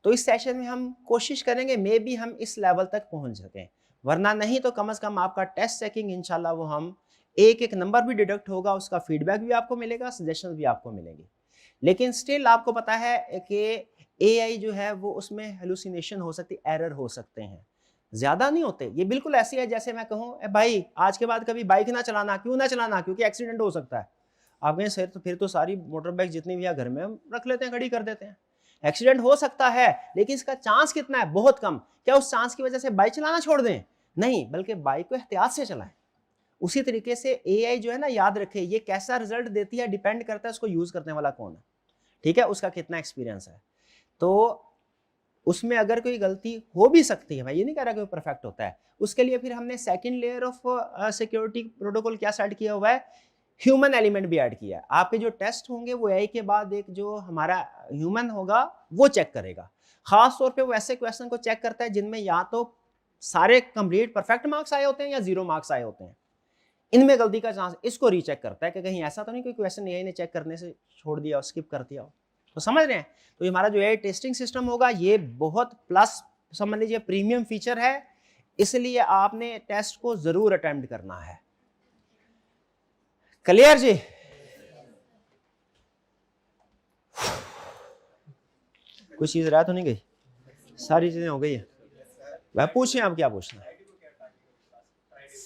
तो इस सेशन में हम कोशिश करेंगे मे बी हम इस लेवल तक पहुंच सकें, वरना नहीं तो कम से कम आपका टेस्ट चेकिंग इंशाल्लाह वो हम एक एक नंबर भी डिडक्ट होगा, उसका फीडबैक भी आपको मिलेगा, सजेशन भी आपको मिलेंगे। लेकिन स्टिल आपको पता है कि एआई जो है वो उसमें हेलुसिनेशन हो सकती, एरर हो सकते हैं, ज्यादा नहीं होते। ये बिल्कुल ऐसी है जैसे मैं कहूँ भाई आज के बाद कभी बाइक ना चलाना। क्यों ना चलाना? क्योंकि एक्सीडेंट हो सकता है। आप कहें सर तो फिर तो सारी मोटर बाइक जितनी भी है घर में हम रख लेते हैं, खड़ी कर देते हैं। एक्सीडेंट हो सकता है, लेकिन इसका चांस कितना है? बहुत कम। क्या उस चांस की वजह से बाइक चलाना छोड़ दें? नहीं, बल्कि बाइक को एहतियात से चलाएं। उसी तरीके से एआई जो है ना, याद रखें ये कैसा रिजल्ट देती है डिपेंड करता है उसको यूज करने वाला कौन है। ठीक है, उसका कितना एक्सपीरियंस है। तो उसमें अगर कोई गलती हो भी सकती है, मैं ये नहीं कह रहा कि वो परफेक्ट होता है। उसके लिए फिर हमने second layer of security protocol क्या सेट किया हुआ है? ह्यूमन एलिमेंट भी ऐड किया है। आपके जो टेस्ट होंगे वो एआई के बाद एक जो हमारा ह्यूमन होगा वो चेक करेगा। खास तौर पे वो ऐसे क्वेश्चन को चेक करता है जिनमें या तो सारे कंप्लीट परफेक्ट मार्क्स आए होते हैं या 0 मार्क्स आए होते हैं। इनमें गलती का चांस, इसको रीचेक करता है कि कहीं ऐसा तो नहीं कोई क्वेश्चन एआई ने चेक करने से छोड़ दिया, स्किप कर दिया हो। तो समझ रहे हैं? तो ये हमारा जो है टेस्टिंग सिस्टम होगा, ये बहुत प्लस समझ लीजिए प्रीमियम फीचर है, इसलिए आपने टेस्ट को जरूर अटेम्प्ट करना है। क्लियर जी? कुछ चीज रह तो नहीं गई? सारी चीजें हो गई है। वह पूछें आप क्या पूछना है।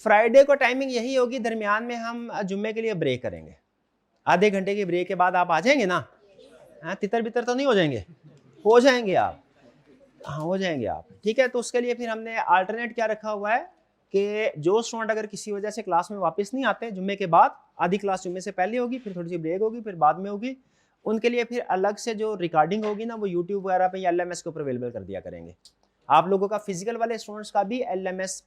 फ्राइडे को टाइमिंग यही होगी, दरमियान में हम जुम्मे के लिए ब्रेक करेंगे, आधे घंटे की ब्रेक के बाद आप आ जाएंगे ना? हाँ, तितर बितर तो नहीं हो जाएंगे? हो जाएंगे आप, हाँ हो जाएंगे आप, ठीक है। तो उसके लिए फिर हमने अल्टरनेट क्या रखा हुआ है कि जो स्टूडेंट अगर किसी वजह से क्लास में वापस नहीं आते जुम्मे के बाद, आधी क्लास जुम्मे से पहले होगी, फिर थोड़ी सी ब्रेक होगी, फिर बाद में होगी, उनके लिए फिर अलग से जो रिकॉर्डिंग होगी ना वो यूट्यूब वगैरह पे या LMS के ऊपर अवेलेबल कर दिया करेंगे। आप लोगों का फिजिकल वाले स्टूडेंट्स का भी LMS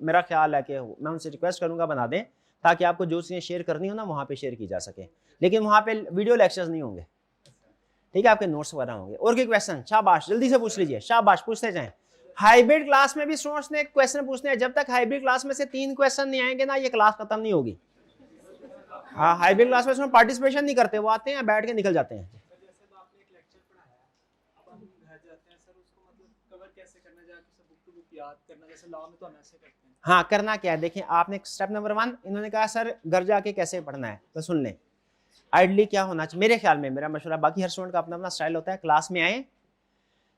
मेरा ख्याल है कि मैं उनसे रिक्वेस्ट करूंगा बना दें, ताकि आपको जो चीज़ें शेयर करनी हो ना वहाँ पे शेयर की जा सके, लेकिन वहाँ पे वीडियो लेक्चर्स नहीं होंगे, ठीक है, आपके नोट्स वगैरह होंगे। और कोई क्वेश्चन? शाबाश, जल्दी से पूछ लीजिए, शाबाश, पूछते जाएं। हाइब्रिड क्लास में भी स्टूडेंट्स ने क्वेश्चन पूछने हैं, जब तक हाइब्रिड क्लास में से 3 क्वेश्चन नहीं आएंगे ना ये क्लास खत्म नहीं होगी। हाँ, हाइब्रिड क्लास में पार्टिसिपेशन नहीं करते, वो आते हैं बैठ के निकल जाते हैं। हाँ, करना क्या है, देखिए आपने स्टेप नंबर 1 इन्होंने कहा सर घर जाके कैसे पढ़ना है, तो सुन लें। आइडली क्या होना चाहिए मेरे ख्याल में, मेरा मशवरा, बाकी हर स्टूडेंट का अपना अपना स्टाइल होता है, क्लास में आए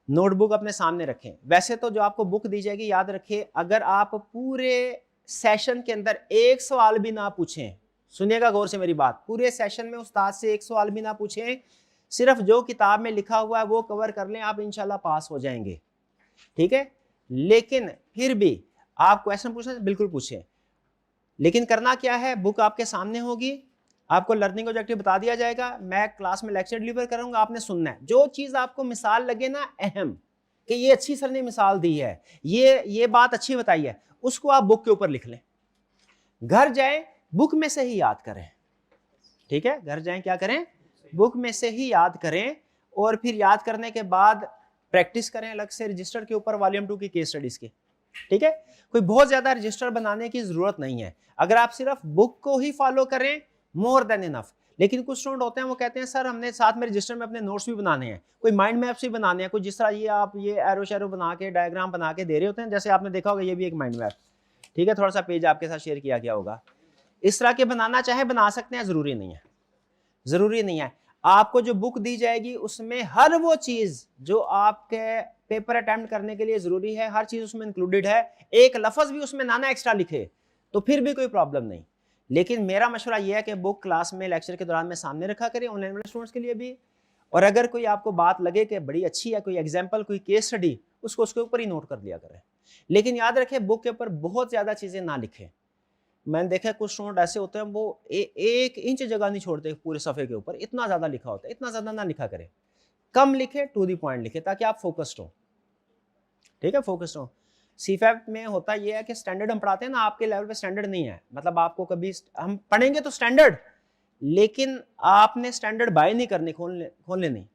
नोटबुक अपने सामने रखें। वैसे तो जो आपको बुक दी जाएगी याद रखिए, अगर आप पूरे सेशन के अंदर एक सवाल भी ना पूछें, सुनिएगा गौर से मेरी बात, पूरे सेशन में उस्ताद से एक सवाल भी ना पूछें, सिर्फ जो किताब में लिखा हुआ है वो कवर कर लें, आप इंशाल्लाह पास हो जाएंगे, ठीक है। लेकिन फिर भी आप क्वेश्चन पूछना बिल्कुल पूछें, लेकिन करना क्या है, बुक आपके सामने होगी, आपको लर्निंग ऑब्जेक्टिव बता दिया जाएगा, मैं क्लास में लेक्चर डिलीवर करूंगा, आपने सुनना है। जो चीज आपको मिसाल लगे ना अहम, कि ये अच्छी सर ने मिसाल दी है, ये बात अच्छी बताई है, उसको आप बुक के ऊपर लिख लें, घर जाएं बुक में से ही याद करें, ठीक है। घर जाएं क्या करें, बुक में से ही याद करें, और फिर याद करने के बाद प्रैक्टिस करें अलग से रजिस्टर के ऊपर वॉल्यूम 2 की केस स्टडीज की, ठीक है। कोई बहुत ज्यादा रजिस्टर बनाने की जरूरत नहीं है, अगर आप सिर्फ बुक को ही फॉलो करें मोर देन इनफ। लेकिन कुछ स्टूडेंट होते हैं वो कहते हैं सर हमने साथ में रजिस्टर में अपने नोट्स भी बनाने हैं, कोई माइंड मैप्स भी बनाने हैं, कुछ जिस तरह ये आप ये एरो शेरो बना के डायग्राम बना के दे रहे होते हैं, जैसे आपने देखा होगा ये भी एक माइंड मैप, ठीक है, थोड़ा सा पेज आपके साथ शेयर किया गया होगा, इस तरह के बनाना चाहे बना सकते हैं, जरूरी नहीं है, जरूरी नहीं है। आपको जो बुक दी जाएगी उसमें हर वो चीज जो आपके पेपर अटेम्प्ट करने के लिए जरूरी है, हर चीज उसमें इंक्लूडेड है, एक लफ्ज भी उसमें ना एक्स्ट्रा लिखे तो फिर भी कोई प्रॉब्लम नहीं। लेकिन मेरा मशवरा यह है कि बुक क्लास में लेक्चर के दौरान में सामने रखा करें, ऑनलाइन वाले स्टूडेंट्स के लिए भी, और अगर कोई आपको बात लगे कि बड़ी अच्छी है, कोई एग्जाम्पल कोई केस स्टडी, उसको उसके ऊपर ही नोट कर लिया करें। लेकिन याद रखें बुक के ऊपर बहुत ज्यादा चीजें ना लिखें, मैंने देखा कुछ स्टूडेंट ऐसे होते हैं वो 1 इंच जगह नहीं छोड़ते पूरे सफ़े के ऊपर, इतना ज़्यादा लिखा होता है, इतना ज़्यादा ना लिखा करें, कम लिखे, टू दी पॉइंट लिखे, ताकि आप फोकस्ड हो, ठीक है, फोकस्ड हो। सीफैप में होता यह है कि स्टैंडर्ड हम पढ़ाते हैं ना, आपके लेवल पे स्टैंडर्ड नहीं है, मतलब आपको कभी हम पढ़ेंगे तो स्टैंडर्ड, लेकिन आपने स्टैंडर्ड बाय नहीं करने, खोलने नहीं।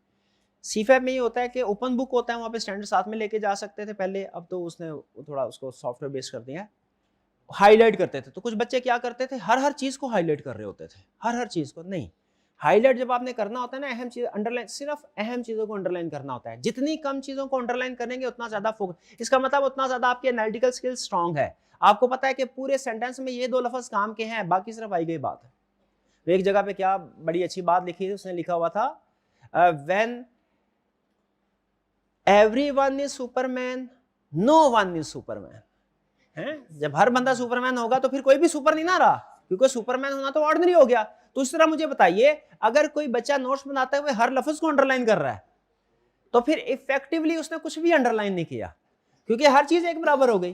सीफैप में ये होता है कि ओपन बुक होता है, वहाँ पे स्टैंडर्ड साथ में लेके जा सकते थे पहले, अब तो उसने थोड़ा उसको सॉफ्टवेयर बेस कर दिया है, हाईलाइट करते थे। तो कुछ बच्चे क्या करते थे, हर चीज को हाईलाइट कर रहे होते थे, हर चीज को नहीं। हाईलाइट जब आपने करना होता है ना, अहम चीज अंडरलाइन, सिर्फ अहम चीजों को अंडरलाइन करना होता है, जितनी कम चीजों को अंडरलाइन करेंगे उतना ज्यादा फोकस, इसका मतलब उतना ज्यादा आपकी एनालिटिकल स्किल स्ट्रांग है, आपको पता है कि पूरे सेंटेंस में ये 2 लफ्ज काम के हैं, बाकी सिर्फ आई गई बात है। तो एक जगह पे क्या बड़ी अच्छी बात लिखी थी, उसने लिखा हुआ था when everyone is superman no one is superman, है, जब हर बंदा सुपरमैन होगा तो फिर कोई भी सुपर नहीं ना रहा, क्योंकि सुपरमैन होना तो ऑर्डिनरी हो गया। तो इस तरह मुझे बताइए, अगर कोई बच्चा नोट्स बनाते हुए हर लफ्ज को अंडरलाइन कर रहा है तो फिर इफेक्टिवली उसने कुछ भी अंडरलाइन नहीं किया, क्योंकि हर चीज एक बराबर हो गई।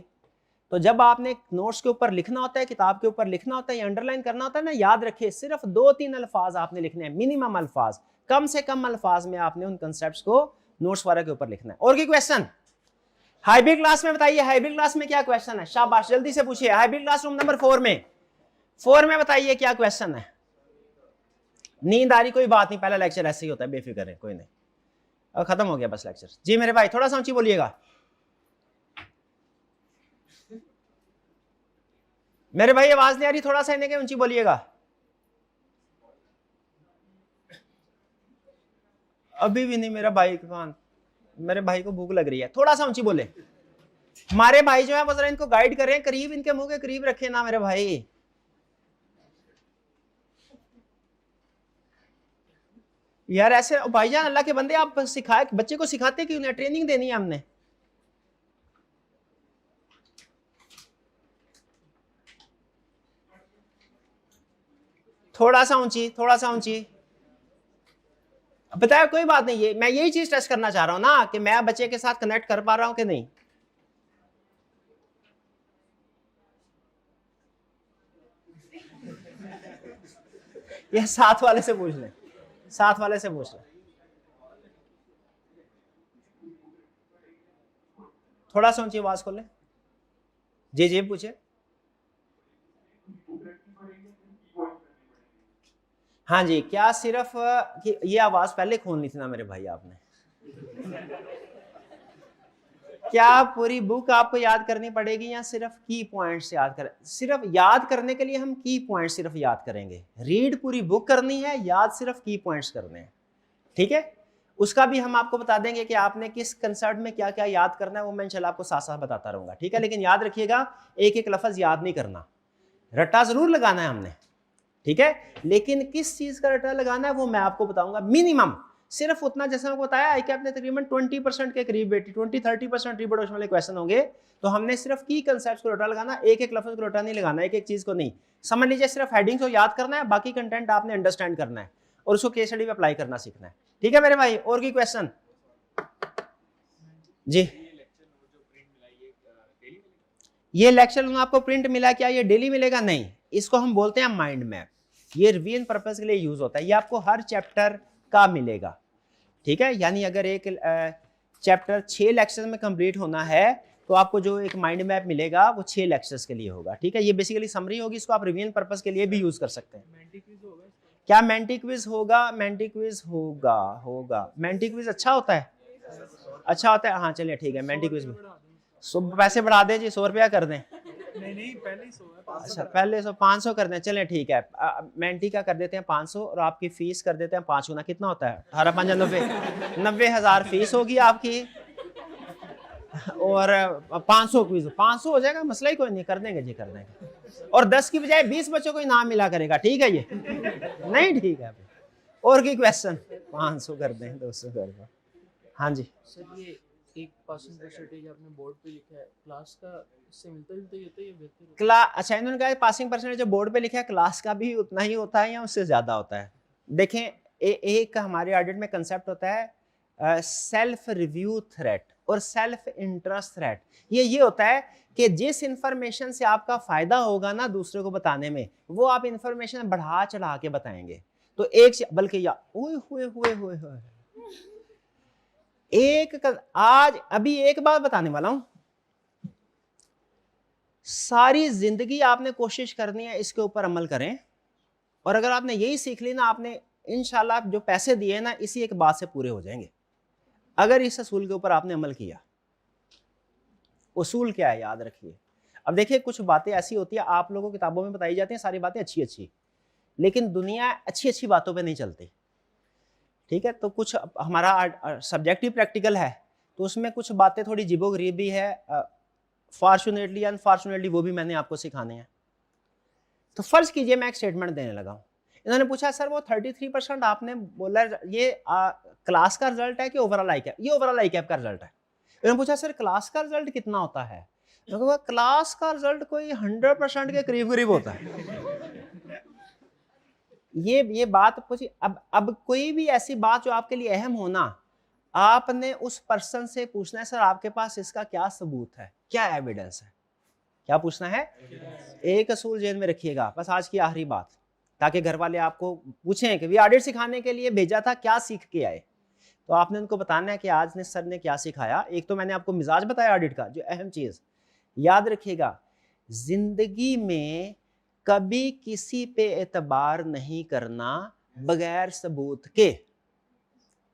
तो जब आपने नोट्स के ऊपर लिखना होता है, किताब के ऊपर लिखना होता है या अंडरलाइन करना होता है ना, याद रखिए सिर्फ 2-3 अल्फाज आपने लिखने हैं, मिनिमम अल्फाज, कम से कम अल्फाज में आपने उन कंसेप्ट को नोट्स वगैरह के ऊपर लिखना है। और कोई क्वेश्चन हाइब्रिड क्लास में बताइए, हाइब्रिड क्लास में क्या क्वेश्चन है, शाबाश जल्दी से पूछिए। हाइब्रिड क्लास रूम नंबर 4 में बताइए क्या क्वेश्चन है। नींद आ रही, कोई बात नहीं, पहला लेक्चर ऐसे ही होता है, बेफिक्र है, कोई नहीं, अब खत्म हो गया बस लेक्चर। जी मेरे भाई थोड़ा सा ऊंची बोलिएगा, मेरे भाई आवाज नहीं आ रही, थोड़ा सा इन्हें ऊंची बोलिएगा। अभी भी नहीं। मेरे भाई को भूख लग रही है। थोड़ा सा ऊंची बोले। हमारे भाई जो है वो जरा इनको गाइड करें, करीब इनके मुंह के करीब रखे ना मेरे भाई। यार ऐसे भाईजान अल्लाह के बंदे, आप सिखाए बच्चे को सिखाते क्यों नहीं? ट्रेनिंग देनी है हमने। थोड़ा सा ऊंची, थोड़ा सा ऊंची। बताया कोई बात नहीं, ये मैं यही चीज टेस्ट करना चाह रहा हूं ना कि मैं बच्चे के साथ कनेक्ट कर पा रहा हूं कि नहीं। ये साथ वाले से पूछ लें, साथ वाले से पूछ लें। थोड़ा सा ऊंची आवाज खोलें। जी पूछे। हाँ जी, क्या सिर्फ ये आवाज पहले खोलनी थी ना मेरे भाई आपने। क्या पूरी बुक आपको याद करनी पड़ेगी या सिर्फ की पॉइंट्स याद करें? सिर्फ याद करने के लिए हम की पॉइंट्स सिर्फ याद करेंगे। रीड पूरी बुक करनी है, याद सिर्फ की पॉइंट्स करने हैं। ठीक है, उसका भी हम आपको बता देंगे कि आपने किस कंसेप्ट में क्या क्या याद करना है, वो मैं इंशाल्लाह आपको साथ साथ बताता रहूंगा। ठीक है, लेकिन याद रखिएगा एक एक लफ्ज याद नहीं करना, रट्टा जरूर लगाना है हमने। ठीक है, लेकिन किस चीज का रट्टा लगाना है वो मैं आपको बताऊंगा। मिनिमम सिर्फ उतना, जैसे मैंने बताया आई कैप ने तकरीबन 20% के करीब बेटी 20-30% रिप्रोडक्शन वाले क्वेश्चन होंगे, तो हमने सिर्फ की कंसेप्ट को रट्टा लगाना, एक एक लफ्ज को रट्टा नहीं लगाना, एक एक चीज को नहीं। समझ लीजिए सिर्फ हेडिंग्स को याद करना है, बाकी कंटेंट आपने अंडरस्टैंड करना है और उसको केस स्टडी पे अप्लाई करना सीखना है। ठीक है मेरे भाई, और कोई क्वेश्चन? जी, ये लेक्चर आपको प्रिंट मिला, क्या ये डेली मिलेगा? नहीं, इसको हम बोलते हैं माइंड मैप। ये रिवीजन पर्पस के लिए यूज होता है। ये आपको हर चैप्टर का मिलेगा। ठीक है, यानी अगर एक चैप्टर 6 लेक्चर में कंप्लीट होना है तो आपको जो एक माइंड मैप मिलेगा वो 6 लेक्चर्स के लिए होगा। ठीक है, ये बेसिकली समरी होगी, इसको आप रिवीजन पर्पस के लिए भी यूज कर सकते हैं। क्या मेंटी क्विज होगा? मेंटी क्विज होगा। मेंटी क्विज अच्छा होता है, अच्छा होता है। हाँ चलिए ठीक है, मेंटी क्विज में 100 पैसे बढ़ा दें जी, 100 रुपया कर दें। नहीं पहले 100 है। अच्छा पहले 500 कर दें, चलें ठीक है। मेंटी का कर देते हैं 500 और आपकी फीस कर देते हैं 5 गुना। कितना होता है? 18 5 90,000 फीस होगी आपकी और 500 क्विज। 500 हो जाएगा, मसला ही कोई नहीं, कर देंगे जी, कर देंगे। और 10 की बजाय 20 बच्चों को इनाम मिला करेगा। ठीक है ये नहीं ठीक है। और की क्वेश्चन? 500 कर दें, 200 कर दें। हाँ जी सर, ये एक पासिंग परसेंटेज आपने बोर्ड पे लिखा है, क्लास का इससे मिलता जुलता ही होता है या बेहतर होता है? क्लास, अच्छा इन्होंने कहा पासिंग परसेंटेज जो बोर्ड पे लिखा है क्लास का भी उतना ही होता है या उससे ज्यादा होता है? देखें एक हमारे ऑडिट में कंसेप्ट होता है सेल्फ रिव्यू थ्रेट और सेल्फ इंटरेस्ट थ्रेट। ये होता है कि जिस इंफॉर्मेशन से आपका फायदा होगा ना दूसरे को बताने में, वो आप इंफॉर्मेशन बढ़ा चढ़ा के बताएंगे। तो एक बल्कि या हुए आज अभी एक बात बताने वाला हूं, सारी जिंदगी आपने कोशिश करनी है इसके ऊपर अमल करें, और अगर आपने यही सीख ली ना, आपने इंशाल्लाह जो पैसे दिए ना इसी एक बात से पूरे हो जाएंगे, अगर इस असूल के ऊपर आपने अमल किया। उसूल क्या है याद रखिए। अब देखिए कुछ बातें ऐसी होती है आप लोगों को किताबों में बताई जाती हैं, सारी बातें अच्छी, लेकिन दुनिया अच्छी बातों पे नहीं चलती। ठीक है, तो कुछ हमारा सब्जेक्ट ही प्रैक्टिकल है, तो उसमें कुछ बातें थोड़ी अजीबोगरीब भी है, फॉर्चुनेटली अनफॉर्चुनेटली वो भी मैंने आपको सिखाने हैं। तो फर्ज कीजिए मैं एक स्टेटमेंट देने लगा हूँ, इन्होंने पूछा सर वो 33% आपने बोला ये क्लास का रिजल्ट है कि ओवरऑल आई कैप? ये ओवरऑल आई कैप का रिजल्ट है। इन्होंने पूछा सर क्लास का रिजल्ट कितना होता है? क्लास का रिजल्ट कोई 100% के करीब होता है। ये बात पूछी। अब कोई भी ऐसी बात जो आपके लिए अहम होना, आपने उस पर्सन से पूछना है सर आपके पास इसका क्या सबूत है, क्या एविडेंस है, क्या पूछना है? एक असूल जेल में रखिएगा, बस आज की आखिरी बात, ताकि घर वाले आपको पूछें कि ऑडिट सिखाने के लिए भेजा था, क्या सीख के आए, तो आपने उनको बताना है कि आज ने सर ने क्या सिखाया। एक तो मैंने आपको मिजाज बताया ऑडिट का, जो अहम चीज याद रखिएगा, जिंदगी में कभी किसी पे एतबार नहीं करना बगैर सबूत के,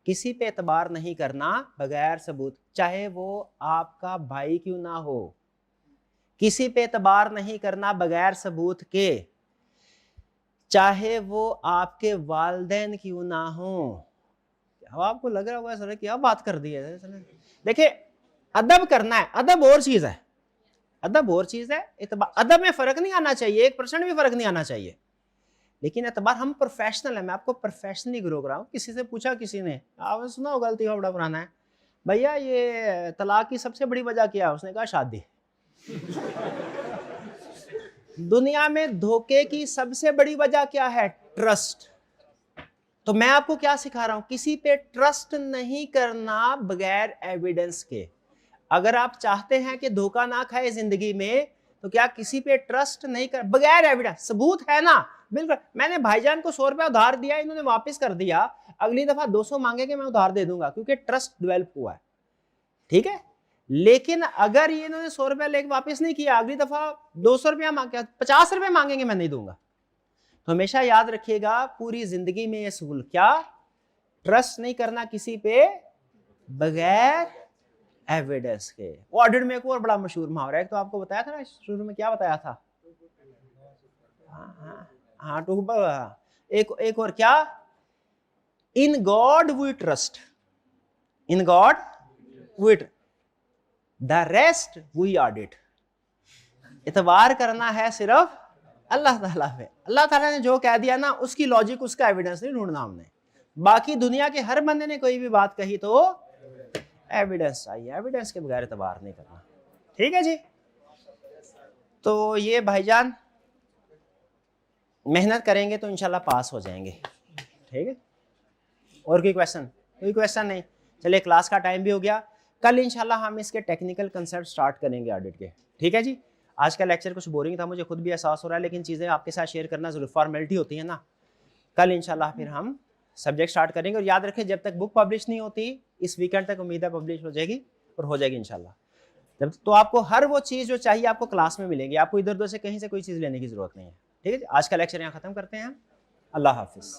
किसी पे एतबार नहीं करना बगैर सबूत, चाहे वो आपका भाई क्यों ना हो, किसी पे एतबार नहीं करना बगैर सबूत के, चाहे वो आपके वालिदैन क्यों ना हो। अब आपको लग रहा होगा सर क्या बात कर दी है इसने। देखिए अदब करना है, अदब और चीज है, अदब और चीज है, अदब में फर्क नहीं आना चाहिए, 1% भी फर्क नहीं आना चाहिए, लेकिन एतबार हम प्रोफेशनल है, मैं आपको प्रोफेशनली ग्रो करा हूं। किसी से पूछा, किसी ने आपने सुना हो गलती का बड़ा पुराना है, भैया ये तलाक की सबसे बड़ी वजह क्या है, उसने कहा शादी। दुनिया में धोखे की सबसे बड़ी वजह क्या है, ट्रस्ट। तो मैं आपको क्या सिखा रहा हूं, किसी पे ट्रस्ट नहीं करना बगैर एविडेंस के। अगर आप चाहते हैं कि धोखा ना खाए जिंदगी में, तो क्या किसी पे ट्रस्ट नहीं कर, बगैर एविडेंस, सबूत है ना, बिल्कुल। मैंने भाईजान को 100 रुपया उधार दिया, इन्होंने वापस कर दिया, अगली दफा 200 मांगेंगे मैं उधार दे दूंगा, क्योंकि ट्रस्ट डेवलप हुआ है, ठीक है। लेकिन अगर ये इन्होंने 100 रुपया लेके वापस नहीं किया, अगली दफा 200 रुपया मांगे, 50 रुपये मांगेंगे, मैं नहीं दूंगा। तो हमेशा याद रखिएगा पूरी जिंदगी में ये सूल, क्या, ट्रस्ट नहीं करना किसी पे बगैर एविडेंस के। वो ऑडिट में एक और बड़ा मशहूर मुहावरा है, तो आपको बताया था ना शुरू में, क्या बताया था, हाँ एक और क्या, in God we trust, in God we, the rest we audit. इतबार करना है सिर्फ अल्लाह ताला पे, अल्लाह ताला ने जो कह दिया ना, उसकी लॉजिक, उसका एविडेंस नहीं ढूंढना हमने। बाकी दुनिया के हर बंदे ने कोई भी बात कही तो एविडेंस चाहिए, एविडेंस के बगैर इतबार नहीं करना, ठीक है जी। तो ये भाईजान मेहनत करेंगे तो इंशाल्लाह पास हो जाएंगे, ठीक है। और कोई क्वेश्चन, कोई क्वेश्चन नहीं, चलिए क्लास का टाइम भी हो गया, कल इंशाल्लाह हम इसके टेक्निकल कंसेप्ट स्टार्ट करेंगे ऑडिट के, ठीक है जी। आज का लेक्चर कुछ बोरिंग था, मुझे खुद भी एहसास हो रहा है, लेकिन चीज़ें आपके साथ शेयर करना जरूर, फॉर्मेलिटी होती है ना। कल इंशाल्लाह फिर हम सब्जेक्ट स्टार्ट करेंगे, और याद रखें जब तक बुक पब्लिश नहीं होती, इस वीकेंड तक उम्मीद है पब्लिश हो जाएगी, और हो जाएगी इंशाल्लाह। जब तो आपको हर वो चीज़ जो चाहिए आपको क्लास में मिलेगी, आपको इधर उधर से कहीं से कोई चीज़ लेने की जरूरत नहीं है, ठीक है। आज का लेक्चर यहाँ खत्म करते हैं, अल्लाह हाफिज़।